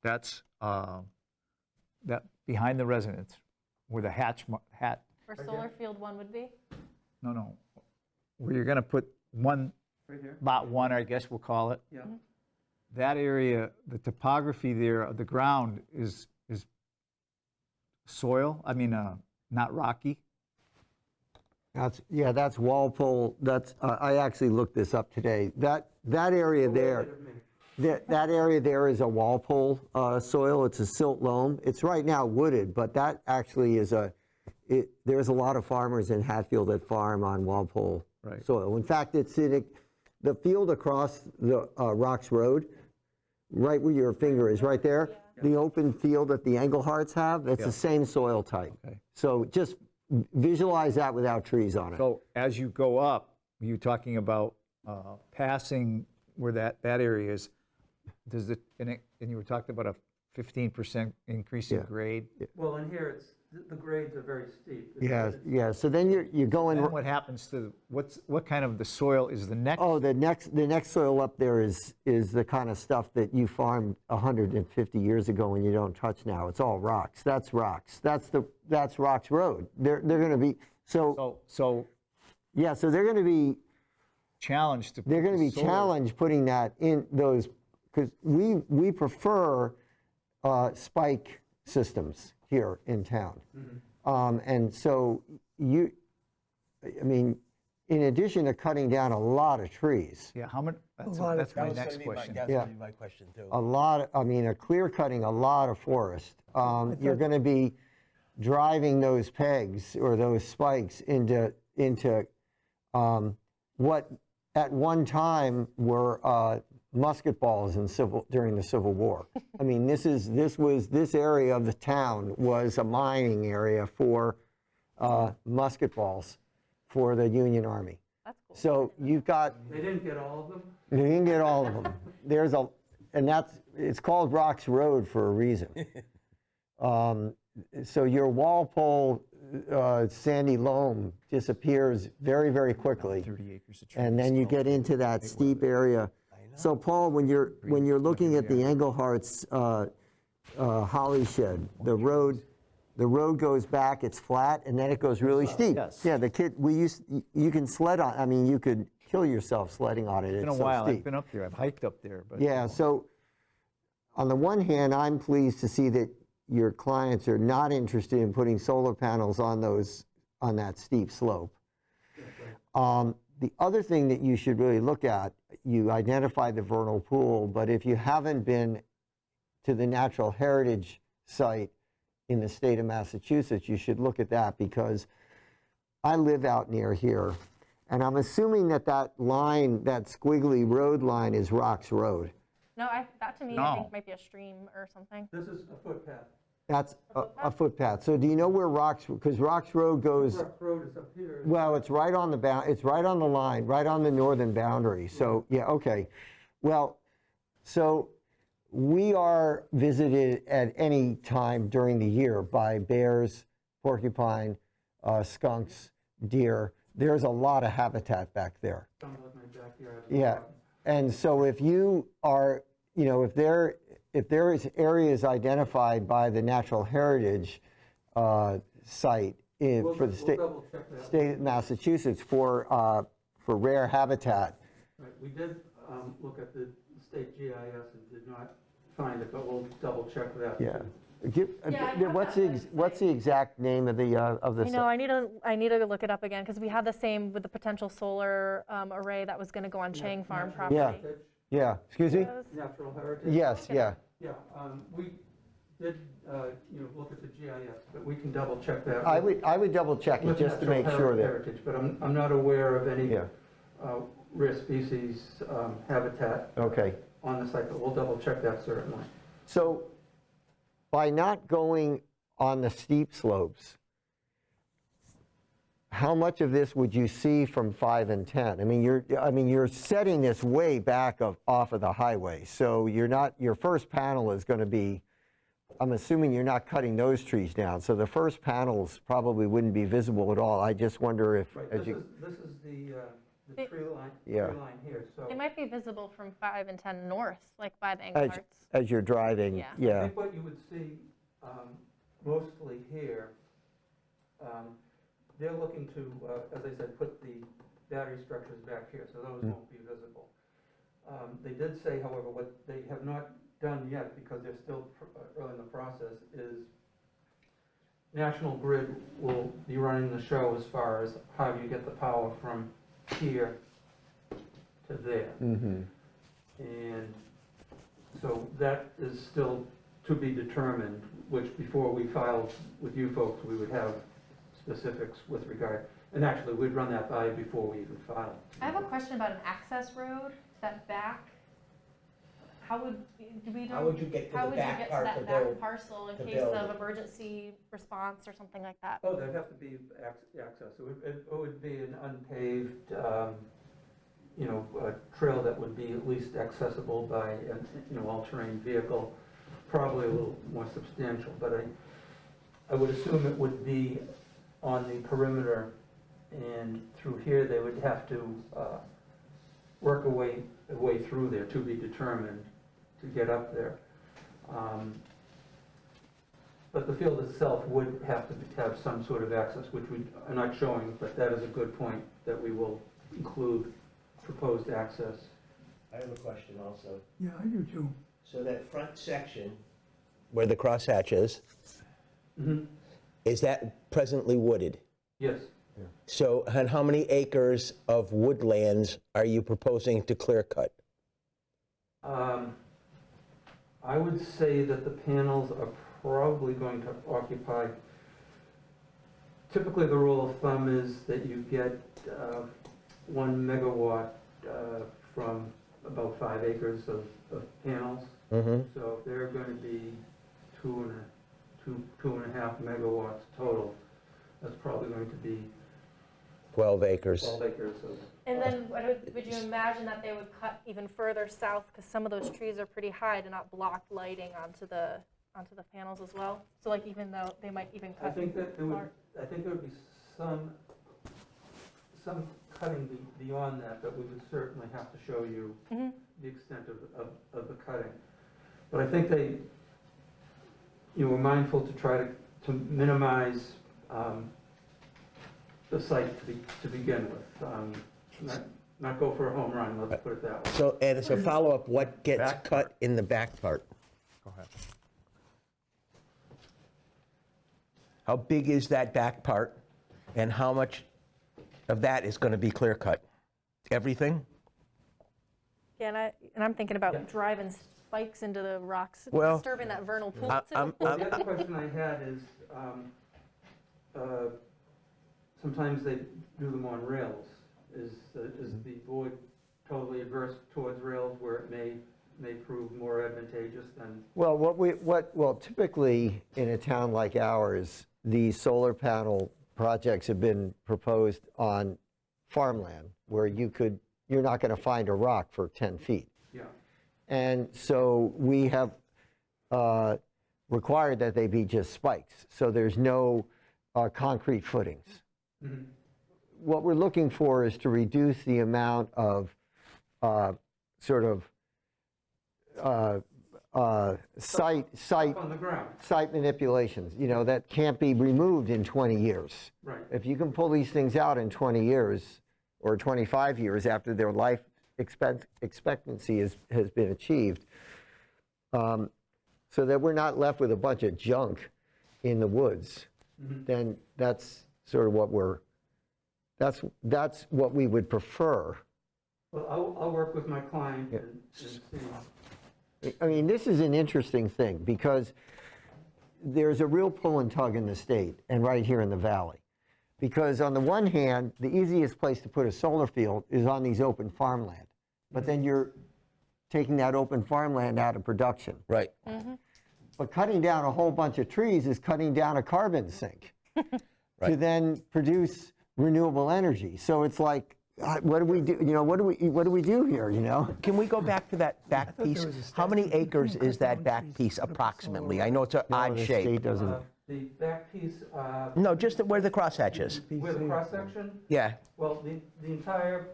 that's, that behind the residence, where the hat. Where solar field 1 would be? No, where you're gonna put one, Right here? lot 1, I guess we'll call it. Yeah. That area, the topography there of the ground is soil, I mean, not rocky. That's Walpole, I actually looked this up today. That area there, that area there is a Walpole soil, it's a silt loam. It's right now wooded, but that actually is there's a lot of farmers in Hatfield that farm on Walpole soil. In fact, it's in the field across the Rocks Road, right where your finger is, right there, the open field that the Engleharts have, that's the same soil type. So just visualize that without trees on it. So as you go up, you're talking about passing where that area is, does it, and you were talking about a 15% increase in grade? Well, in here, the grades are very steep. Yeah, so then you're going. Then what happens to, what kind of the soil is the next? Oh, the next soil up there is the kind of stuff that you farmed 150 years ago and you don't touch now. It's all rocks. That's rocks. That's Rocks Road. They're going to be, so yeah, so they're going to be challenged. They're going to be challenged putting that in those, because we prefer spike systems here in town. And so I mean, in addition to cutting down a lot of trees. Yeah, how much, that's my next question. That's gonna be my question too. A lot, clear cutting a lot of forest. You're going to be driving those pegs or those spikes into what at one time were musket balls during the Civil War. I mean, this area of the town was a mining area for musket balls for the Union Army. That's cool. So you've got. They didn't get all of them? They didn't get all of them. It's called Rocks Road for a reason. So your Walpole sandy loam disappears very, very quickly. 30 acres of trees. And then you get into that steep area. So Paul, when you're looking at the Englehart's holly shed, the road goes back, it's flat, and then it goes really steep. Yes. Yeah, you can sled on, you could kill yourself sledding on it. It's been a while, I've been up there, I've hiked up there. But yeah, so on the one hand, I'm pleased to see that your clients are not interested in putting solar panels on that steep slope. The other thing that you should really look at, you identified the vernal pool, but if you haven't been to the natural heritage site in the state of Massachusetts, you should look at that, because I live out near here, and I'm assuming that line, that squiggly road line is Rocks Road. No, that to me I think might be a stream or something. This is a footpath. That's a footpath. So do you know where because Rocks Road goes? Rocks Road is up here. Well, it's right on it's right on the line, right on the northern boundary. So, yeah, okay. Well, so we are visited at any time during the year by bears, porcupine, skunks, deer. There's a lot of habitat back there. Some of my backyard. Yeah, and so if you are, if there is areas identified by the Natural Heritage site for the state of Massachusetts for rare habitat. Right, we did look at the state GIS and did not find it, but we'll double check that. Yeah. What's the exact name of the I need to look it up again, because we had the same with the potential solar array that was going to go on Chang Farm property. Yeah, excuse me? Natural heritage? Yes, yeah. Yeah, we did, look at the GIS, but we can double check that. I would double check it just to make sure that. Heritage, but I'm not aware of any rare species habitat Okay. on the site, but we'll double check that certainly. So by not going on the steep slopes, how much of this would you see from 5 and 10? I mean, you're setting this way back off of the highway, so your first panel is going to be, I'm assuming you're not cutting those trees down, so the first panels probably wouldn't be visible at all. I just wonder if, Right, as this you, is the tree line, Yeah. tree line here, so. It might be visible from 5 and 10 north, like by the as, Engleharts. as you're driving, Yeah. I yeah. think what you would see mostly here, they're looking to, as I said, put the battery structures back here, so those won't be visible. They did say, however, what they have not done yet, because they're still early in the process, is National Grid will be running the show as far as how you get the power from here to there. Mm-hmm. And so that is still to be determined, which before we filed with you folks, we would have specifics with regard, and actually, we'd run that by you before we even filed. I have a question about an access road to that back. How would you get to how the would back you get part to to that back build parcel in the case building? of emergency response or something like that? Oh, there'd have to be access. It would be an unpaved, a trail that would be at least accessible by an all-terrain vehicle, probably a little more substantial, but I would assume it would be on the perimeter, and through here, they would have to work a way through there to be determined to get up there. But the field itself would have to have some sort of access, which we are not showing, but that is a good point, that we will include proposed access. I have a question also. Yeah, I do too. So that front section where the crosshatch is, is that presently wooded? Yes. So, and how many acres of woodlands are you proposing to clear cut? I would say that the panels are probably going to occupy, typically the rule of thumb is that you get 1 megawatt from about 5 acres of panels. So if they're going to be 2.5 megawatts total, that's probably going to be 12 acres. 12 acres of. And then would you imagine that they would cut even further south, because some of those trees are pretty high, to not block lighting onto the panels as well? So like, even though they might even cut. I think that there would be some cutting beyond that, but we would certainly have to show you the extent of the cutting. But I think they, were mindful to try to minimize the site to begin with. Not go for a home run, let's put it that way. So, and as a follow-up, what gets cut in the back part? Go ahead. How big is that back part, and how much of that is going to be clear cut? Everything? Yeah, and I'm thinking about driving spikes into the rocks, Well, disturbing that vernal pool too. Well, the other question I had is, sometimes they do them on rails. Is the board totally adverse towards rails where it may prove more advantageous than? Well, typically in a town like ours, the solar panel projects have been proposed on farmland where you're not going to find a rock for 10 feet. Yeah. And so we have required that they be just spikes, so there's no concrete footings. What we're looking for is to reduce the amount of site on the ground. Site manipulations, that can't be removed in 20 years. Right. If you can pull these things out in 20 years or 25 years after their life expectancy has been achieved, so that we're not left with a bunch of junk in the woods, then that's sort of that's what we would prefer. Well, I'll work with my client and see. I mean, this is an interesting thing because there's a real pull and tug in the state and right here in the valley. Because on the one hand, the easiest place to put a solar field is on these open farmland. But then you're taking that open farmland out of production. Right. But cutting down a whole bunch of trees is cutting down a carbon sink to then produce renewable energy. So it's like, what do we do? You know, what do we do here? You know? Can we go back to that back piece? How many acres is that back piece approximately? I know it's an odd the shape. state doesn't. The back piece, No, just where the crosshatch is. where the cross-section, Yeah. well, the entire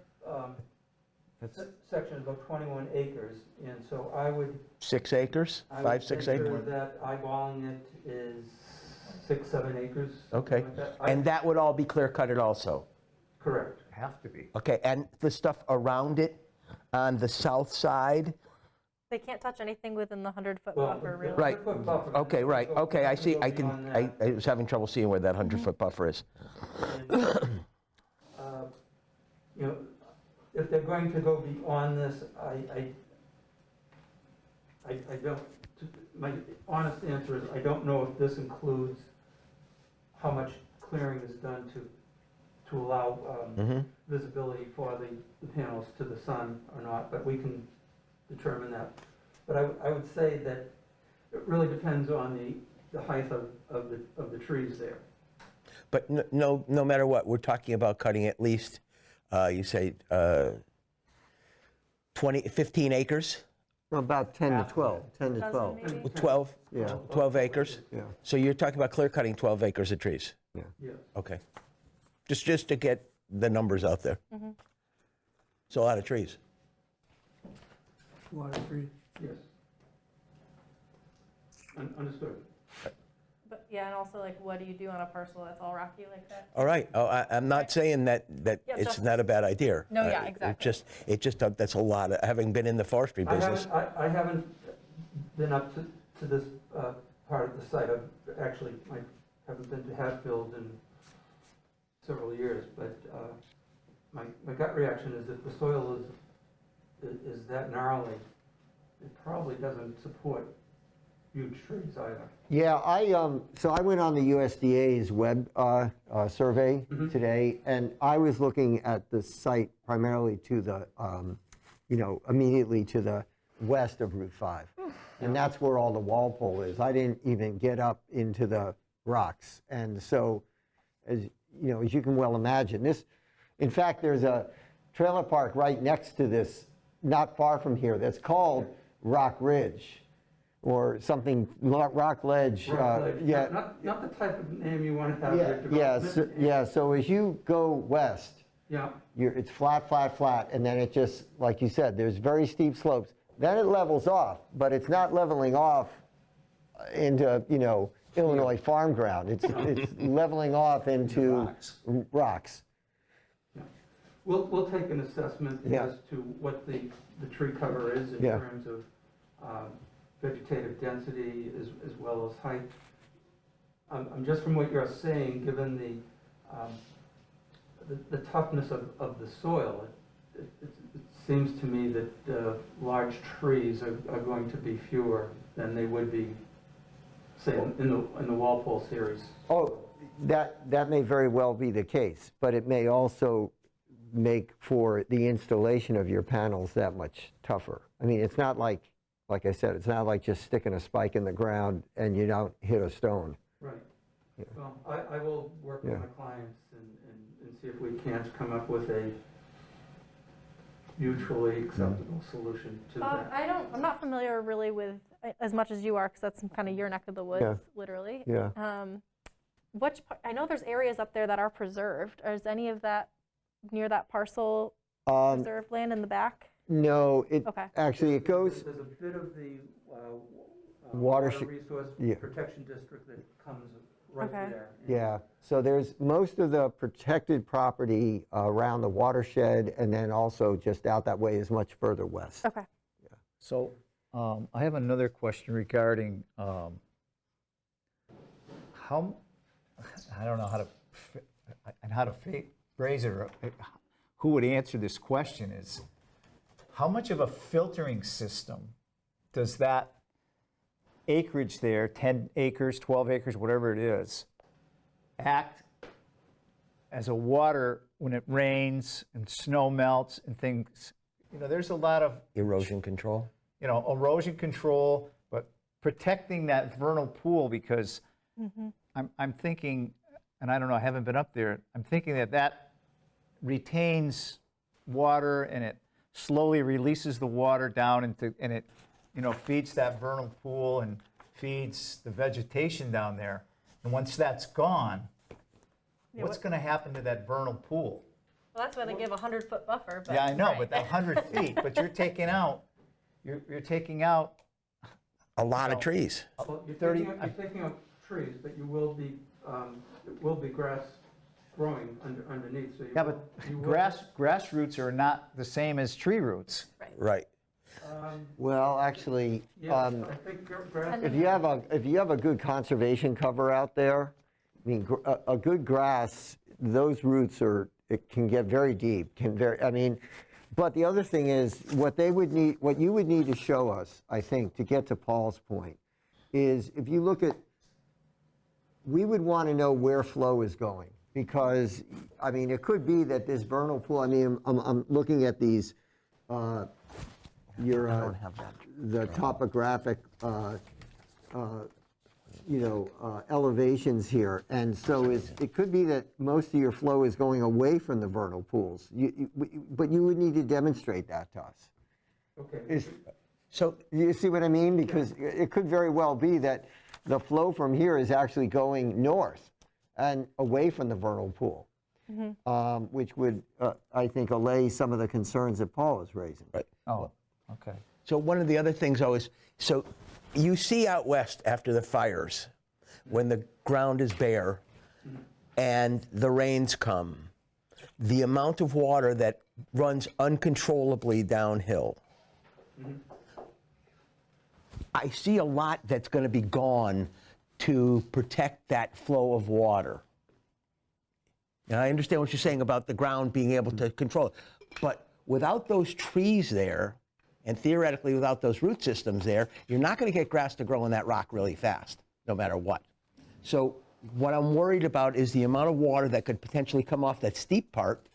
section is about 21 acres, and so I would, 6 acres? I 5, would 6 consider acres? that eyeballing it is 6, 7 acres. Okay. something like that. And that would all be clear cutted also? Correct. Have to be. Okay, and the stuff around it on the south side? They can't touch anything within the 100-foot Well, buffer, really. Right. 100-foot buffer. Okay, right, okay, I see, I can, Beyond I that. was having trouble seeing where that 100-foot buffer is. And, you know, if they're going to go beyond this, I don't, my honest answer is, I don't know if this includes how much clearing is done to allow visibility for the panels to the sun or not, but we can determine that. But I would say that it really depends on the height of the trees there. But no matter what, we're talking about cutting at least, you say, 15 acres? About 10 to 12. 10 to 12. 12? Yeah. 12 acres? Yeah. So you're talking about clear cutting 12 acres of trees? Yeah. Yes. Okay. Just to get the numbers out there. It's a lot of trees. Water-free? Yes. Understood. But yeah, and also like, what do you do on a parcel that's all rocky like that? All right. Oh, I'm not saying that Yeah, it's just- not a bad idea. No, yeah, exactly. It just, that's a lot, having been in the forestry business. I haven't been up to this part of the site. I haven't been to Hatfield in several years, but my gut reaction is if the soil is that gnarly, it probably doesn't support huge trees either. Yeah, so I went on the USDA's web survey today, and I was looking at the site primarily to the, immediately to the west of Route 5. And that's where all the Walpole is. I didn't even get up into the rocks. And so, as you can well imagine, in fact, there's a trailer park right next to this, not far from here, that's called Rock Ridge. Or something, Rock Ledge. Yeah, Not the type of name you want to have. So as you go west, Yeah. it's flat, flat, flat, and then it just, like you said, there's very steep slopes. Then it levels off, but it's not leveling off into, Illinois farm ground. It's leveling off into rocks. We'll take an assessment Yeah. as to what the tree cover is in Yeah. terms of vegetative density as well as height. I'm just from what you're saying, given the toughness of the soil, it seems to me that large trees are going to be fewer than they would be, say, in the Walpole series. Oh, that may very well be the case, but it may also make for the installation of your panels that much tougher. I mean, it's not like I said, it's not like just sticking a spike in the ground and you don't hit a stone. Right. Yeah. Well, I will work with my clients and see if we can't come up with a mutually acceptable solution to that. I'm not familiar really with as much as you are, because that's kind of your neck of the woods, literally. Yeah. I know there's areas up there that are preserved. Is any of that near that parcel preserved land in the back? No, Okay. actually it goes. There's a bit of the Watershed- Resource yeah. Protection District that comes right Okay. there. Yeah, so there's most of the protected property around the watershed, and then also just out that way is much further west. Okay. So I have another question regarding how, I don't know how to phrase it, or who would answer this question is, how much of a filtering system does that acreage there, 10 acres, 12 acres, whatever it is, act as a water, when it rains and snow melts and things, there's a lot of, Erosion control? erosion control, but protecting that vernal pool, because I'm thinking, and I don't know, I haven't been up there, I'm thinking that retains water and it slowly releases the water down and it feeds that vernal pool and feeds the vegetation down there. And once that's gone, what's going to happen to that vernal pool? Well, that's why they give a 100-foot buffer. But, Yeah, I know, right. but that 100 feet, but you're taking out A lot of trees. Well, you're 30 taking out trees, but you will be, it will be grass growing underneath, so you Yeah, will. but grass roots are not the same as tree roots. Right. Well, actually, I think grass. if you have a good conservation cover out there, I mean, a good grass, those roots it can get very deep, but the other thing is, what you would need to show us, I think, to get to Paul's point, is if you look at, we would want to know where flow is going, because, it could be that this vernal pool, I'm looking at these, the topographic, elevations here, and so it could be that most of your flow is going away from the vernal pools, but you would need to demonstrate that to us. Okay. So you see what I mean? Because it could very well be that the flow from here is actually going north and away from the vernal pool, which would, I think, allay some of the concerns that Paul is raising. Right. Oh, okay. So one of the other things always, so you see out west after the fires, when the ground is bare and the rains come, the amount of water that runs uncontrollably downhill. I see a lot that's going to be gone to protect that flow of water. And I understand what you're saying about the ground being able to control it. But without those trees there, and theoretically without those root systems there, you're not going to get grass to grow in that rock really fast, no matter what. So what I'm worried about is the amount of water that could potentially come off that steep part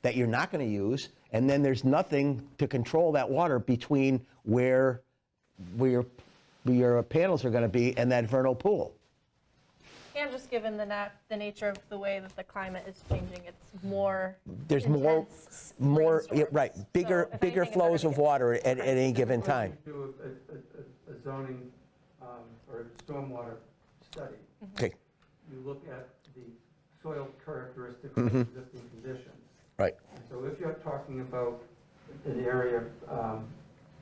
that you're not going to use, and then there's nothing to control that water between where your panels are going to be and that vernal pool. And just given the nature of the way that the climate is changing, it's more There's intense more, yeah, rainstorms. right, bigger So if bigger anything, it's flows gonna of get- water at any given time. Do a zoning or a stormwater study. Okay, You look at the soil characteristics of existing conditions. right. So if you're talking about an area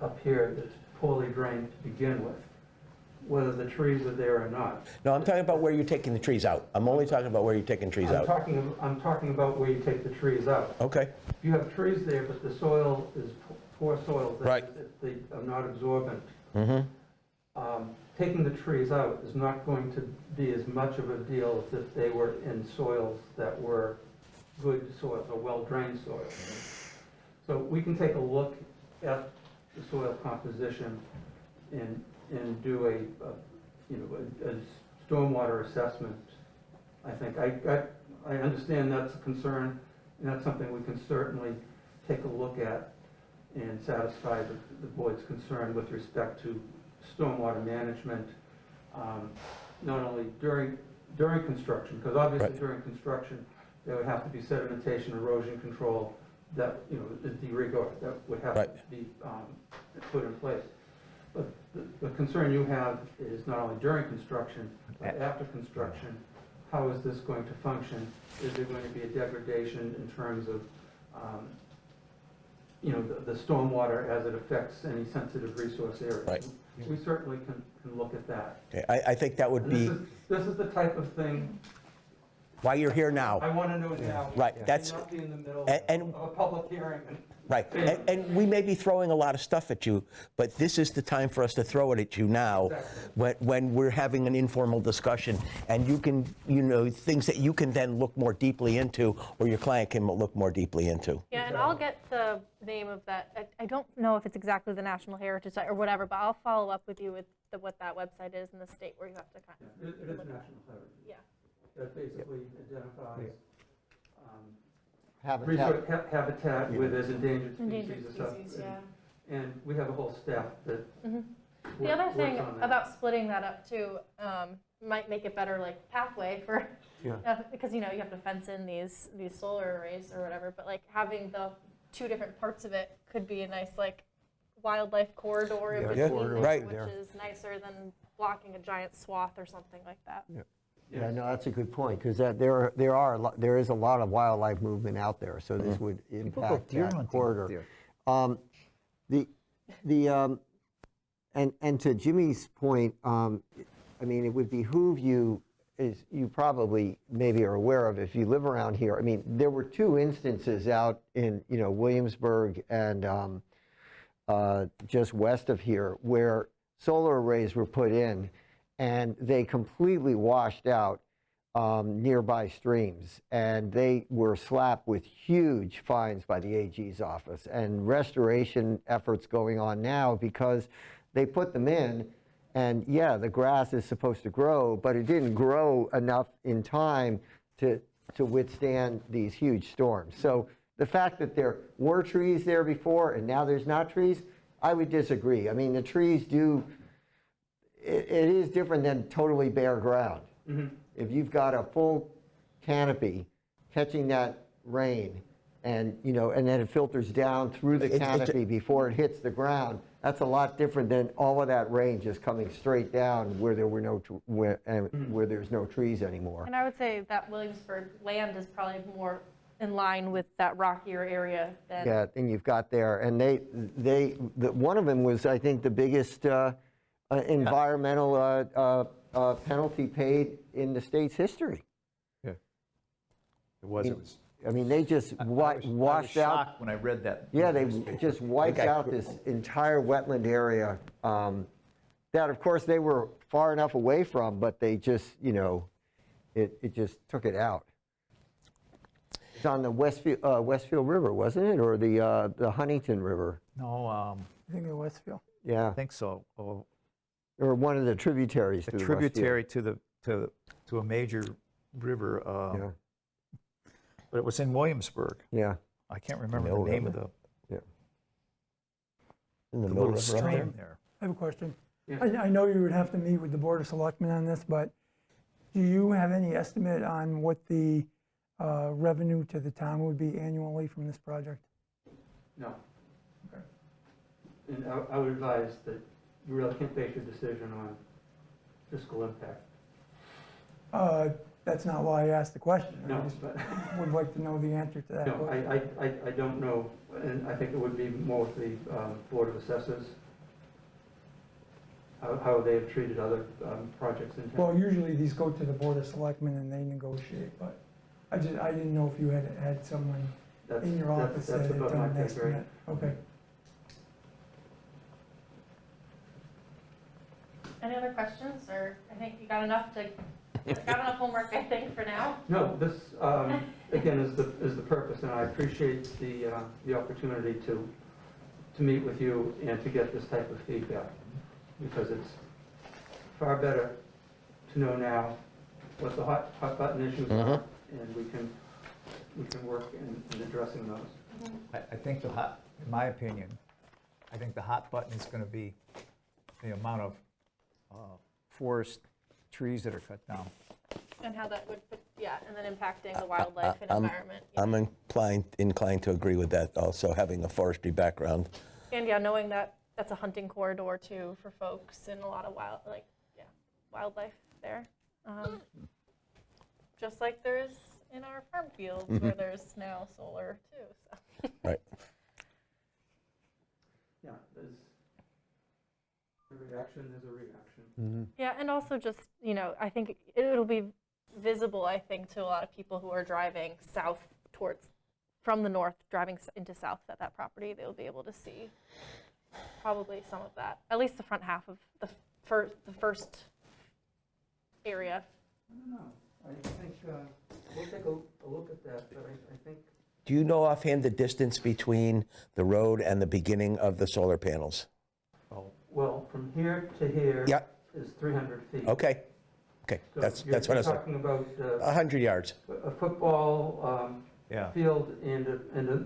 up here that's poorly drained to begin with, whether the trees are there or not. No, I'm talking about where you're taking the trees out. I'm only talking about where you're taking trees I'm out. talking about where you take the trees out. Okay, If you have trees there, but the soil is poor soil, Right. they are not absorbent. mm-hmm, Taking the trees out is not going to be as much of a deal as if they were in soils that were good soils or well-drained soils. So we can take a look at the soil composition and do a stormwater assessment. I think I understand that's a concern, and that's something we can certainly take a look at and satisfy the board's concern with respect to stormwater management, not only during construction, because obviously Right. during construction, there would have to be sedimentation, erosion control that, is de rigueur, that would have Right. to be put in place. But the concern you have is not only during construction, but after construction, how is this going to function? Is there going to be a degradation in terms of, the stormwater as it affects any sensitive resource areas? Right. We certainly can look at that. okay, I think that would And be this is the type of thing why you're here now. I want to know now. Right, and that's- not be in the middle and- of a public hearing. Right, and we may be throwing a lot of stuff at you, but this is the time for us to throw it at you now, when we're having an informal discussion, and you can, things that you can then look more deeply into, or your client can look more deeply into. Yeah, and I'll get the name of that. I don't know if it's exactly the National Heritage Site or whatever, but I'll follow up with you with what that website is in the state where you have to kind of. It is national heritage. Yeah. that basically identifies Habitat. habitat where there's endangered Endangered species and stuff. species, yeah. And we have a whole staff that The other works thing on that. about splitting that up too, might make it better like pathway for, because you have to fence in these solar arrays or whatever, but like having the two different parts of it could be a nice like wildlife corridor in between, right. which is nicer than blocking a giant swath or something like that. Yeah, no, that's a good point, because there is a lot of wildlife movement out there, so this would impact that corridor. And to Jimmy's point, I mean, it would behoove you, as you probably maybe are aware of if you live around here. I mean, there were 2 instances out in Williamsburg and just west of here where solar arrays were put in, and they completely washed out nearby streams, and they were slapped with huge fines by the AG's office, and restoration efforts going on now because they put them in, and yeah, the grass is supposed to grow, but it didn't grow enough in time to withstand these huge storms. So the fact that there were trees there before and now there's not trees, I would disagree. I mean, the trees do, it is different than totally bare ground. If you've got a full canopy catching that rain and, and then it filters down through the canopy before it hits the ground, that's a lot different than all of that rain just coming straight down where there were where there's no trees anymore. And I would say that Williamsburg land is probably more in line with that rockier area than. Yeah, and you've got there, and one of them was, I think, the biggest environmental penalty paid in the state's history. Yeah. It was. It was. I mean, they just washed out. Shocked when I read that. Yeah, they just wiped out this entire wetland area that, of course, they were far enough away from, but they just, it just took it out. It's on the Westfield River, wasn't it, or the Huntington River? No. I think in Westfield. Yeah. I think so. Oh, or one of the tributaries. A tributary to a major river. Yeah. But it was in Williamsburg. Yeah. I can't remember the name of the. Yeah. In the little stream there. I have a question. Yeah. I know you would have to meet with the Board of Selectmen on this, but do you have any estimate on what the revenue to the town would be annually from this project? No. Okay. And I would advise that you really can't base your decision on fiscal impact. That's not why I asked the question. No, I just but would like to know the answer to that no, question. I don't know, and I think it would be more with the Board of Assessors, how they have treated other projects in town. Well, usually these go to the Board of Selectmen and they negotiate, but I didn't know if you had someone in your office that had done an estimate. Okay. Any other questions, or I think you got enough homework, I think, for now. No, this, again, is the purpose, and I appreciate the opportunity to meet with you and to get this type of feedback, because it's far better to know now what the hot button issues are, and we can work in addressing those. I think in my opinion, I think the hot button is going to be the amount of forest trees that are cut down. And how that would, and then impacting the wildlife and environment. I'm inclined to agree with that, also having a forestry background. And knowing that that's a hunting corridor too for folks and a lot of wildlife there. Just like there is in our farm fields where there's now solar too. So. Right. Yeah, there's a reaction, there's a reaction. Yeah, and also just, I think it'll be visible, I think, to a lot of people who are driving south from the north, driving into south at that property. They'll be able to see probably some of that, at least the front half of the first area. I don't know. I think we'll take a look at that, but I think. Do you know offhand the distance between the road and the beginning of the solar panels? Well, from here to here Yep. is 300 feet. Okay. Okay, So that's you're what I was saying. talking about 100 yards. a football Yeah. field and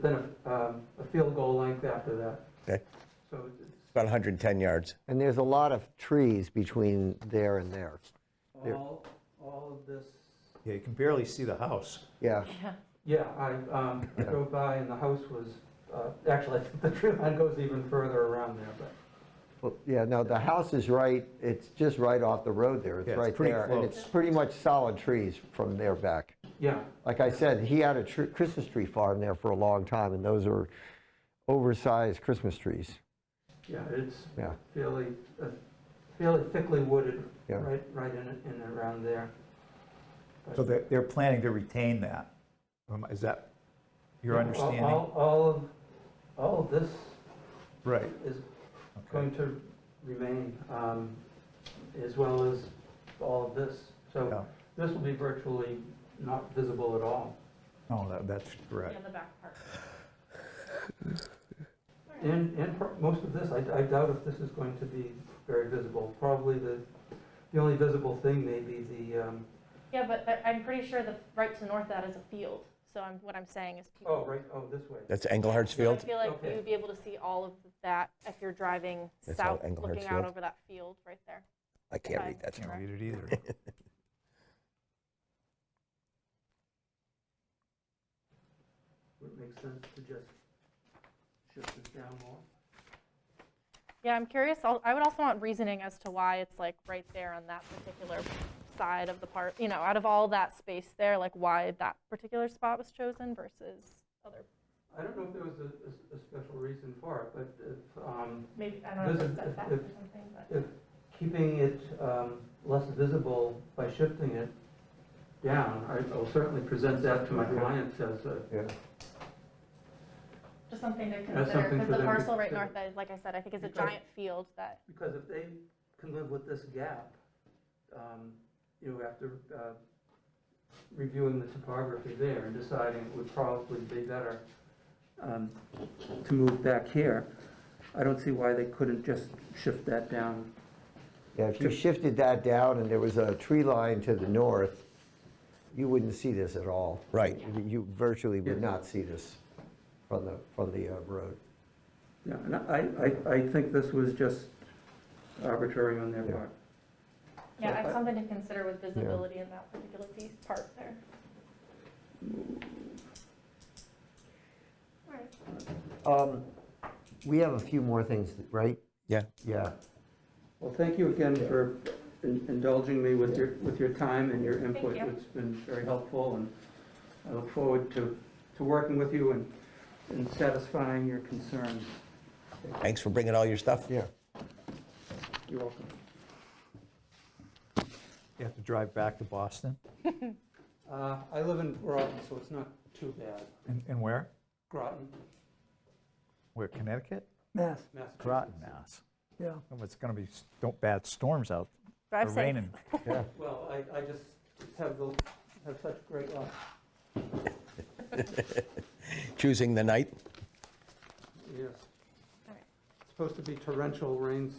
then a field goal length after that. Okay, So it's about 110 yards. And there's a lot of trees between there and there. There- all of this. Yeah, you can barely see the house. Yeah, Yeah, I drove by and the house was, actually, I think the tree line goes even further around there, but. well, yeah, no, the house is right, it's just right off the road there. It's Yeah, it's right pretty there. And it's close. pretty much solid trees from there back. Yeah, Like I said, he had a Christmas tree farm there for a long time, and those are oversized Christmas trees. yeah, it's Yeah. fairly thickly wooded, Yeah. right in and around there. So they're planning to retain that. Is that your understanding? All of this Right. is going to remain, as well as all of this. So Yeah. this will be virtually not visible at all. No, that's correct. In the back part. And most of this, I doubt if this is going to be very visible. Probably the only visible thing may be the, Yeah, but I'm pretty sure the right to the north of that is a field. So what I'm saying is people. this way. That's Englehart's So Field? I feel like Okay. you would be able to see all of that if you're driving That's all south, Englehart's looking out Field? over that field right there. I can't Okay. read that. Can't read it either. Would it make sense to just shift this down more? Yeah, I'm curious. I would also want reasoning as to why it's like right there on that particular side of the part, out of all that space there, like why that particular spot was chosen versus other. I don't know if there was a special reason for it, but if, Maybe, I don't know if it's setback or something, but. if keeping it less visible by shifting it down, I'll certainly present that to my clients as a, Just something to That's consider, something because for the them to parcel right consider. north, like I said, I think is a Because- giant field that, because if they can live with this gap, after reviewing the topography there and deciding it would probably be better to move back here, I don't see why they couldn't just shift that down. Yeah, if you shifted that down and there was a tree line to the north, you wouldn't see this at all. Right. You virtually would not see this from the road. Yeah, and I think this was just arbitrary on their part. yeah, it's something to consider with visibility in that particular part there. All right. We have a few more things, right? Yeah. Yeah. Well, thank you again for indulging me with your time and your input. you. It's been very helpful, and I look forward to working with you and satisfying your concerns. Thanks for bringing all your stuff. Yeah. You're welcome. You have to drive back to Boston? I live in Groton, so it's not too bad. And where? Groton, Where, Connecticut? Mass, Massachusetts. Groton, Mass. yeah. Oh, it's going to be bad storms out. Drive or safe. raining. Yeah. Well, I just have such great luck. Choosing the night? Yes. All right. It's supposed to be torrential rain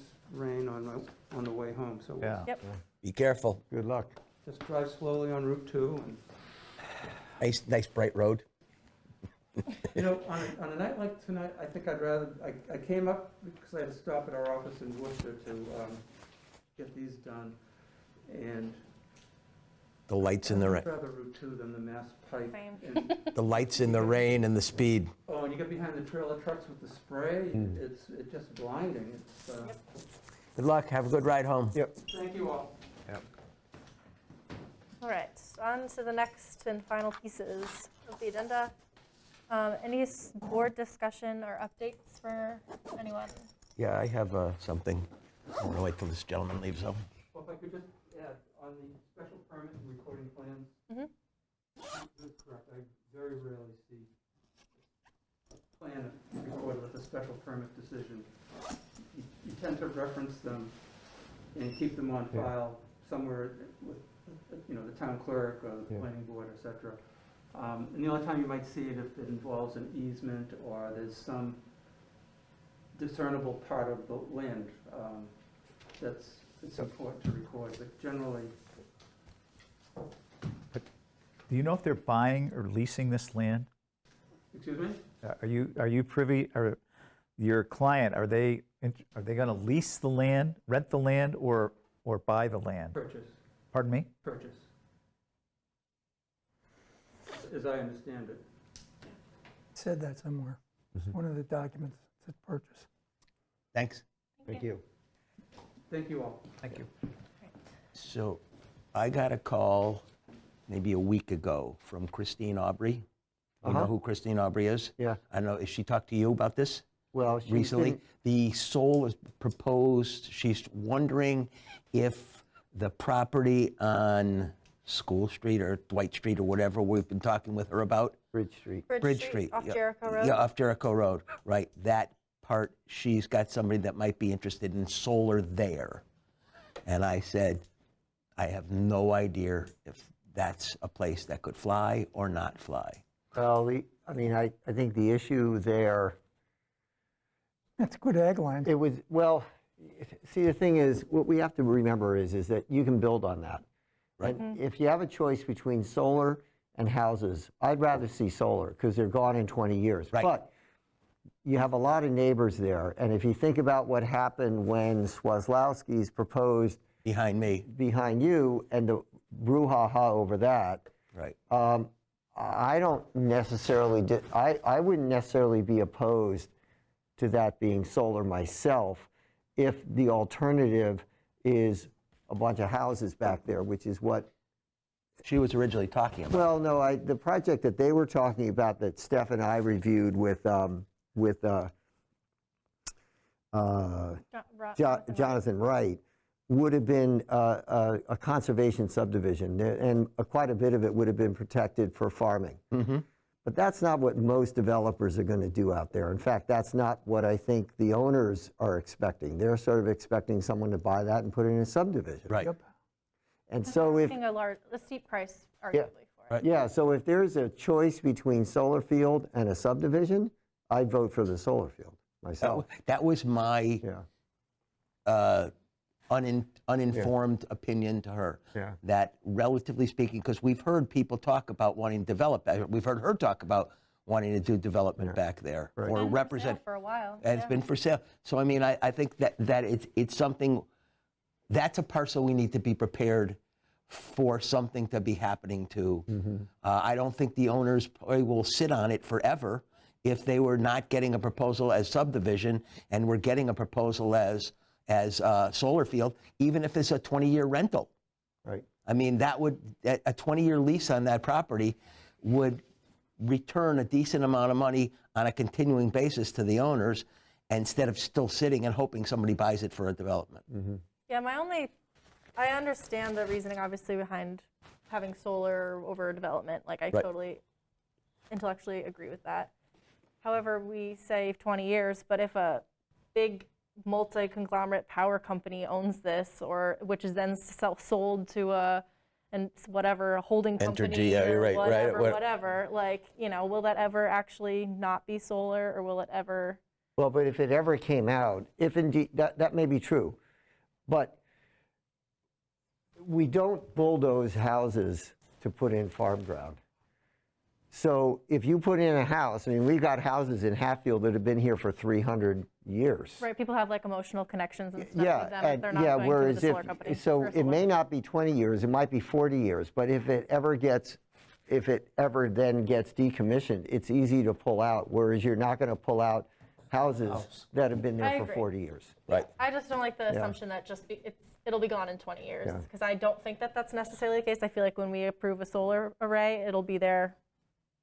on the way home, so Yeah. Yep. Be careful. Good luck. just drive slowly on Route 2 and Nice bright road. on a night like tonight, I think I came up because I had to stop at our office in Worcester to get these done, and The lights in the I'd rain. rather Route 2 than the Mass Pike. Same. And- The lights in the rain and the speed. Oh, and you get behind the trailer trucks with the spray, it's just blinding. It's, Good luck. Have a good ride home. Yep. thank you all. All right, on to the next and final pieces of the agenda. Any board discussion or updates for anyone? Yeah, I have something. I'm going to wait till this gentleman leaves, though. Well, if I could just add, on the special permit and recording plans, that's correct, I very rarely see a plan recorded with a special permit decision. You tend to reference them and keep them on file somewhere with, the town clerk or the planning board, et cetera. And the only time you might see it if it involves an easement or there's some discernible part of the land it's important to record, but generally, Do you know if they're buying or leasing this land? Excuse me? Are you privy, or your client, are they going to lease the land, rent the land, or buy the land? Purchase. Pardon me? Purchase. As I understand it. Said that somewhere. One of the documents said purchase. Thanks. Thank you. Thank you all. Thank you. So I got a call maybe a week ago from Christine Aubry. You know who Christine Aubry is? Yeah. I don't know, has she talked to you about this? Well, she's Recently? been- The soul is proposed, she's wondering if the property on School Street or Dwight Street or whatever we've been talking with her about. Bridge Street. Bridge Street, off yeah. Jericho Road? Yeah, off Jericho Road, right. That part, she's got somebody that might be interested in solar there. And I said, I have no idea if that's a place that could fly or not fly. Well, I think the issue there, That's a good ag line. it was, well, see, the thing is, what we have to remember is that you can build on that. Right. And if you have a choice between solar and houses, I'd rather see solar because they're gone in 20 years. Right. But you have a lot of neighbors there. And if you think about what happened when Swaslowski's proposed Behind me. behind you and the brouhaha over that, Right. I don't necessarily, I wouldn't necessarily be opposed to that being solar myself if the alternative is a bunch of houses back there, which is what she was originally talking about. Well, no, the project that they were talking about that Steph and I reviewed with Jonathan Wright would have been a conservation subdivision, and quite a bit of it would have been protected for farming. But that's not what most developers are going to do out there. In fact, that's not what I think the owners are expecting. They're sort of expecting someone to buy that and put it in a subdivision. Right. And so if, A steep price, arguably, for it. yeah, so if there's a choice between solar field and a subdivision, I'd vote for the solar field myself. That was my uninformed opinion to her. Yeah. That relatively speaking, because we've heard people talk about wanting to develop, we've heard her talk about wanting to do development back there or Been for represent. sale for a while. And it's been for sale. So I mean, I think that it's something, that's a parcel we need to be prepared for something to be happening to. I don't think the owners probably will sit on it forever if they were not getting a proposal as subdivision and we're getting a proposal as solar field, even if it's a 20-year rental. Right. I mean, that would, a 20-year lease on that property would return a decent amount of money on a continuing basis to the owners instead of still sitting and hoping somebody buys it for a development. Yeah, I understand the reasoning obviously behind having solar over development. Like I Right. totally intellectually agree with that. However, we say 20 years, but if a big multi-conglomerate power company owns this, or which is then sold to a holding company, Entergy, yeah, you're right, whatever, like, will that ever actually not be solar, or will it ever? Well, but if it ever came out, if indeed, that may be true, but we don't bulldoze houses to put in farm ground. So if you put in a house, I mean, we've got houses in Hatfield that have been here for 300 years. Right, people have like emotional connections and stuff Yeah, with them if they're not yeah. going Whereas to the solar company. so or it solar- may not be 20 years, it might be 40 years, but if it ever then gets decommissioned, it's easy to pull out. Whereas you're not going to pull out houses that have been I there for agree. 40 years. Right. I just don't like the Yeah. assumption that it'll be gone in 20 years, Yeah. because I don't think that that's necessarily the case. I feel like when we approve a solar array, it'll be there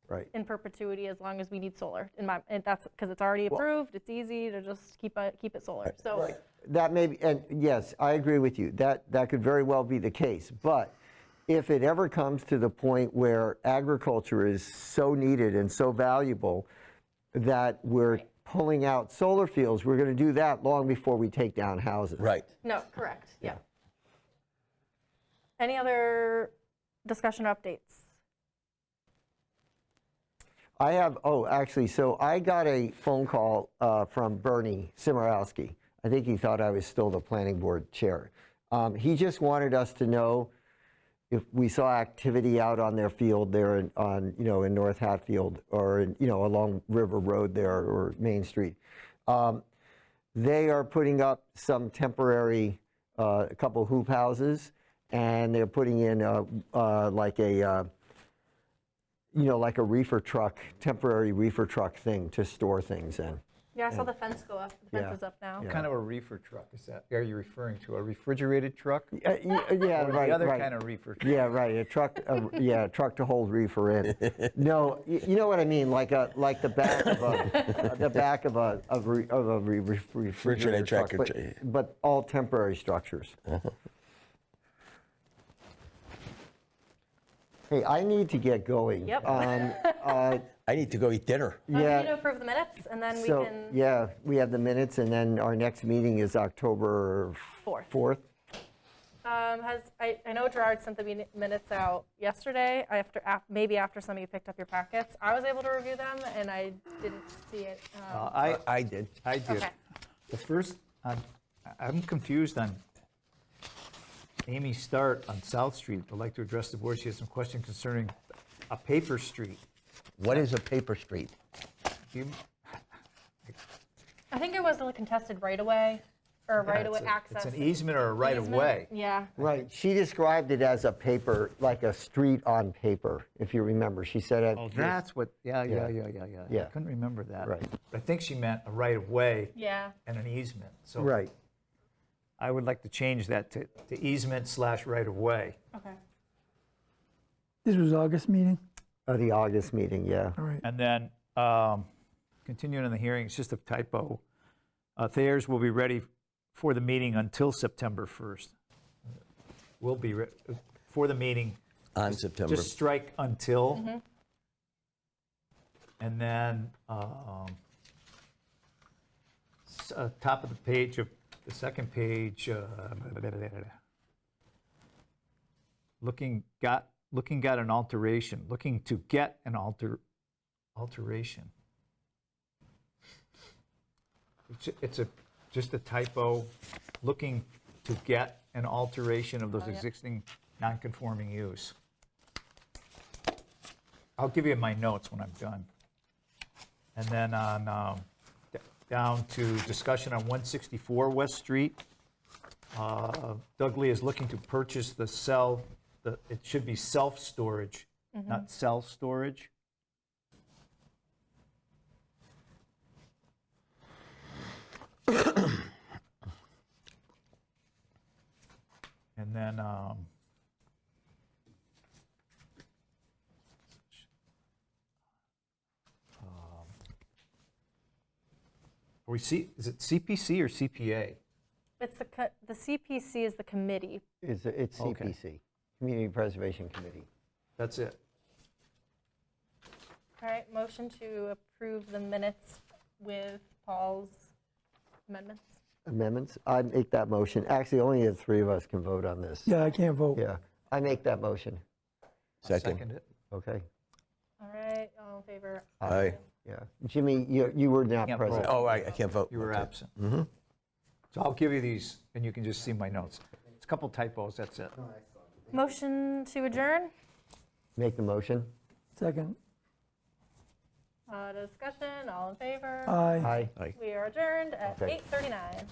Right. in perpetuity as long as we need solar. And that's because it's already approved. It's easy to just keep it solar. So That may be, and yes, I agree with you. That could very well be the case. But if it ever comes to the point where agriculture is so needed and so valuable that we're pulling out solar fields, we're going to do that long before we take down houses. Right. no, correct. Yeah. Any other discussion or updates? I have, actually, so I got a phone call from Bernie Simorowski. I think he thought I was still the planning board chair. He just wanted us to know if we saw activity out on their field there in North Hatfield or along River Road there or Main Street, they are putting up some temporary, a couple hoop houses, and they're putting in like a reefer truck, temporary reefer truck thing to store things in. Yeah, I saw the fence go up. The fence is up now. What kind of a reefer truck is that? Are you referring to a refrigerated truck? Yeah, Or right. the other right. kind of reefer truck? Yeah, right. A truck, a truck to hold reefer in. No, you know what I mean, like the back of a refrigerated truck, but all temporary structures. Hey, I need to get going. Yep. I need to go eat dinner. We need to approve the minutes, and then we can. Yeah, we have the minutes, and then our next meeting is October 4th. I know Gerard sent the minutes out yesterday, maybe after some of you picked up your packets. I was able to review them, and I didn't see it. I did. Okay. The first, I'm confused on Amy Start on South Street. Would like to address the board. She has some question concerning a paper street. What is a paper street? I think it was a contested right-of-way, or right-of-way access. It's an easement or a right-of-way. Yeah. Right, she described it as a paper, like a street on paper, if you remember. She said it. Oh, that's what, yeah. Yeah. I couldn't remember that. Right. I think she meant a right-of-way Yeah. and an easement. So Right. I would like to change that to easement / right-of-way. Okay. This was August meeting? The August meeting, yeah. All right. And then, continuing on the hearing, it's just a typo. Thayer's will be ready for the meeting until September 1st. Will be for the meeting. On September. Just strike until. And then, top of the page of the second page, looking to get an alteration. It's just a typo, looking to get an alteration of those existing non-conforming use. I'll give you my notes when I'm done. And then on, down to discussion on 164 West Street. Doug Lee is looking to purchase it should be self-storage, not self-storage. And then, is it CPC or CPA? It's the CPC is the committee. It's Okay. CPC, Community Preservation Committee. That's it. All right, motion to approve the minutes with Paul's amendments. Amendments? I make that motion. Actually, only the three of us can vote on this. Yeah, I can't vote. Yeah, I make that motion. Second. It. Okay. All right, all in favor? Aye. Yeah. Jimmy, you were not Can't present. vote. Oh, I can't vote. You were Okay. absent. So I'll give you these, and you can just see my notes. It's a couple typos, that's it. Motion to adjourn? Make the motion. Second. Discussion, all in favor? Aye. Aye. We are adjourned at Okay. 8:39.